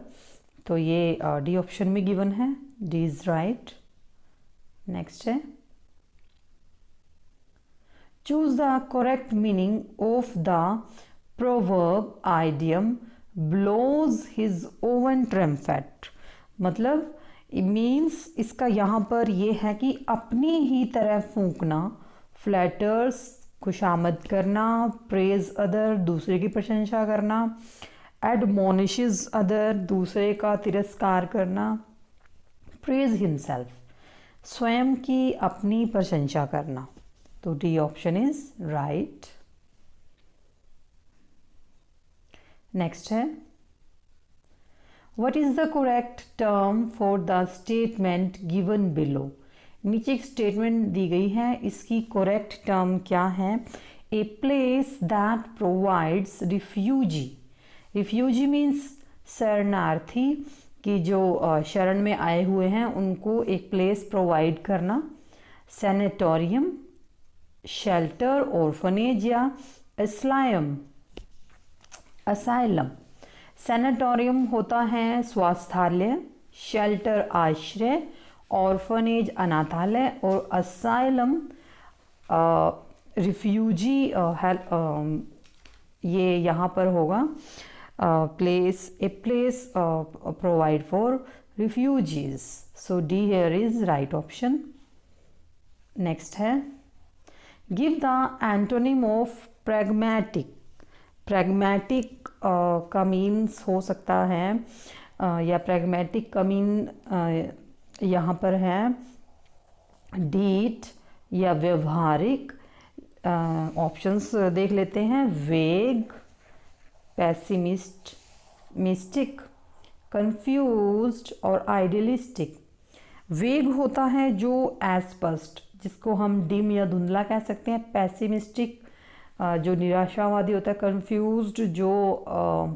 Speaker 2: तो ये डी ऑप्शन में गिवन है, डी इज राइट। नेक्स्ट है choose the correct meaning of the proverb idiom blows his own trumpet. मतलब मीन्स इसका यहाँ पर ये है कि अपनी ही तरह फूंकना, फ्लैटर्स, खुशामद करना, प्रेज अदर, दूसरे की प्रशंसा करना, एडमोनिशेस अदर, दूसरे का तिरस्कार करना। प्रेज हिमसेल्फ, स्वयं की अपनी प्रशंसा करना। तो D option is right. Next है, what is the correct term for the statement given below. नीचे एक स्टेटमेंट दी गई है, इसकी करेक्ट टर्म क्या है। A place that provides refugee, refugee means शरणार्थी, कि जो शरण में आए हुए हैं उनको एक प्लेस प्रोवाइड करना। सैनिटोरियम, शेल्टर, ऑर्फनेज या असाइलम। असाइलम, सैनिटोरियम होता है स्वास्थ्यालय, शेल्टर आश्रय, ऑर्फनेज अनाथालय और असाइलम रिफ्यूजी ये यहाँ पर होगा place, a place provide for refugees. So D here is right option. Next है, give the antonym of pragmatic. Pragmatic का मीन्स हो सकता है या प्रैग्मेटिक का मीन यहाँ पर है डीट या व्यवहारिक। ऑप्शंस देख लेते हैं, वेग, पैसिमिस्ट, मिस्टिक, कंफ्यूज्ड और आइडियलिस्टिक। वेग होता है जो अस्पष्ट, जिसको हम डिम या धुंधला कह सकते हैं। पैसिमिस्टिक जो निराशावादी होता है। कंफ्यूज्ड जो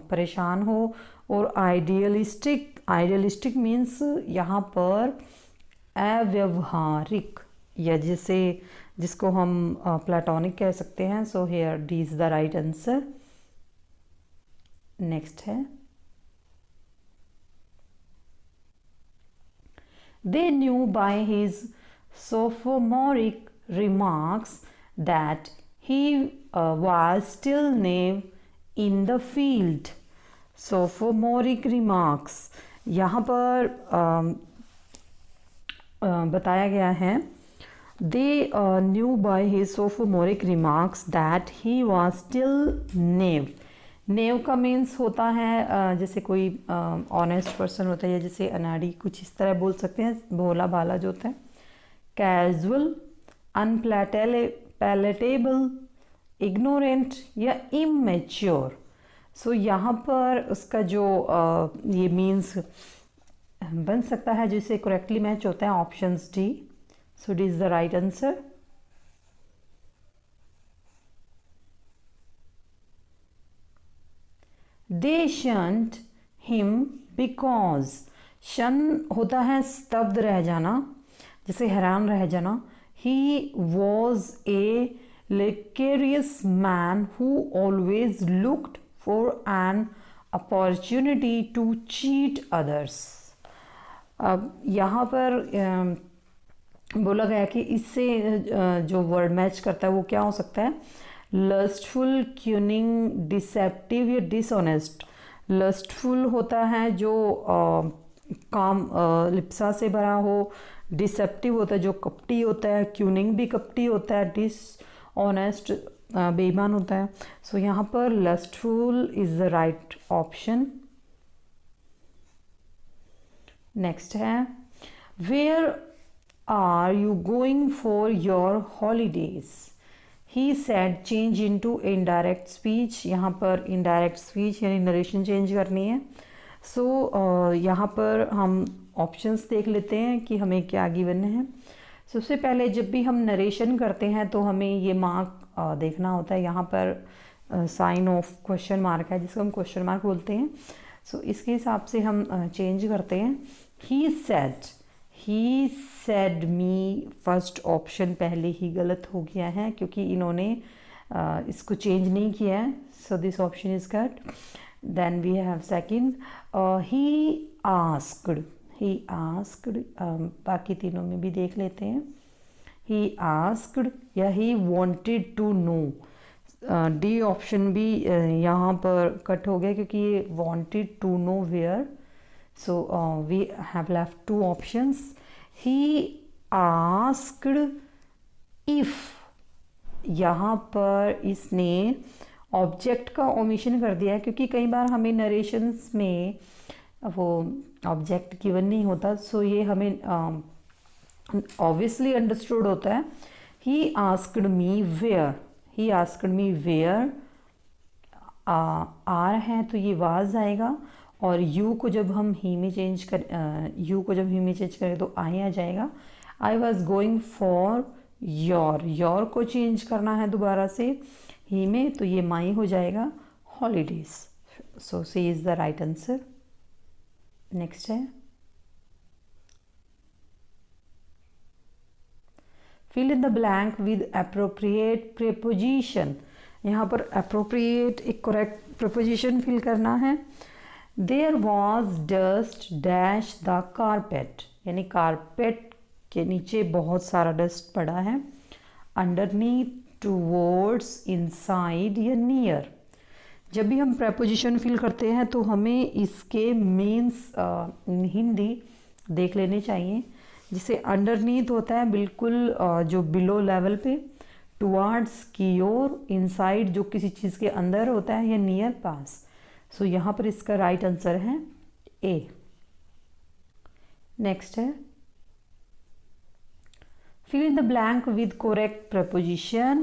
Speaker 2: परेशान हो। और आइडियलिस्टिक, आइडियलिस्टिक मीन्स यहाँ पर अव्यवहारिक या जिसको हम प्लेटोनिक कह सकते हैं। So here D is the right answer. Next है, they knew by his sophomoric remarks that he was still new in the field. sophomoric remarks यहाँ पर बताया गया है, they knew by his sophomoric remarks that he was still new. नेव का means होता है जैसे कोई ऑनेस्ट पर्सन होता है या जैसे अनाड़ी, कुछ इस तरह बोल सकते हैं, भोला भाला जो होता है। कैजुअल, अनपैलेटेबल, इग्नोरेंट या इमेच्योर। सो यहाँ पर उसका जो ये मीन्स बन सकता है जिसे करेक्टली मैच होता है options D. So D is the right answer. They shunned him because, शन होता है स्तब्ध रह जाना, जैसे हैरान रह जाना। He was a lecerious man who always looked for an opportunity to cheat others. अब यहाँ पर बोला गया कि इससे जो वर्ड मैच करता है वो क्या हो सकता है। लस्टफुल, क्यूनिंग, डिसेप्टिव या डिसऑनेस्ट। लस्टफुल होता है जो काम लिप्सा से भरा हो। डिसेप्टिव होता है जो कपटी होता है। क्यूनिंग भी कपटी होता है। डिसऑनेस्ट बेईमान होता है। सो यहाँ पर lustful is the right option. Next है, where are you going for your holidays. He said change into indirect speech। यहाँ पर indirect speech यानी नरेशन चेंज करनी है। सो यहाँ पर हम ऑप्शंस देख लेते हैं कि हमें क्या गिवन है। सबसे पहले जब भी हम नरेशन करते हैं तो हमें ये मार्क देखना होता है। यहाँ पर साइन ऑफ क्वेश्चन मार्क है जिसको हम क्वेश्चन मार्क बोलते हैं। सो इसके हिसाब से हम चेंज करते हैं। He said me, first option पहले ही गलत हो गया है क्योंकि इन्होंने इसको चेंज नहीं किया है। So this option is correct. Then we have second, he asked. बाकी तीनों में भी देख लेते हैं। ही आस्क्ड या he wanted to know. D option भी यहाँ पर कट हो गया क्योंकि ये wanted to know where. So we have left two options. He asked if, यहाँ पर इसने ऑब्जेक्ट का ओमिशन कर दिया है क्योंकि कई बार हमें नरेशंस में वो ऑब्जेक्ट गिवन नहीं होता, सो ये हमें ऑब्वियसली अंडरस्टूड होता है। He asked me where, he asked me where, R है तो ये वाज आएगा, और यू को जब हम ही में चेंज करें तो आई आ जाएगा। I was going for your को चेंज करना है दोबारा से ही में, तो ये माई हो जाएगा holidays. So C is the right answer. Next है fill in the blank with appropriate preposition. यहाँ पर अप्रोप्रिएट एक करेक्ट प्रीपोजिशन फिल करना है। There was dust dash the carpet, यानी कारपेट के नीचे बहुत सारा डस्ट पड़ा है। अंडरनीथ, टूवर्ड्स, इनसाइड या नियर। जब भी हम प्रेपोजिशन फिल करते हैं तो हमें इसके मीन्स हिंदी देख लेने चाहिए। जिसे अंडरनीथ होता है बिल्कुल जो बिलो लेवल पे, टुवर्ड्स की ओर, इनसाइड जो किसी चीज़ के अंदर होता है, या नियर पास। सो यहाँ पर इसका राइट आंसर है ए। नेक्स्ट है fill in the blank with correct preposition.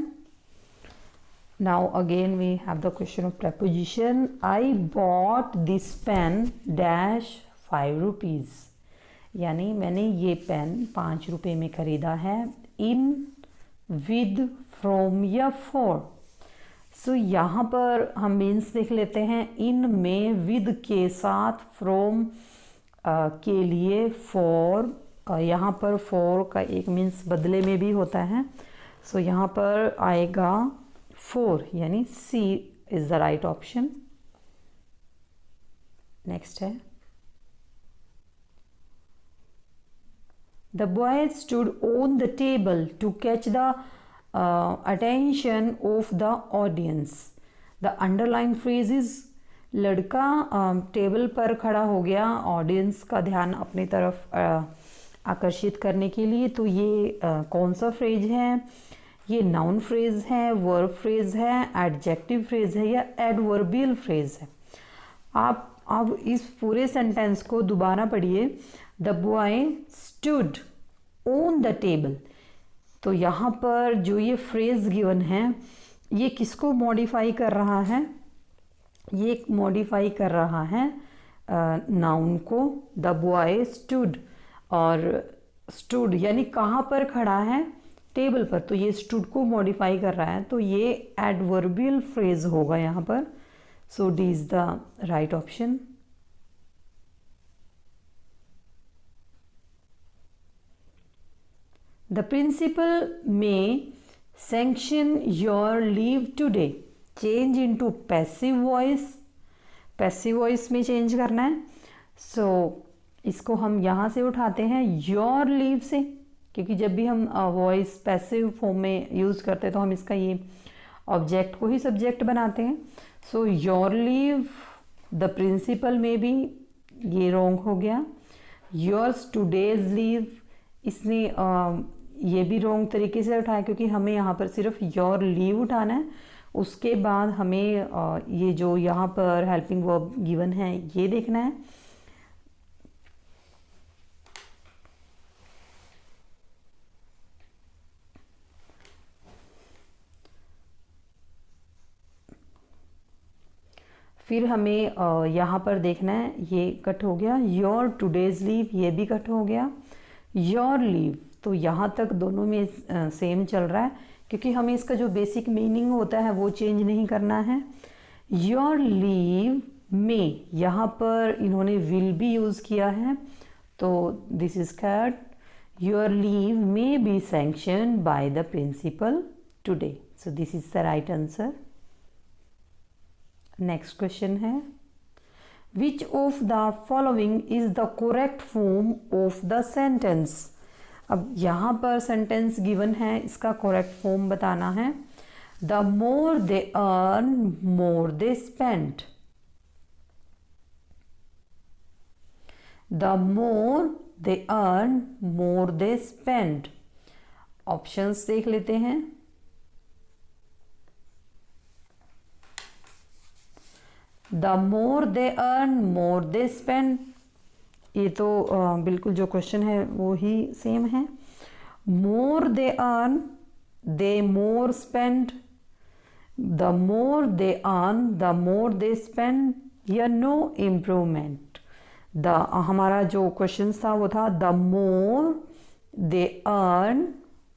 Speaker 2: Now again we have the question of preposition. I bought this pen dash 5 rupees, यानी मैंने ये पेन 5 रुपये में ख़रीदा है। in, with, from या for। सो यहाँ पर हम मीन्स देख लेते हैं। in में with के साथ, from के लिए, for यहाँ पर for का एक मीन्स बदले में भी होता है। सो यहाँ पर आएगा for, यानी C is the right option. Next है the boy stood on the table to catch the attention of the audience. The underline phrase is लड़का टेबल पर खड़ा हो गया ऑडियंस का ध्यान अपनी तरफ आकर्षित करने के लिए। तो ये कौन सा फ्रेज है? ये नाउन फ्रेज है, वर्ब फ्रेज है, एडजेक्टिव फ्रेज है या एडवर्बियल फ्रेज है। आप अब इस पूरे सेंटेंस को दोबारा पढ़िए। The boy stood on the table. तो यहाँ पर जो ये फ्रेज गिवन है ये किसको मॉडिफाई कर रहा है? ये मॉडिफाई कर रहा है नाउन को। द बॉय स्टूड, और स्टूड यानी कहाँ पर खड़ा है? टेबल पर। तो ये स्टूड को मॉडिफाई कर रहा है, तो ये एडवर्बियल फ्रेज होगा यहाँ पर। So D is the right option. The principal may sanction your leave today, change into passive voice. Passive voice में चेंज करना है। सो इसको हम यहाँ से उठाते हैं योर लीव से, क्योंकि जब भी हम वॉइस पैसिव फॉर्म में यूज़ करते हैं तो हम इसका ये ऑब्जेक्ट को ही सब्जेक्ट बनाते हैं। So your leave, the principal में भी ये रॉन्ग हो गया। योर्स टुडेज लीव, इसने ये भी रॉन्ग तरीके से उठाया क्योंकि हमें यहाँ पर सिर्फ योर लीव उठाना है। उसके बाद हमें ये जो यहाँ पर हेल्पिंग वर्ब गिवन है ये देखना है। फिर हमें यहाँ पर देखना है, ये कट हो गया। योर टुडेज लीव, ये भी कट हो गया। योर लीव, तो यहाँ तक दोनों में सेम चल रहा है क्योंकि हमें इसका जो बेसिक मीनिंग होता है वो चेंज नहीं करना है। योर लीव में यहाँ पर इन्होंने विल भी यूज़ किया है, तो this is cut. Your leave may be sanction by the principal today. So this is the right answer. Next question है which of the following is the correct form of the sentence. अब यहाँ पर sentence given है, इसका correct form बताना है। The more they earn more they spend. The more they earn more they spend. Options देख लेते हैं। The more they earn more they spend, ये तो बिल्कुल जो क्वेश्चन है वो ही सेम है। More they earn they more spend, the more they earn the more they spend, या नो इम्प्रूवमेंट। द हमारा जो क्वेश्चन था वो था the more they earn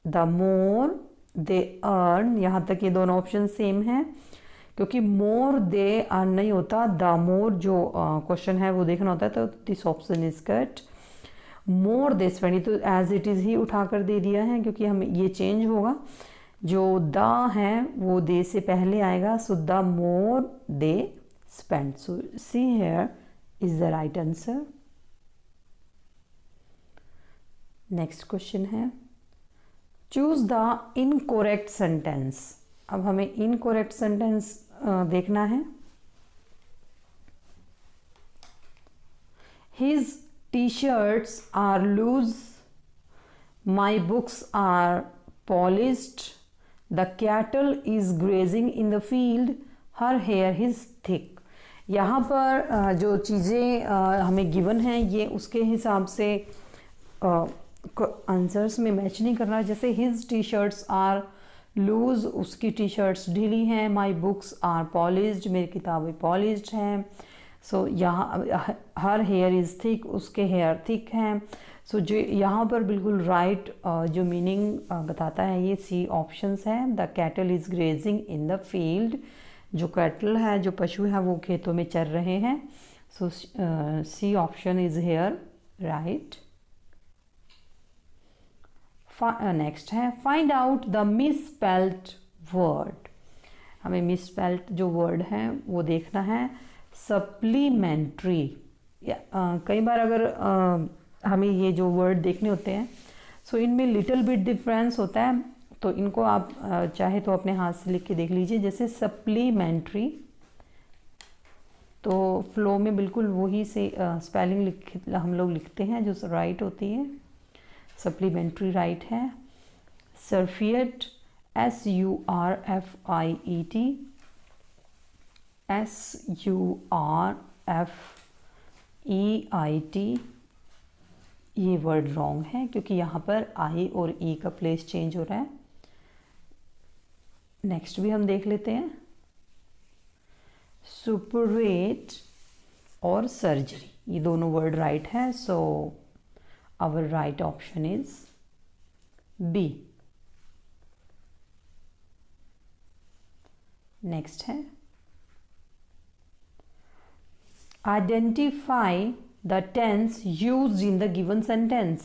Speaker 2: the more they earn, यहाँ तक ये दोनों ऑप्शन सेम हैं, क्योंकि मोर दे अर्न नहीं होता, द मोर जो क्वेश्चन है वो देखना होता है, तो this option is cut. More they spend तो एज इट इज़ ही उठा कर दे दिया है, क्योंकि हम ये चेंज होगा, जो द है वो दे से पहले आएगा, so the more they spend, so C here is the right answer. Next question है चूज द इनकोरेक्ट सेंटेंस। अब हमें इनकोरेक्ट सेंटेंस देखना है। His t-shirts are loose, my books are polished, the cattle is grazing in the field, her hair is thick। यहाँ पर जो चीज़ें हमें गिवन हैं ये उसके हिसाब से आंसर्स में मैच नहीं कर रहा। जैसे his T shirts are loose, उसकी टी शर्ट्स ढीली हैं, माई बुक्स आर पॉलिश्ड, मेरी किताबें पॉलिश्ड हैं। सो यहाँ हर हेयर इज़ थिक, उसके हेयर थिक हैं। सो जो यहाँ पर बिल्कुल राइट जो मीनिंग बताता है ये सी ऑप्शंस है। The cattle is grazing in the field, जो कैटल है जो पशु है वो खेतों में चर रहे हैं। So C option is here right. Next है find out the misspelled word. हमें मिसस्पेल्ड जो वर्ड है वो देखना है। सप्लीमेंट्री, कई बार अगर हमें ये जो वर्ड देखने होते हैं सो इनमें लिटिल बिट डिफरेंस होता है, तो इनको आप चाहे तो अपने हाथ से लिख के देख लीजिए। जैसे सप्लीमेंट्री तो फ्लो में बिल्कुल वही से स्पेलिंग हम लोग लिखते हैं जो राइट होती है। सप्लीमेंट्री राइट है। सर्फिएट SURFIET, SURFEIT, ये वर्ड रॉन्ग है क्योंकि यहाँ पर आई और ई का प्लेस चेंज हो रहा है। नेक्स्ट भी हम देख लेते हैं। सुपरवेट और सर्जरी, ये दोनों वर्ड राइट है। So our right option is B. Next है identify the tense used in the given sentence.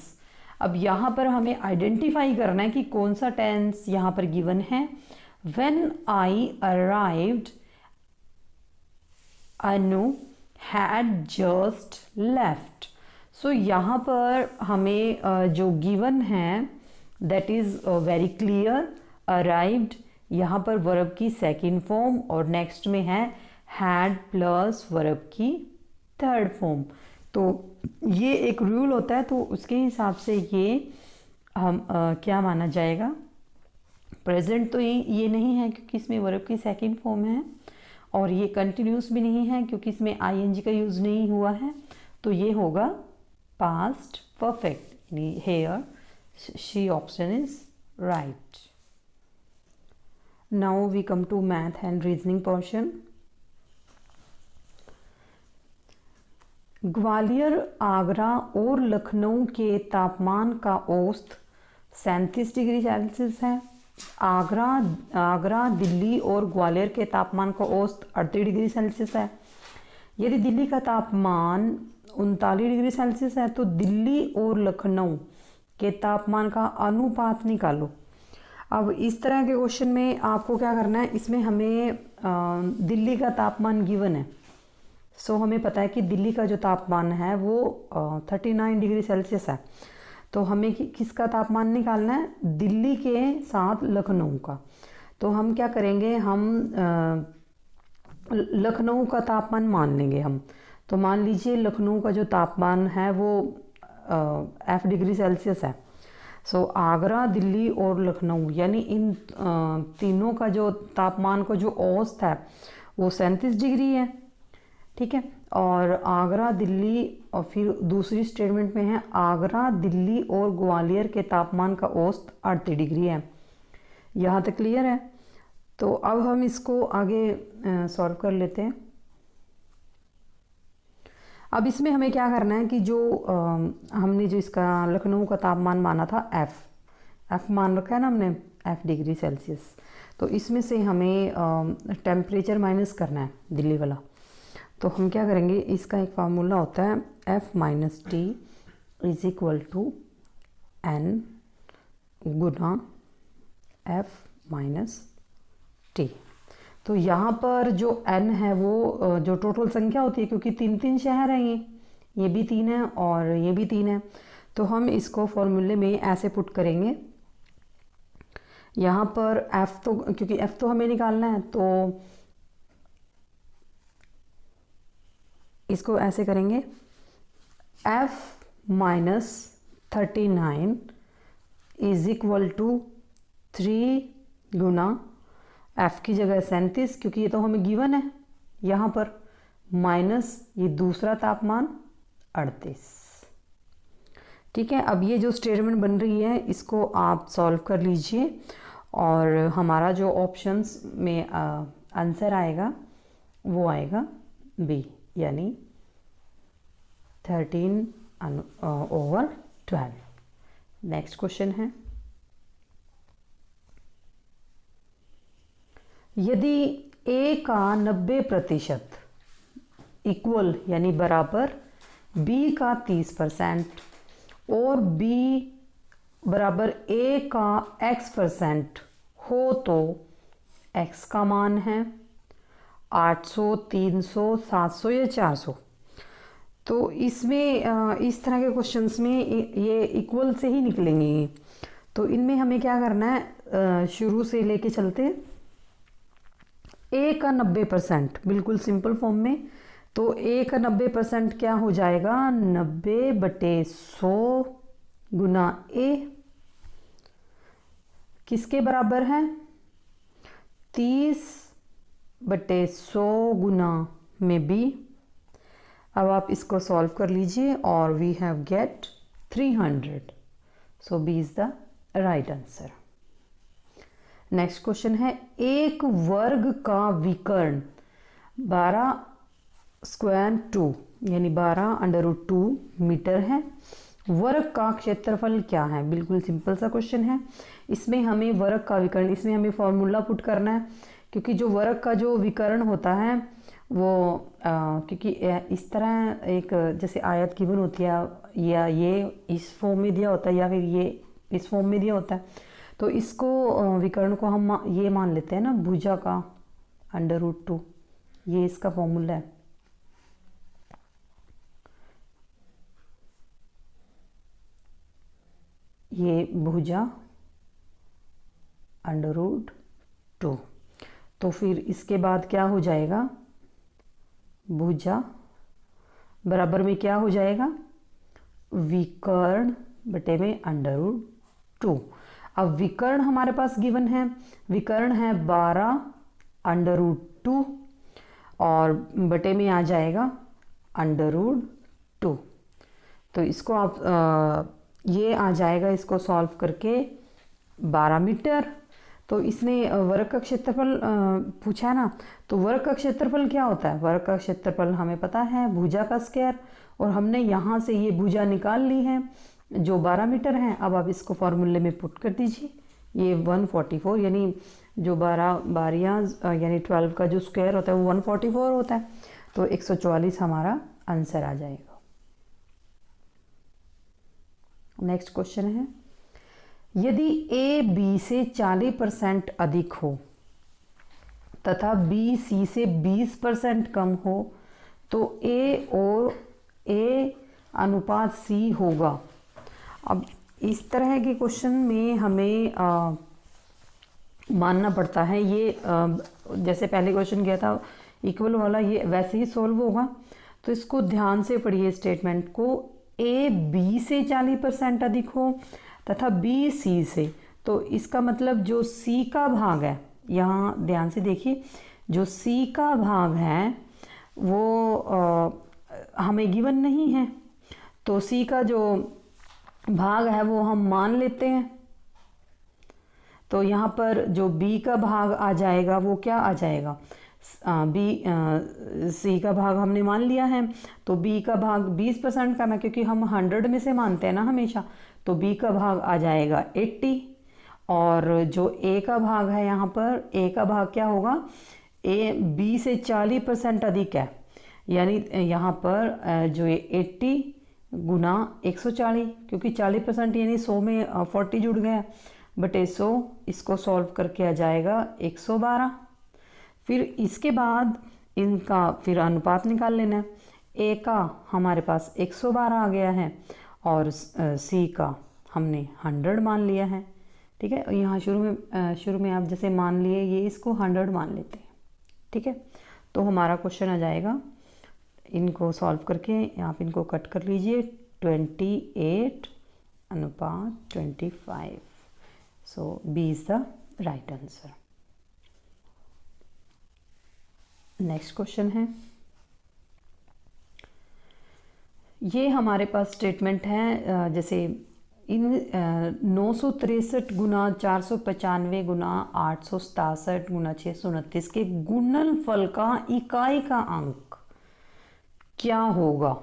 Speaker 2: अब यहाँ पर हमें आइडेंटिफाई करना है कि कौन सा टेंस यहाँ पर गिवन है। When I arrived, Anu had just left. So यहाँ पर हमें जो गिवन है that is very clear। arrived यहाँ पर वर्ब की सेकेंड फॉर्म और नेक्स्ट में है had प्लस वर्ब की थर्ड फॉर्म। तो ये एक रूल होता है, तो उसके हिसाब से ये हम क्या माना जाएगा। प्रेजेंट तो ये नहीं है क्योंकि इसमें वर्ब की सेकंड फॉर्म है, और ये कंटिन्यूस भी नहीं है क्योंकि इसमें आईएनजी का यूज़ नहीं हुआ है, तो ये होगा past perfect. Here C option is right. Now we come to math and reasoning portion. Gwalior, Agra और लखनऊ के तापमान का औसत 37 डिग्री सेल्सियस है। आगरा, दिल्ली और ग्वालियर के तापमान का औसत 38 डिग्री सेल्सियस है। यदि दिल्ली का तापमान 39 डिग्री सेल्सियस है तो दिल्ली और लखनऊ के तापमान का अनुपात निकालो। अब इस तरह के क्वेश्चन में आपको क्या करना है, इसमें हमें दिल्ली का तापमान गिवन है। सो हमें पता है कि दिल्ली का जो तापमान है वो 39 डिग्री सेल्सियस है। तो हमें किसका तापमान निकालना है, दिल्ली के साथ लखनऊ का। तो हम क्या करेंगे, हम लखनऊ का तापमान मान लेंगे हम। तो मान लीजिए लखनऊ का जो तापमान है वो F डिग्री सेल्सियस है। सो आगरा, दिल्ली और लखनऊ यानी इन तीनों का जो तापमान का जो औसत है वो 37 डिग्री है। ठीक है। और आगरा, दिल्ली, और फिर दूसरी स्टेटमेंट में है आगरा, दिल्ली और ग्वालियर के तापमान का औसत 38 डिग्री है। यहाँ तक क्लियर है। तो अब हम इसको आगे सॉल्व कर लेते हैं। अब इसमें हमें क्या करना है कि जो हमने जो इसका लखनऊ का तापमान माना था एफ मान रखा है ना हमने, एफ डिग्री सेल्सियस। तो इसमें से हमें टेम्परेचर माइनस करना है दिल्ली वाला। तो हम क्या करेंगे, इसका एक फार्मूला होता है F minus T is equal to N गुना एफ माइनस टी। तो यहाँ पर जो n है वो जो टोटल संख्या होती है, क्योंकि 3 शहर हैं, ये भी 3 है और ये भी 3 है, तो हम इसको फॉर्मूले में ऐसे पुट करेंगे। यहाँ पर f तो, क्योंकि f तो हमें निकालना है, तो इसको ऐसे करेंगे f minus 39 is equal to 3 गुना f की जगह 37, क्योंकि ये तो हमें गिवन है यहाँ पर, माइनस ये दूसरा तापमान 38। ठीक है। अब ये जो स्टेटमेंट बन रही है इसको आप सॉल्व कर लीजिए और हमारा जो ऑप्शंस में आंसर आएगा वो आएगा बी, यानी 13/12। नेक्स्ट क्वेश्चन है, यदि A का 90% इक्वल यानी बराबर B का 30% और B बराबर A का X% हो तो X का मान है 800, 300, 700 या 400। तो इसमें इस तरह के क्वेश्चंस में ये इक्वल से ही निकलेंगे। तो इनमें हमें क्या करना है, शुरू से लेके चलते हैं। A का 90% बिल्कुल सिंपल फॉर्म में, तो A का 90% क्या हो जाएगा, 90/100 गुना A किसके बराबर है, 30/100 गुना में B। अब आप इसको सॉल्व कर लीजिए और we have get 300, so B is the right answer. Next question है, एक वर्ग का विकर्ण 12√2 यानी 12√2 मीटर है। वर्ग का क्षेत्रफल क्या है? बिल्कुल सिंपल सा क्वेश्चन है। इसमें हमें वर्ग का विकर्ण, इसमें हमें फॉर्मूला पुट करना है, क्योंकि जो वर्ग का जो विकर्ण होता है वो क्योंकि इस तरह एक जैसे आयत गिवन होती है, या ये इस फॉर्म में दिया होता है या फिर ये इस फॉर्म में दिया होता है, तो इसको विकर्ण को हम ये मान लेते हैं ना, भुजा का √2, ये इसका फॉर्मूला है। ये भुजा √2, तो फिर इसके बाद क्या हो जाएगा, भुजा बराबर में क्या हो जाएगा, विकर्ण बटे में √2। अब विकर्ण हमारे पास गिवन है, विकर्ण है 12√2 और बटे में आ जाएगा √2। तो इसको आप ये आ जाएगा, इसको सॉल्व करके 12 मीटर। तो इसने वर्ग का क्षेत्रफल पूछा है ना, तो वर्ग का क्षेत्रफल क्या होता है, वर्ग का क्षेत्रफल हमें पता है भुजा का स्क्वायर, और हमने यहाँ से ये भुजा निकाल ली है जो 12 मीटर है। अब आप इसको फॉर्मूले में पुट कर दीजिए, ये 144 यानी जो 12 बारियाँ यानी 12 का जो स्क्वायर होता है वो 144 होता है, तो 144 हमारा आंसर आ जाएगा। नेक्स्ट क्वेश्चन है, यदि A B से 40% अधिक हो तथा B C से 20% कम हो तो A और A अनुपात C होगा। अब इस तरह के क्वेश्चन में हमें मानना पड़ता है ये जैसे पहले क्वेश्चन किया था इक्वल वाला, ये वैसे ही सॉल्व होगा। तो इसको ध्यान से पढ़िए स्टेटमेंट को, A B से 40% अधिक हो तथा B C से, तो इसका मतलब जो C का भाग है, यहाँ ध्यान से देखिए, जो C का भाग है वो हमें गिवन नहीं है, तो सी का जो भाग है वो हम मान लेते हैं। तो यहाँ पर जो बी का भाग आ जाएगा वो क्या आ जाएगा, सी का भाग हमने मान लिया है, तो बी का भाग 20% का, ना क्योंकि हम 100 में से मानते हैं ना हमेशा, तो बी का भाग आ जाएगा 80। और जो ए का भाग है, यहाँ पर ए का भाग क्या होगा, ए बी से 40% अधिक है, यानी यहाँ पर जो ये 80 गुना 140, क्योंकि 40% यानी 100 में 40 जुड़ गया, बटे 100, इसको सॉल्व करके आ जाएगा 112। फिर इसके बाद इनका फिर अनुपात निकाल लेना है। ए का हमारे पास 112 आ गया है और सी का हमने 100 मान लिया है। ठीक है, यहाँ शुरू में आप जैसे मान लिए, ये इसको 100 मान लेते हैं। ठीक है, तो हमारा क्वेश्चन आ जाएगा, इनको सॉल्व करके आप इनको कट कर लीजिए, 28 अनुपात 25। So B is the right answer. Next question है, ये हमारे पास स्टेटमेंट है, जैसे इन 963 गुना 495 गुना 867 गुना 629 के गुणनफल का इकाई का अंक क्या होगा।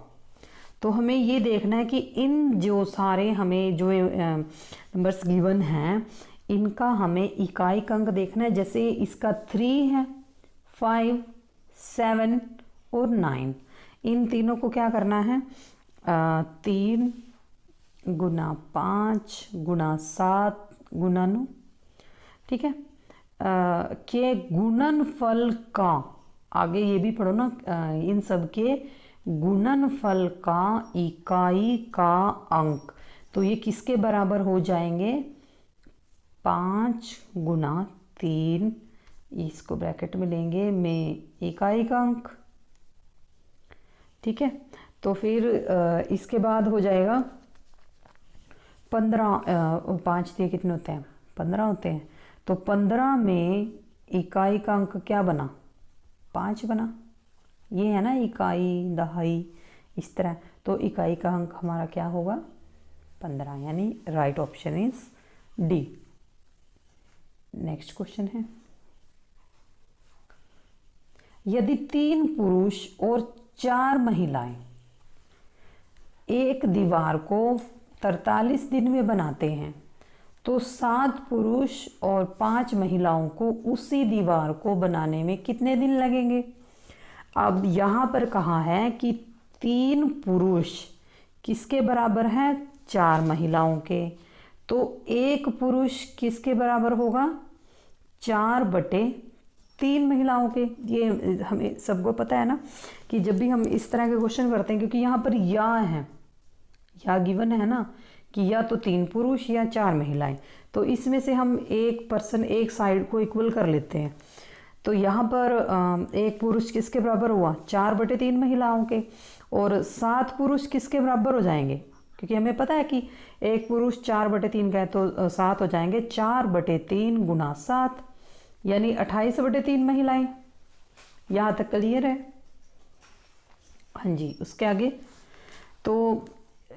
Speaker 2: तो हमें ये देखना है कि इन जो सारे हमें जो नंबर्स गिवन हैं, इनका हमें इकाई का अंक देखना है। जैसे इसका 3 है, 5, 7 और 9, इन तीनों को क्या करना है, 3 गुना 5 गुना 7 गुना 9, ठीक है, के गुणनफल का, आगे ये भी पढ़ो ना, इन सब के गुणनफल का इकाई का अंक, तो ये किसके बराबर हो जाएंगे, 5 गुना 3, इसको ब्रैकेट में लेंगे में इकाई का अंक। ठीक है, तो फिर इसके बाद हो जाएगा 15, 5 दिए कितने होते हैं, 15 होते हैं, तो 15 में इकाई का अंक क्या बना, 5 बना। ये है ना इकाई, दहाई, इस तरह, तो इकाई का अंक हमारा क्या होगा, 15, यानी right option is D. Next question है, यदि 3 पुरुष और 4 महिलाएं एक दीवार को 43 दिन में बनाते हैं, तो 7 पुरुष और 5 महिलाओं को उसी दीवार को बनाने में कितने दिन लगेंगे। अब यहाँ पर कहा है कि 3 पुरुष किसके बराबर हैं, 4 महिलाओं के, तो 1 पुरुष किसके बराबर होगा, 4/3 महिलाओं के। ये हमें सबको पता है ना कि जब भी हम इस तरह के क्वेश्चन करते हैं, क्योंकि यहाँ पर या है, या गिवन है ना कि या तो 3 पुरुष या 4 महिलाएं, तो इसमें से हम एक पर्सन एक साइड को इक्वल कर लेते हैं। तो यहाँ पर 1 पुरुष किसके बराबर हुआ, 4/3 महिलाओं के, और 7 पुरुष किसके बराबर हो जाएंगे, क्योंकि हमें पता है कि 1 पुरुष 4/3 का है, तो 7 हो जाएंगे 4/3 गुना 7, यानी 28/3 महिलाएं। यहाँ तक क्लियर है, हाँ जी। उसके आगे तो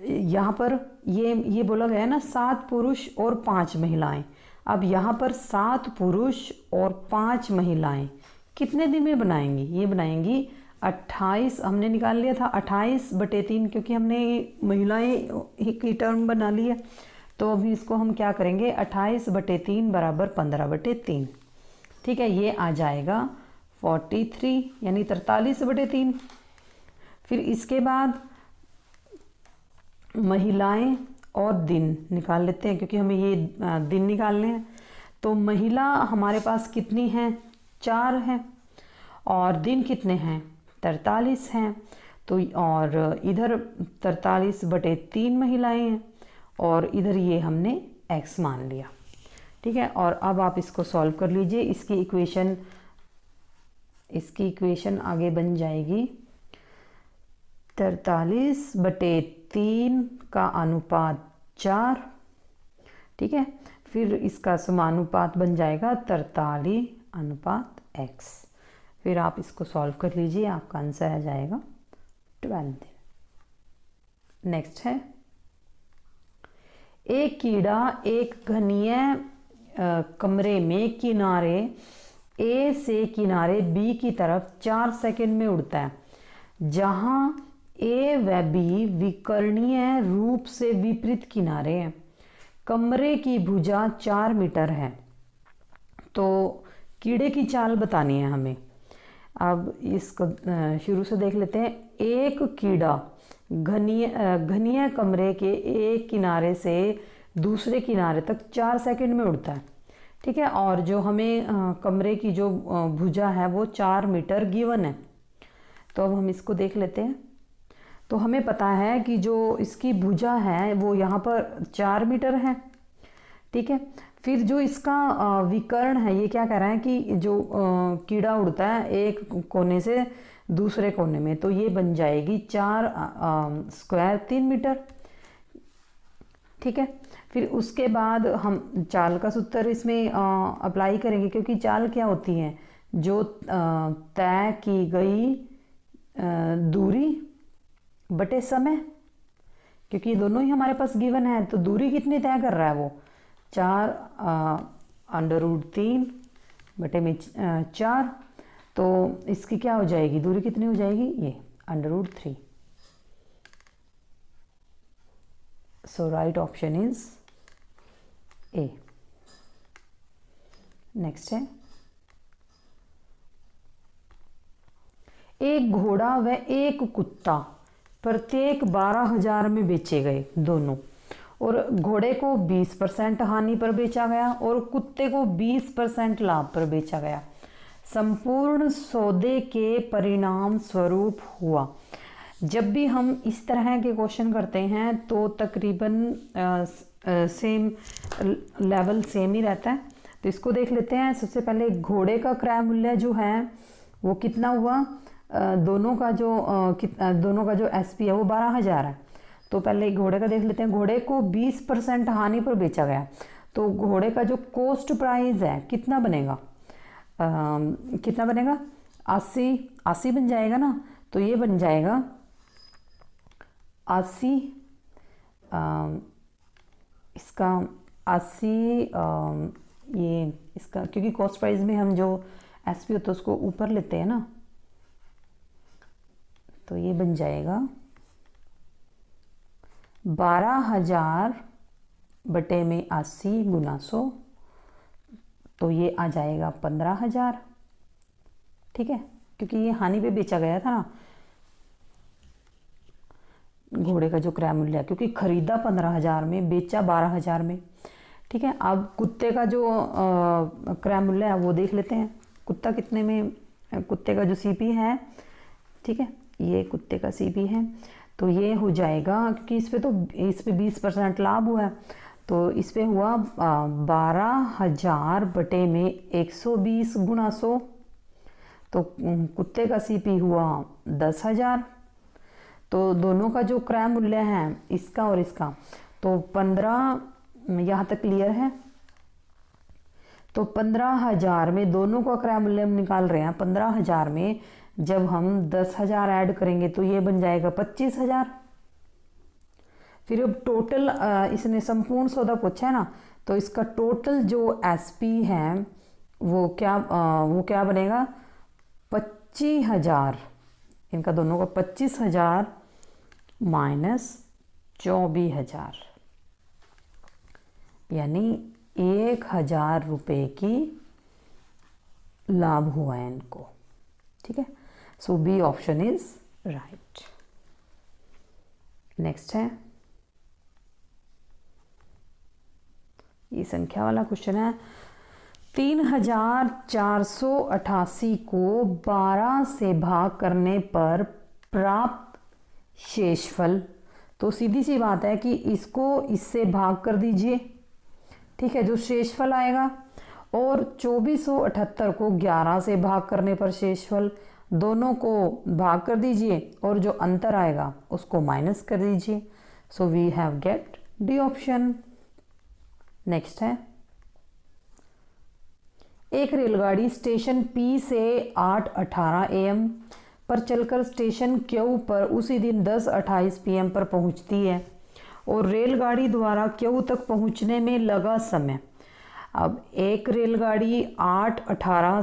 Speaker 2: यहाँ पर ये बोला गया है ना, 7 पुरुष और 5 महिलाएं। अब यहाँ पर 7 पुरुष और 5 महिलाएं कितने दिन में बनाएंगी, ये बनाएंगी 28, हमने निकाल लिया था 28/3, क्योंकि हमने महिलाएं की टर्म बना ली है, तो अभी इसको हम क्या करेंगे, 28/3 बराबर 15/3। ठीक है, ये आ जाएगा 43, यानी 43/3। फिर इसके बाद महिलाएं और दिन निकाल लेते हैं, क्योंकि हमें ये दिन निकालने हैं। तो महिला हमारे पास कितनी हैं, 4 हैं, और दिन कितने हैं, 43 हैं। तो और इधर 43/3 महिलाएं हैं, और इधर ये हमने x मान लिया। ठीक है, और अब आप इसको सॉल्व कर लीजिए। इसकी इक्वेशन आगे बन जाएगी 43/3 का अनुपात 4। ठीक है, फिर इसका समानुपात बन जाएगा 43 अनुपात x। फिर आप इसको सॉल्व कर लीजिए, आपका आंसर आ जाएगा 12 दिन। नेक्स्ट है, एक कीड़ा एक घनीय कमरे में किनारे ए से किनारे बी की तरफ 4 सेकंड में उड़ता है, जहां ए व बी विकर्णीय रूप से विपरीत किनारे हैं। कमरे की भुजा 4 मीटर है। तो कीड़े की चाल बतानी है हमें। अब इसको शुरू से देख लेते हैं। एक कीड़ा घनीय कमरे के एक किनारे से दूसरे किनारे तक 4 सेकंड में उड़ता है, ठीक है। और जो हमें कमरे की जो भुजा है वो 4 मीटर गिवन है। तो अब हम इसको देख लेते हैं। तो हमें पता है कि जो इसकी भुजा है वो यहाँ पर 4 मीटर है, ठीक है। फिर जो इसका विकर्ण है, ये क्या कह रहा है कि जो कीड़ा उड़ता है एक कोने से दूसरे कोने में, तो ये बन जाएगी 4 स्क्वायर 3 मीटर, ठीक है। फिर उसके बाद हम चाल का सूत्र इसमें अप्लाई करेंगे, क्योंकि चाल क्या होती है, जो तय की गई दूरी बटे समय, क्योंकि ये दोनों ही हमारे पास गिवन है। तो दूरी कितनी तय कर रहा है वो 4 √3 बटे में 4, तो इसकी क्या हो जाएगी, दूरी कितनी हो जाएगी, ये √3। So right option is A. Next है, एक घोड़ा व एक कुत्ता प्रत्येक 12,000 में बेचे गए दोनों, और घोड़े को 20% हानि पर बेचा गया और कुत्ते को 20% लाभ पर बेचा गया। संपूर्ण सौदे के परिणाम स्वरूप हुआ। जब भी हम इस तरह के क्वेश्चन करते हैं तो तकरीबन सेम लेवल सेम ही रहता है। तो इसको देख लेते हैं। सबसे पहले घोड़े का क्रय मूल्य जो है वो कितना हुआ, दोनों का जो एसपी है वो 12,000 है। तो पहले घोड़े का देख लेते हैं। घोड़े को 20% हानि पर बेचा गया, तो घोड़े का जो कॉस्ट प्राइस है कितना बनेगा, कितना बनेगा 80 बन जाएगा ना। तो ये बन जाएगा 80, इसका 80, ये इसका, क्योंकि कॉस्ट प्राइस में हम जो एसपी होता है उसको ऊपर लेते हैं ना, तो ये बन जाएगा 12,000 बटे में 80 गुना 100, तो ये आ जाएगा 15,000, ठीक है। क्योंकि ये हानि पे बेचा गया था ना घोड़े का जो क्रय मूल्य है, क्योंकि खरीदा 15,000 में, बेचा 12,000 में, ठीक है। अब कुत्ते का जो क्रय मूल्य है वो देख लेते हैं। कुत्ता कितने में, कुत्ते का जो सीपी है, ठीक है, ये कुत्ते का सीपी है, तो ये हो जाएगा, क्योंकि इस पे 20% लाभ हुआ है, तो इस पे हुआ 12,000 बटे में 120 गुना 100, तो कुत्ते का सीपी हुआ 10,000। तो दोनों का जो क्रय मूल्य है इसका और इसका, तो 15, यहाँ तक क्लियर है। तो 15,000 में दोनों का क्रय मूल्य हम निकाल रहे हैं। 15,000 में जब हम 10,000 ऐड करेंगे तो ये बन जाएगा 25,000। फिर अब टोटल, इसने संपूर्ण सौदा पूछा है ना, तो इसका टोटल जो एसपी है वो क्या बनेगा 25,000। इनका दोनों का 25,000 माइनस 24,000, यानी 1,000 रुपये की लाभ हुआ है इनको, ठीक है। So B option is right. Next है, ये संख्या वाला क्वेश्चन है। 3,488 को 12 से भाग करने पर प्राप्त शेषफल, तो सीधी सी बात है कि इसको इससे भाग कर दीजिए, ठीक है, जो शेषफल आएगा, और 2478 को 11 से भाग करने पर शेषफल, दोनों को भाग कर दीजिए और जो अंतर आएगा उसको माइनस कर दीजिए। So we have get D option. Next है, एक रेलगाड़ी स्टेशन P से 8:18 AM पर चलकर स्टेशन Q पर उसी दिन 10:28 PM पर पहुंचती है और रेलगाड़ी द्वारा Q तक पहुंचने में लगा समय। अब एक रेलगाड़ी 8:18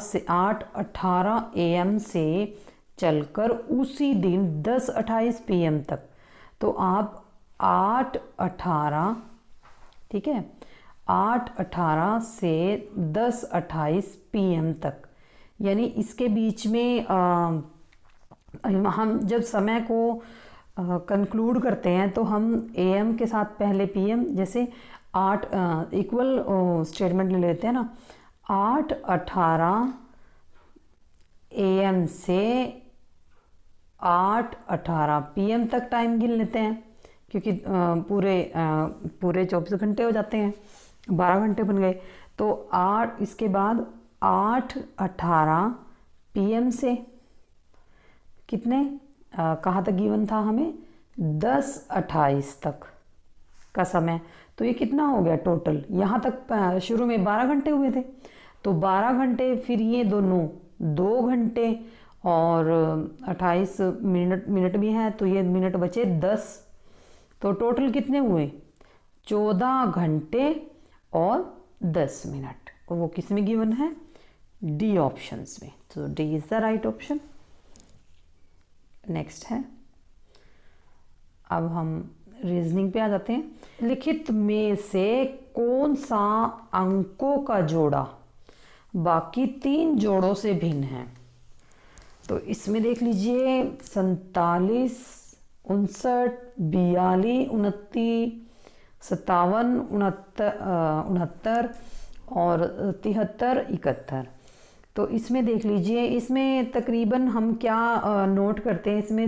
Speaker 2: AM से चलकर उसी दिन 10:28 PM तक, तो आप 8:18, ठीक है, 8:18 से 10:28 PM तक, यानी इसके बीच में हम जब समय को कंक्लूड करते हैं तो हम AM के साथ पहले PM, जैसे 8 इक्वल स्टेटमेंट ले लेते हैं ना, 8:18 AM से 8:18 PM तक टाइम गिन लेते हैं, क्योंकि पूरे 24 घंटे हो जाते हैं, 12 घंटे बन गए। तो 8, इसके बाद 8:18 PM से कितने कहाँ तक गिवन था हमें, 10:28 तक का समय। तो ये कितना हो गया टोटल, यहाँ तक शुरू में 12 घंटे हुए थे, तो 12 घंटे, फिर ये दोनों 2 घंटे और 28 मिनट भी हैं, तो ये मिनट बचे 10, तो टोटल कितने हुए, 14 घंटे और 10 मिनट। और वो किस में गिवन है, डी ऑप्शंस में। तो D is the right option. Next है, अब हम रीजनिंग पे आ जाते हैं। लिखित में से कौन सा अंकों का जोड़ा बाकी 3 जोड़ों से भिन्न है। तो इसमें देख लीजिए 47, 59, 42, 29, 57, 69 और 73, 71। तो इसमें देख लीजिए, इसमें तकरीबन हम क्या नोट करते हैं, इसमें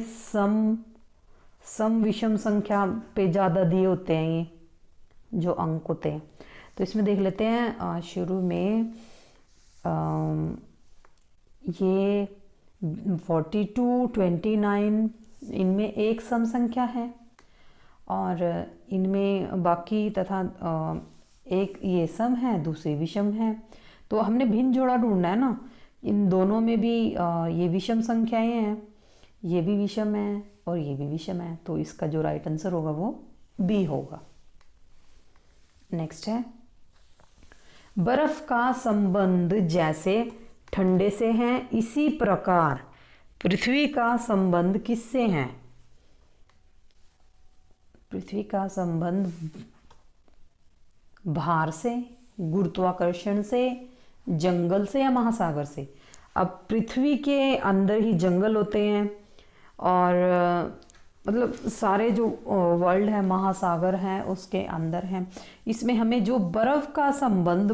Speaker 2: सम विषम संख्या पे ज़्यादा दिए होते हैं ये जो अंक होते हैं। तो इसमें देख लेते हैं शुरू में ये 42, 29, इनमें एक सम संख्या है और इनमें बाकी तथा एक ये सम है, दूसरी विषम है। तो हमने भिन्न जोड़ा ढूंढना है ना, इन दोनों में भी ये विषम संख्याएं हैं, ये भी विषम है और ये भी विषम है, तो इसका जो राइट आंसर होगा वो बी होगा। नेक्स्ट है, बर्फ का संबंध जैसे ठंडे से है, इसी प्रकार पृथ्वी का संबंध किससे है। पृथ्वी का संबंध भार से, गुरुत्वाकर्षण से, जंगल से या महासागर से। अब पृथ्वी के अंदर ही जंगल होते हैं और मतलब सारे जो वर्ल्ड है, महासागर है उसके अंदर है। इसमें हमें जो बर्फ का संबंध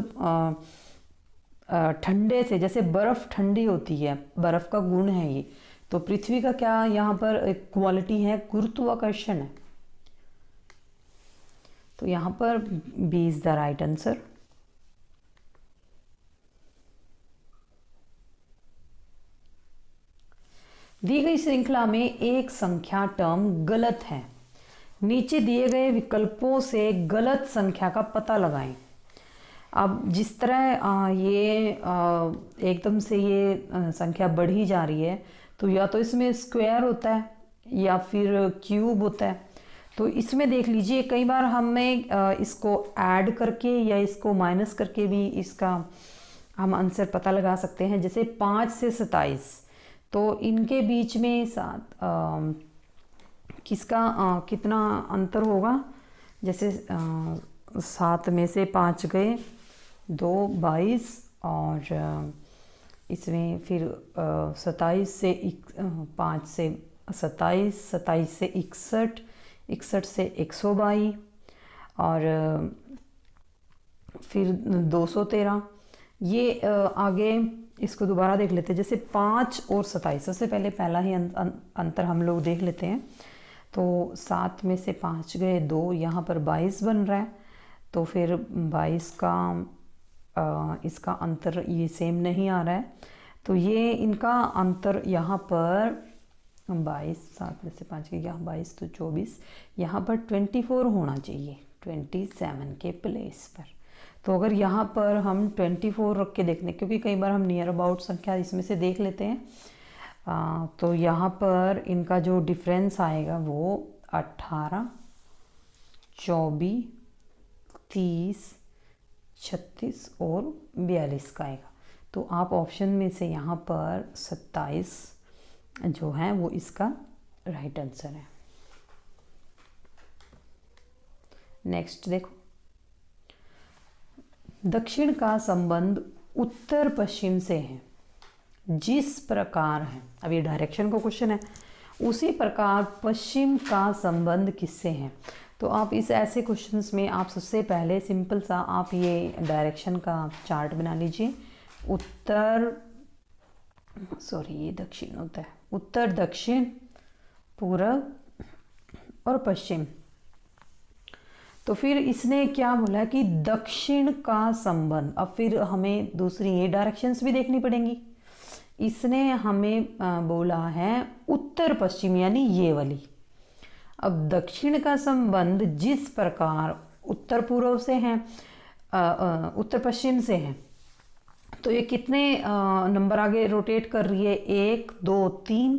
Speaker 2: ठंडे से, जैसे बर्फ ठंडी होती है, बर्फ का गुण है ये, तो पृथ्वी का क्या यहाँ पर एक क्वालिटी है, गुरुत्वाकर्षण है। तो यहाँ पर B is the right answer. दी गई श्रृंखला में एक संख्या टर्म गलत है, नीचे दिए गए विकल्पों से गलत संख्या का पता लगाएं। अब जिस तरह ये एकदम से ये संख्या बढ़ी जा रही है, तो या तो इसमें स्क्वायर होता है या फिर क्यूब होता है। तो इसमें देख लीजिए, कई बार हमें इसको ऐड करके या इसको माइनस करके भी इसका हम आंसर पता लगा सकते हैं। जैसे 5 से 27, तो इनके बीच में किसका कितना अंतर होगा। जैसे 7 में से 5 गए, 2, 22 और इसमें फिर 27 से 5 से 27, 27 से 61, 61 से 122 और फिर 213। ये आगे इसको दोबारा देख लेते हैं। जैसे 5 और 27, सबसे पहले पहला ही अंतर हम लोग देख लेते हैं। तो 7 में से 5 गए, 2, यहाँ पर 22 बन रहा है। तो फिर 22 का इसका अंतर ये सेम नहीं आ रहा है, तो ये इनका अंतर यहाँ पर 22, 7 में से 5 गए, यहाँ 22 तो 24, यहाँ पर 24 होना चाहिए, 27 के प्लेस पर। तो अगर यहाँ पर हम 24 रख के देखने, क्योंकि कई बार हम नियर अबाउट संख्या इसमें से देख लेते हैं, तो यहाँ पर इनका जो डिफरेंस आएगा वो 18, 24, 30, 36 और 42 का आएगा। तो आप ऑप्शन में से यहाँ पर 27 जो है वो इसका राइट आंसर है। नेक्स्ट देखो, दक्षिण का संबंध उत्तर पश्चिम से है जिस प्रकार है, अब ये डायरेक्शन का क्वेश्चन है, उसी प्रकार पश्चिम का संबंध किससे है। तो आप इस ऐसे क्वेश्चंस में आप सबसे पहले सिंपल सा आप ये डायरेक्शन का चार्ट बना लीजिए। ये दक्षिण होता है, उत्तर, दक्षिण, पूर्व और पश्चिम। तो फिर इसने क्या बोला कि दक्षिण का संबंध, अब फिर हमें दूसरी ये डायरेक्शंस भी देखनी पड़ेंगी। इसने हमें बोला है उत्तर पश्चिम, यानी ये वाली। अब दक्षिण का संबंध जिस प्रकार उत्तर पूर्व से है, उत्तर पश्चिम से है, तो ये कितने नंबर आगे रोटेट कर रही है, 1, 2, 3।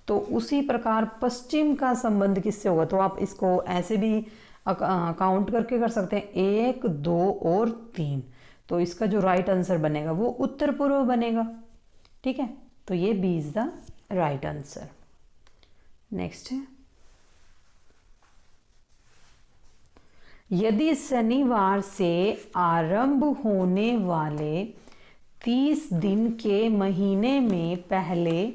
Speaker 2: तो उसी प्रकार पश्चिम का संबंध किससे होगा, तो आप इसको ऐसे भी काउंट करके कर सकते हैं, 1, 2 और 3। तो इसका जो राइट आंसर बनेगा वो उत्तर पूर्व बनेगा। ठीक है, तो ये B is the right answer. Next है, यदि शनिवार से आरंभ होने वाले 30 दिन के महीने में पहले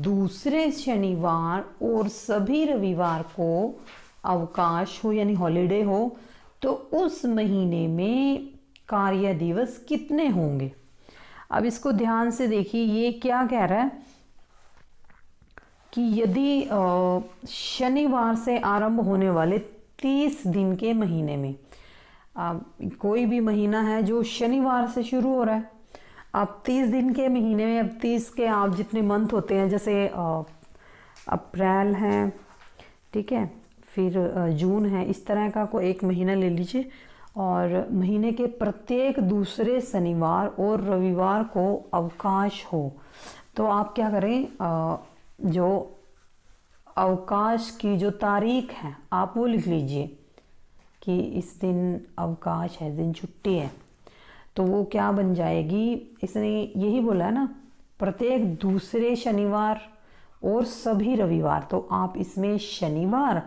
Speaker 2: दूसरे शनिवार और सभी रविवार को अवकाश हो यानी हॉलीडे हो, तो उस महीने में कार्य दिवस कितने होंगे। अब इसको ध्यान से देखिए, ये क्या कह रहा है कि यदि शनिवार से आरंभ होने वाले 30 दिन के महीने में, कोई भी महीना है जो शनिवार से शुरू हो रहा है, अब 30 दिन के महीने में, अब 30 के आप जितने मंथ होते हैं, जैसे अप्रैल है, ठीक है, फिर जून है, इस तरह का कोई एक महीना ले लीजिए और महीने के प्रत्येक दूसरे शनिवार और रविवार को अवकाश हो। तो आप क्या करें, जो अवकाश की जो तारीख है आप वो लिख लीजिए कि इस दिन अवकाश है, इस दिन छुट्टी है। तो वो क्या बन जाएगी, इसने यही बोला है ना, प्रत्येक दूसरे शनिवार और सभी रविवार। तो आप इसमें शनिवार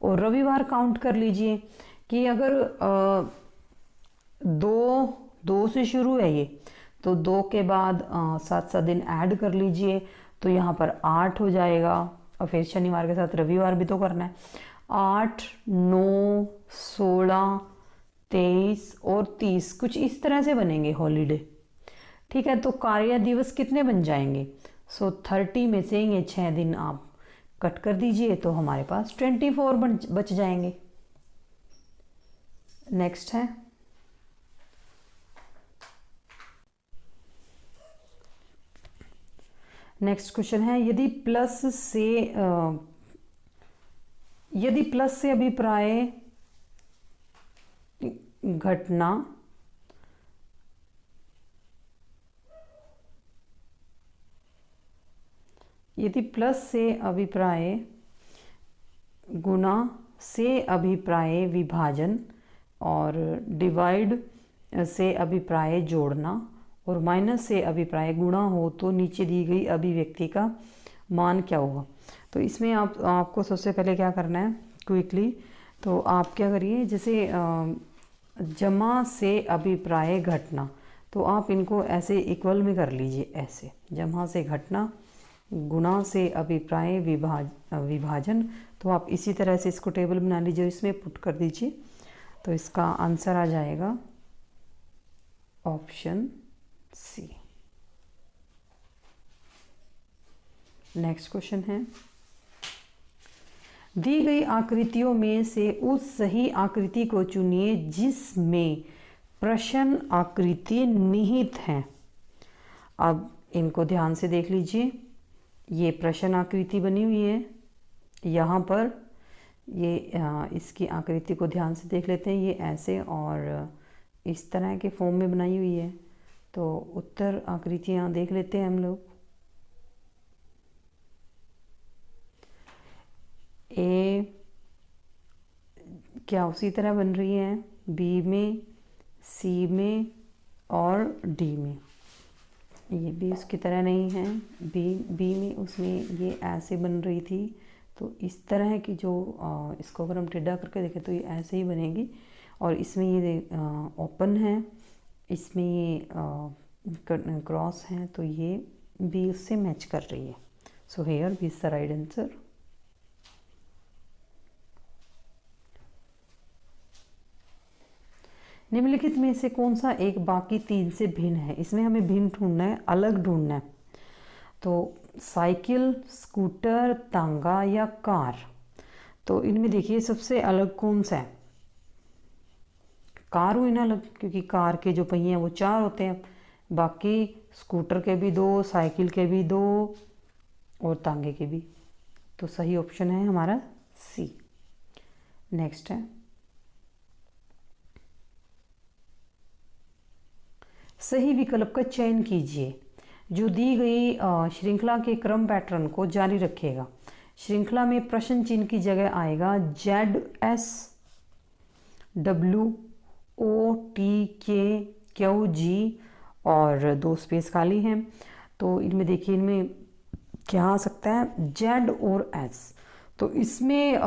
Speaker 2: और रविवार काउंट कर लीजिए कि अगर 2 से शुरू है ये, तो 2 के बाद 7 दिन ऐड कर लीजिए, तो यहाँ पर 8 हो जाएगा। और फिर शनिवार के साथ रविवार भी तो करना है, 8, 9, 16, 23 और 30 कुछ इस तरह से बनेंगे हॉलीडे। ठीक है, तो कार्य दिवस कितने बन जाएंगे, 30 में से ये 6 दिन आप कट कर दीजिए, तो हमारे पास 24 बच जाएंगे। नेक्स्ट है, नेक्स्ट क्वेश्चन है, यदि प्लस से अभिप्राय घटना यदि प्लस से अभिप्राय गुणा से अभिप्राय विभाजन और डिवाइड से अभिप्राय जोड़ना और माइनस से अभिप्राय गुणा हो, तो नीचे दी गई अभिव्यक्ति का मान क्या होगा। तो इसमें आपको सबसे पहले क्या करना है क्विकली, तो आप क्या करिए, जैसे जमा से अभिप्राय घटना, तो आप इनको ऐसे इक्वल में कर लीजिए, ऐसे जमा से घटना गुणा से अभिप्राय विभाजन। तो आप इसी तरह से इसको टेबल बना लीजिए, इसमें पुट कर दीजिए, तो इसका आंसर आ जाएगा ऑप्शन सी। नेक्स्ट क्वेश्चन है, दी गई आकृतियों में से उस सही आकृति को चुनिए जिसमें प्रश्न आकृति निहित है। अब इनको ध्यान से देख लीजिए, ये प्रश्न आकृति बनी हुई है यहाँ पर, ये इसकी आकृति को ध्यान से देख लेते हैं, ये ऐसे और इस तरह के फॉर्म में बनाई हुई है। तो उत्तर आकृतियाँ देख लेते हैं हम लोग। ए क्या उसी तरह बन रही है, बी में, सी में और डी में। ये भी उसकी तरह नहीं है, बी में उसमें ये ऐसे बन रही थी। तो इस तरह की जो इसको अगर हम टेढ़ा करके देखें तो ये ऐसे ही बनेगी। और इसमें ये ओपन है, इसमें ये क्रॉस है, तो ये बी उससे मैच कर रही है। So here B is the right answer. निम्नलिखित में से कौन सा एक बाकी तीन से भिन्न है? इसमें हमें भिन्न ढूंढना है, अलग ढूंढना है। तो साइकिल, स्कूटर, तांगा या कार। तो इनमें देखिए सबसे अलग कौन सा है? कार हुई ना अलग, क्योंकि कार के जो पहिए हैं वो 4 होते हैं। बाकी स्कूटर के भी 2, साइकिल के भी 2 और तांगे के भी। तो सही ऑप्शन है हमारा सी। नेक्स्ट है, सही विकल्प का चयन कीजिए जो दी गई श्रृंखला के क्रम पैटर्न को जारी रखेगा। श्रृंखला में प्रश्न चिन्ह की जगह आएगा ZS WOTKQG और 2 स्पेस खाली हैं। तो इनमें देखिए, इनमें क्या आ सकता है? Z और S। तो इसमें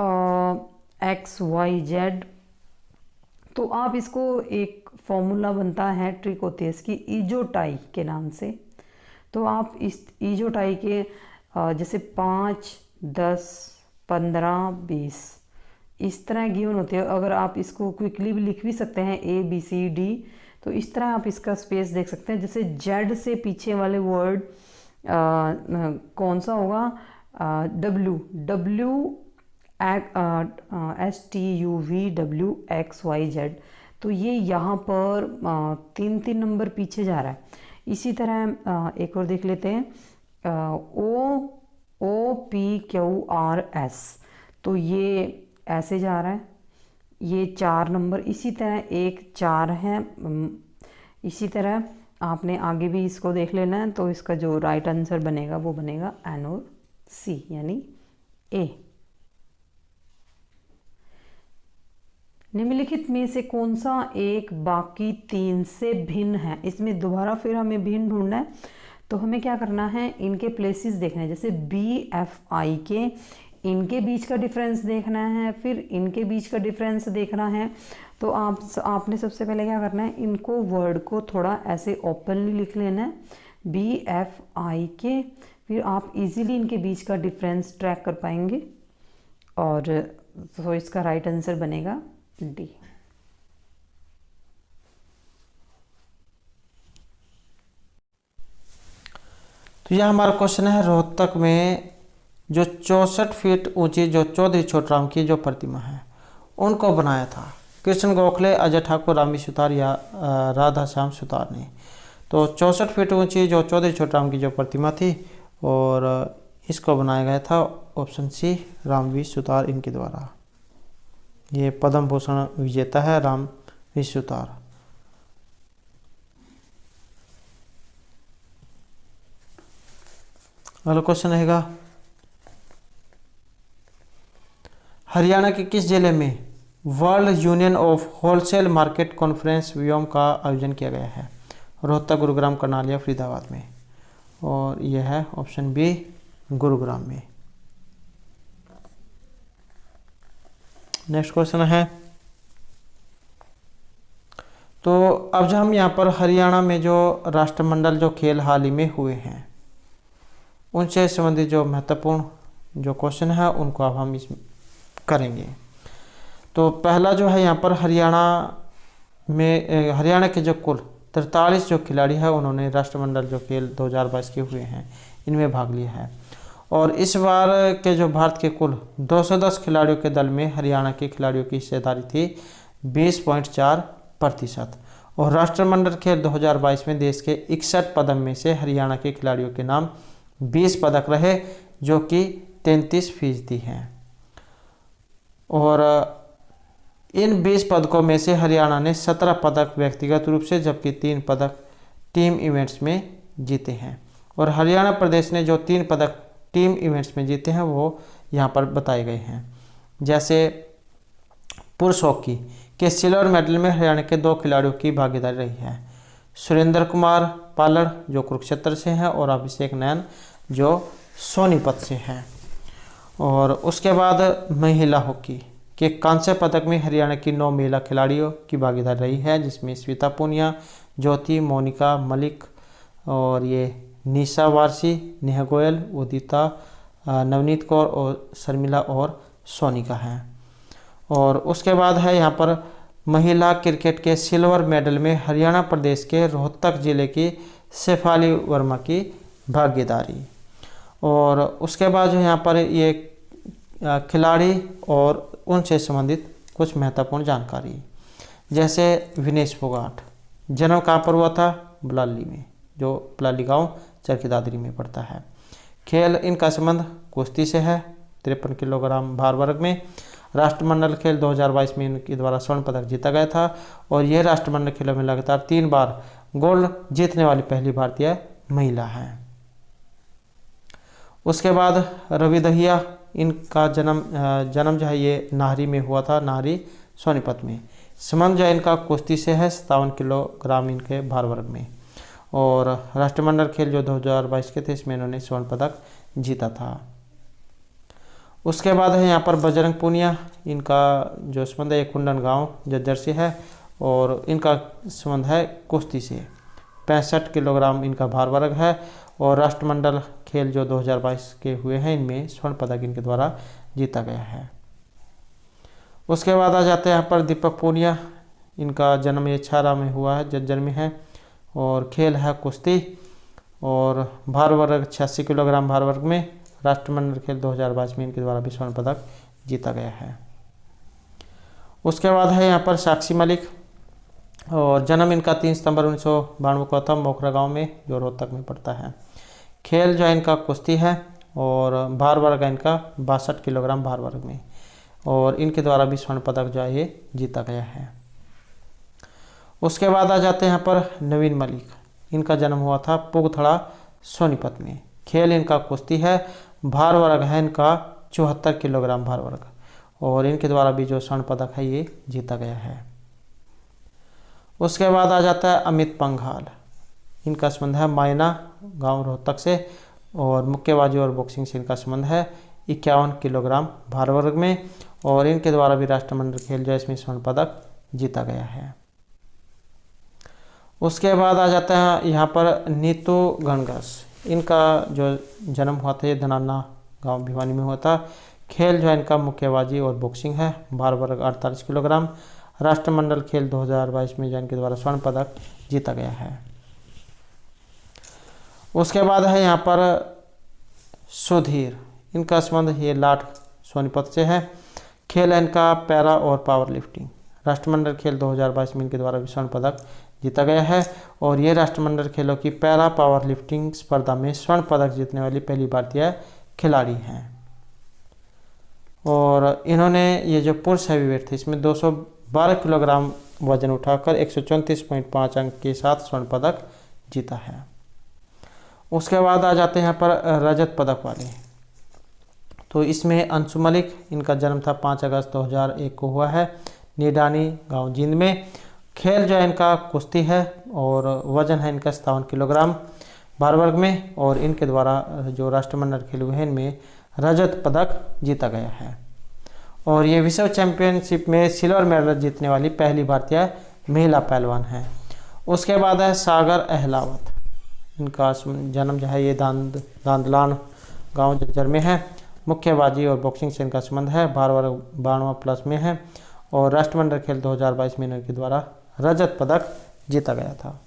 Speaker 2: XYZ। तो आप इसको, एक फॉर्मूला बनता है, ट्रिक होती है इसकी इजोटाई के नाम से। तो आप इस इजोटाई के जैसे 5, 10, 15, 20 इस तरह गिवन होते हैं। अगर आप इसको क्विकली भी लिख भी सकते हैं ABCD, तो इस तरह आप इसका स्पेस देख सकते हैं। जैसे Z से पीछे वाले वर्ड कौन सा होगा? STUVWXYZ। तो ये यहाँ पर 3 नंबर पीछे जा रहा है। इसी तरह एक और देख लेते हैं, OPQRS। तो ये ऐसे जा रहा है, ये 4 नंबर। इसी तरह 1, 4 है। इसी तरह आपने आगे भी इसको देख लेना है। तो इसका जो राइट आंसर बनेगा वो बनेगा N और C, यानी A। निम्नलिखित में से कौन सा एक बाकी 3 से भिन्न है? इसमें दोबारा फिर हमें भिन्न ढूंढना है। तो हमें क्या करना है? इनके प्लेसेस देखना है। जैसे BFI के, इनके बीच का डिफरेंस देखना है, फिर इनके बीच का डिफरेंस देखना है। तो आपने सबसे पहले क्या करना है? इनको वर्ड को थोड़ा ऐसे ओपनली लिख लेना है, BFI के। फिर आप इजीली इनके बीच का डिफरेंस ट्रैक कर पाएंगे। और तो इसका राइट आंसर बनेगा D।
Speaker 1: तो यह हमारा क्वेश्चन है, रोहतक में जो 64 फीट ऊंची जो चौधरी छोटराम की जो प्रतिमा है उनको बनाया था कृष्ण गोखले, अजय ठाकुर, रामी सुतार या राधा श्याम सुतार ने। तो 64 फीट ऊंची जो चौधरी छोटराम की जो प्रतिमा थी और इसको बनाया गया था ऑप्शन सी, रामवी सुतार इनके द्वारा। ये पद्म भूषण विजेता है रामवी सुतार। अगला क्वेश्चन रहेगा, हरियाणा के किस जिले में world union of wholesale market conference व्योम का आयोजन किया गया है? रोहतक, गुरुग्राम, करनाल या फरीदाबाद में? और यह है ऑप्शन बी, गुरुग्राम में। नेक्स्ट क्वेश्चन है, तो अब जो हम यहाँ पर हरियाणा में जो राष्ट्रमंडल जो खेल हाल ही में हुए हैं उनसे संबंधित जो महत्वपूर्ण जो क्वेश्चन है उनको अब हम इसमें करेंगे। तो पहला जो है यहाँ पर हरियाणा के जो कुल 43 जो खिलाड़ी है उन्होंने राष्ट्रमंडल जो खेल 2022 के हुए हैं इनमें भाग लिया है। और इस बार के जो भारत के कुल 210 खिलाड़ियों के दल में हरियाणा के खिलाड़ियों की हिस्सेदारी थी 20.4%। और राष्ट्रमंडल खेल 2022 में देश के 61 पदक में से हरियाणा के खिलाड़ियों के नाम 20 पदक रहे, जो कि 33% हैं। और इन 20 पदकों में से हरियाणा ने 17 पदक व्यक्तिगत रूप से जबकि 3 पदक टीम इवेंट्स में जीते हैं। और हरियाणा प्रदेश ने जो 3 पदक टीम इवेंट्स में जीते हैं वो यहाँ पर बताए गए हैं। जैसे पुरुष हॉकी के सिल्वर मेडल में हरियाणा के 2 खिलाड़ियों की भागीदारी रही है, सुरेंद्र कुमार पालड़ जो कुरुक्षेत्र से हैं और अभिषेक नयन जो सोनीपत से हैं। और उसके बाद महिला हॉकी के कांस्य पदक में हरियाणा की 9 महिला खिलाड़ियों की भागीदारी रही है, जिसमें श्वेता पूनिया, ज्योति, मोनिका मलिक और ये निशा वारसी, नेहा गोयल, उदिता, नवनीत कौर और शर्मिला और सोनिका हैं। और उसके बाद है यहाँ पर महिला क्रिकेट के सिल्वर मेडल में हरियाणा प्रदेश के रोहतक जिले की शेफाली वर्मा की भागीदारी। और उसके बाद जो यहाँ पर ये खिलाड़ी और उनसे संबंधित कुछ महत्वपूर्ण जानकारी, जैसे विनेश फोगाट जन्म कहाँ पर हुआ था? बलाली में, जो बलाली गांव चरखी दादरी में पड़ता है। खेल इनका संबंध कुश्ती से है, 53 किलोग्राम भार वर्ग में। राष्ट्रमंडल खेल 2022 में इनके द्वारा स्वर्ण पदक जीता गया था और यह राष्ट्रमंडल खेलों में लगातार 3 बार गोल्ड जीतने वाली पहली भारतीय महिला है। उसके बाद रवि दहिया, इनका जन्म जो है ये नाहरी में हुआ था, नाहरी सोनीपत में। संबंध जो है इनका कुश्ती से है, 57 किलोग्राम इनके भार वर्ग में। और राष्ट्रमंडल खेल जो 2022 के थे इसमें इन्होंने स्वर्ण पदक जीता था। उसके बाद है यहाँ पर बजरंग पूनिया, इनका जो संबंध है कुंडन गांव जज्जर से है और इनका संबंध है कुश्ती से, 65 किलोग्राम इनका भार वर्ग है। और राष्ट्रमंडल खेल जो 2022 के हुए हैं इनमें स्वर्ण पदक इनके द्वारा जीता गया है। उसके बाद आ जाते हैं यहाँ पर दीपक पूनिया, इनका जन्म ये छारा में हुआ है, जज्जर में है और खेल है कुश्ती और भार वर्ग 86 किलोग्राम भार वर्ग में। राष्ट्रमंडल खेल 2022 में इनके द्वारा भी स्वर्ण पदक जीता गया है। उसके बाद है यहाँ पर साक्षी मलिक और जन्म इनका 3 सितंबर 1992 को था, मोखरा गांव में जो रोहतक में पड़ता है। खेल जो है इनका कुश्ती है और भार वर्ग है इनका 62 किलोग्राम भार वर्ग में और इनके द्वारा भी स्वर्ण पदक जो है ये जीता गया है। उसके बाद आ जाते हैं यहाँ पर नवीन मलिक, इनका जन्म हुआ था पुगथड़ा सोनीपत में। खेल इनका कुश्ती है, भार वर्ग है इनका 74 किलोग्राम भार वर्ग और इनके द्वारा भी जो स्वर्ण पदक है ये जीता गया है। उसके बाद आ जाता है अमित पंघाल, इनका संबंध है मायना गांव रोहतक से और मुक्केबाजी और बॉक्सिंग से इनका संबंध है 51 किलोग्राम भार वर्ग में और इनके द्वारा भी राष्ट्रमंडल खेल जो है इसमें स्वर्ण पदक जीता गया है। उसके बाद आ जाता है यहाँ पर नीतू गणगस, इनका जो जन्म हुआ था ये धनाना गांव भिवानी में हुआ था। खेल जो है इनका मुक्केबाजी और बॉक्सिंग है, भार वर्ग 48 किलोग्राम। राष्ट्रमंडल खेल 2022 में जो इनके द्वारा स्वर्ण पदक जीता गया है। उसके बाद है यहाँ पर सुधीर, इनका संबंध ये लाट सोनीपत से है। खेल है इनका पैरा और पावर लिफ्टिंग। राष्ट्रमंडल खेल 2022 में इनके द्वारा भी स्वर्ण पदक जीता गया है और ये राष्ट्रमंडल खेलों की पैरा पावर लिफ्टिंग स्पर्धा में स्वर्ण पदक जीतने वाली पहली भारतीय खिलाड़ी हैं। और इन्होंने ये जो पुरुष हैवीवेट थे इसमें 212 किलोग्राम वजन उठाकर 134.5 अंक के साथ स्वर्ण पदक जीता है। उसके बाद आ जाते हैं यहाँ पर रजत पदक वाले, तो इसमें अंशु मलिक, इनका जन्म था 5 अगस्त 2001 को हुआ है, निडानी गांव जींद में। खेल जो है इनका कुश्ती है और वजन है इनका 57 किलोग्राम भार वर्ग में और इनके द्वारा जो राष्ट्रमंडल खेल हुए हैं इनमें रजत पदक जीता गया है। और ये विश्व चैंपियनशिप में सिल्वर मेडल जीतने वाली पहली भारतीय महिला पहलवान है। उसके बाद है सागर अहलावत, इनका जन्म जो है ये दांदलान गांव जज्जर में है। मुक्केबाजी और बॉक्सिंग से इनका संबंध है, भार वर्ग 92 प्लस में है और राष्ट्रमंडल खेल 2022 में इनके द्वारा रजत पदक जीता गया था।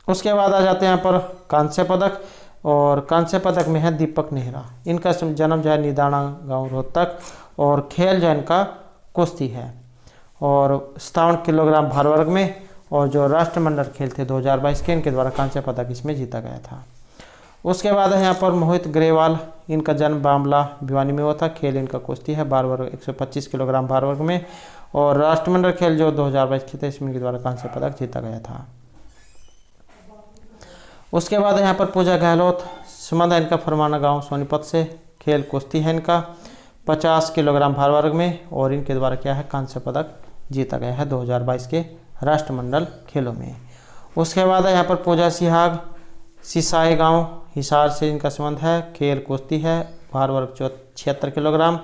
Speaker 1: उसके बाद आ जाते हैं यहाँ पर कांस्य पदक और कांस्य पदक में है दीपक नेहरा, इनका जन्म जो है निदाना गांव रोहतक और खेल जो है इनका कुश्ती है और 57 किलोग्राम भार वर्ग में और जो राष्ट्रमंडल खेल थे 2022 के इनके द्वारा कांस्य पदक इसमें जीता गया था। उसके बाद है यहाँ पर मोहित ग्रेवाल, इनका जन्म बामला भिवानी में हुआ था। खेल इनका कुश्ती है, भार वर्ग 125 किलोग्राम भार वर्ग में। और राष्ट्रमंडल खेल जो 2022 के थे इसमें इनके द्वारा कांस्य पदक जीता गया था। उसके बाद यहाँ पर पूजा गहलोत, संबंध है इनका फरमाना गांव सोनीपत से। खेल कुश्ती है इनका 50 किलोग्राम भार वर्ग में, और इनके द्वारा क्या है कांस्य पदक जीता गया है 2022 के राष्ट्रमंडल खेलों में। उसके बाद यहाँ पर पूजा सिहाग, सिसाई गांव हिसार से इनका संबंध है। खेल कुश्ती है, भार वर्ग 76 किलोग्राम,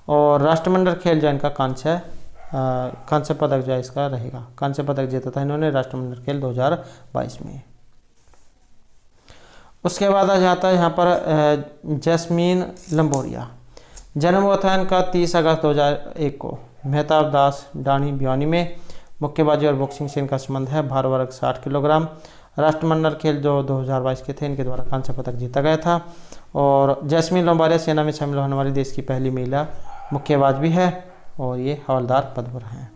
Speaker 1: और राष्ट्रमंडल खेल जो इनका कांस्य पदक जो है इसका रहेगा। कांस्य पदक जीता था इन्होंने राष्ट्रमंडल खेल 2022 में। उसके बाद आ जाता है यहाँ पर जैस्मीन लंबोरिया, जन्म हुआ था इनका 30 अगस्त 2001 को मेहताब दास डाणी भिवानी में। मुक्केबाजी और बॉक्सिंग से इनका संबंध है, भार वर्ग 60 किलोग्राम। राष्ट्रमंडल खेल जो 2022 के थे इनके द्वारा कांस्य पदक जीता गया था। और जैस्मीन लंबोरिया सेना में शामिल होने वाली देश की पहली महिला मुक्केबाज भी है, और ये हवलदार पद पर हैं।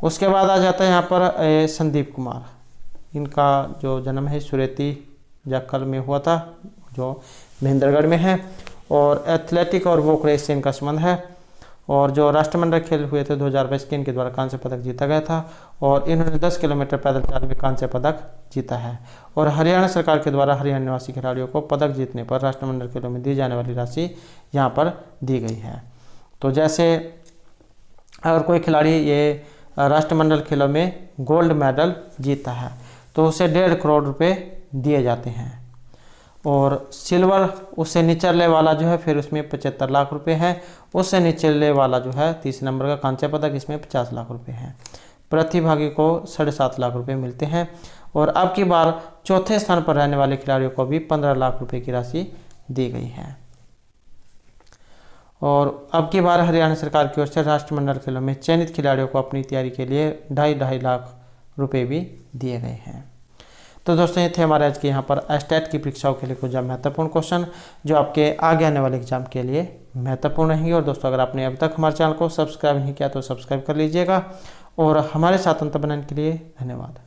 Speaker 1: उसके बाद आ जाता है यहाँ पर संदीप कुमार, इनका जो जन्म है सुरेती जाखल में हुआ था जो महेंद्रगढ़ में है। और एथलेटिक और वॉक रेस से इनका संबंध है, और जो राष्ट्रमंडल खेल हुए थे 2022 के इनके द्वारा कांस्य पदक जीता गया था। और इन्होंने 10 किलोमीटर पैदल चाल में कांस्य पदक जीता है। और हरियाणा सरकार के द्वारा हरियाणा निवासी खिलाड़ियों को पदक जीतने पर राष्ट्रमंडल खेलों में दी जाने वाली राशि यहाँ पर दी गई है। तो जैसे अगर कोई खिलाड़ी ये राष्ट्रमंडल खेलों में गोल्ड मेडल जीतता है तो उसे 1.5 करोड़ रुपये दिए जाते हैं। और सिल्वर उससे निचले वाला जो है फिर उसमें 75 लाख रुपए है। उससे निचले वाला जो है 30 नंबर का कांस्य पदक, इसमें 50 लाख रुपए हैं। प्रतिभागी को 7.5 लाख रुपए मिलते हैं। और अब की बार चौथे स्थान पर रहने वाले खिलाड़ियों को भी 15 लाख रुपए की राशि दी गई है। और अब की बार हरियाणा सरकार की ओर से राष्ट्रमंडल खेलों में चयनित खिलाड़ियों को अपनी तैयारी के लिए 2.5 लाख रुपए भी दिए गए हैं। तो दोस्तों ये थे हमारे आज के यहाँ पर एस्टेट की परीक्षाओं के लिए कुछ महत्वपूर्ण क्वेश्चन जो आपके आगे आने वाले एग्जाम के लिए महत्वपूर्ण रहेंगे। और दोस्तों अगर आपने अभी तक हमारे चैनल को सब्सक्राइब नहीं किया तो सब्सक्राइब कर लीजिएगा। और हमारे साथ अंत बनाने के लिए धन्यवाद।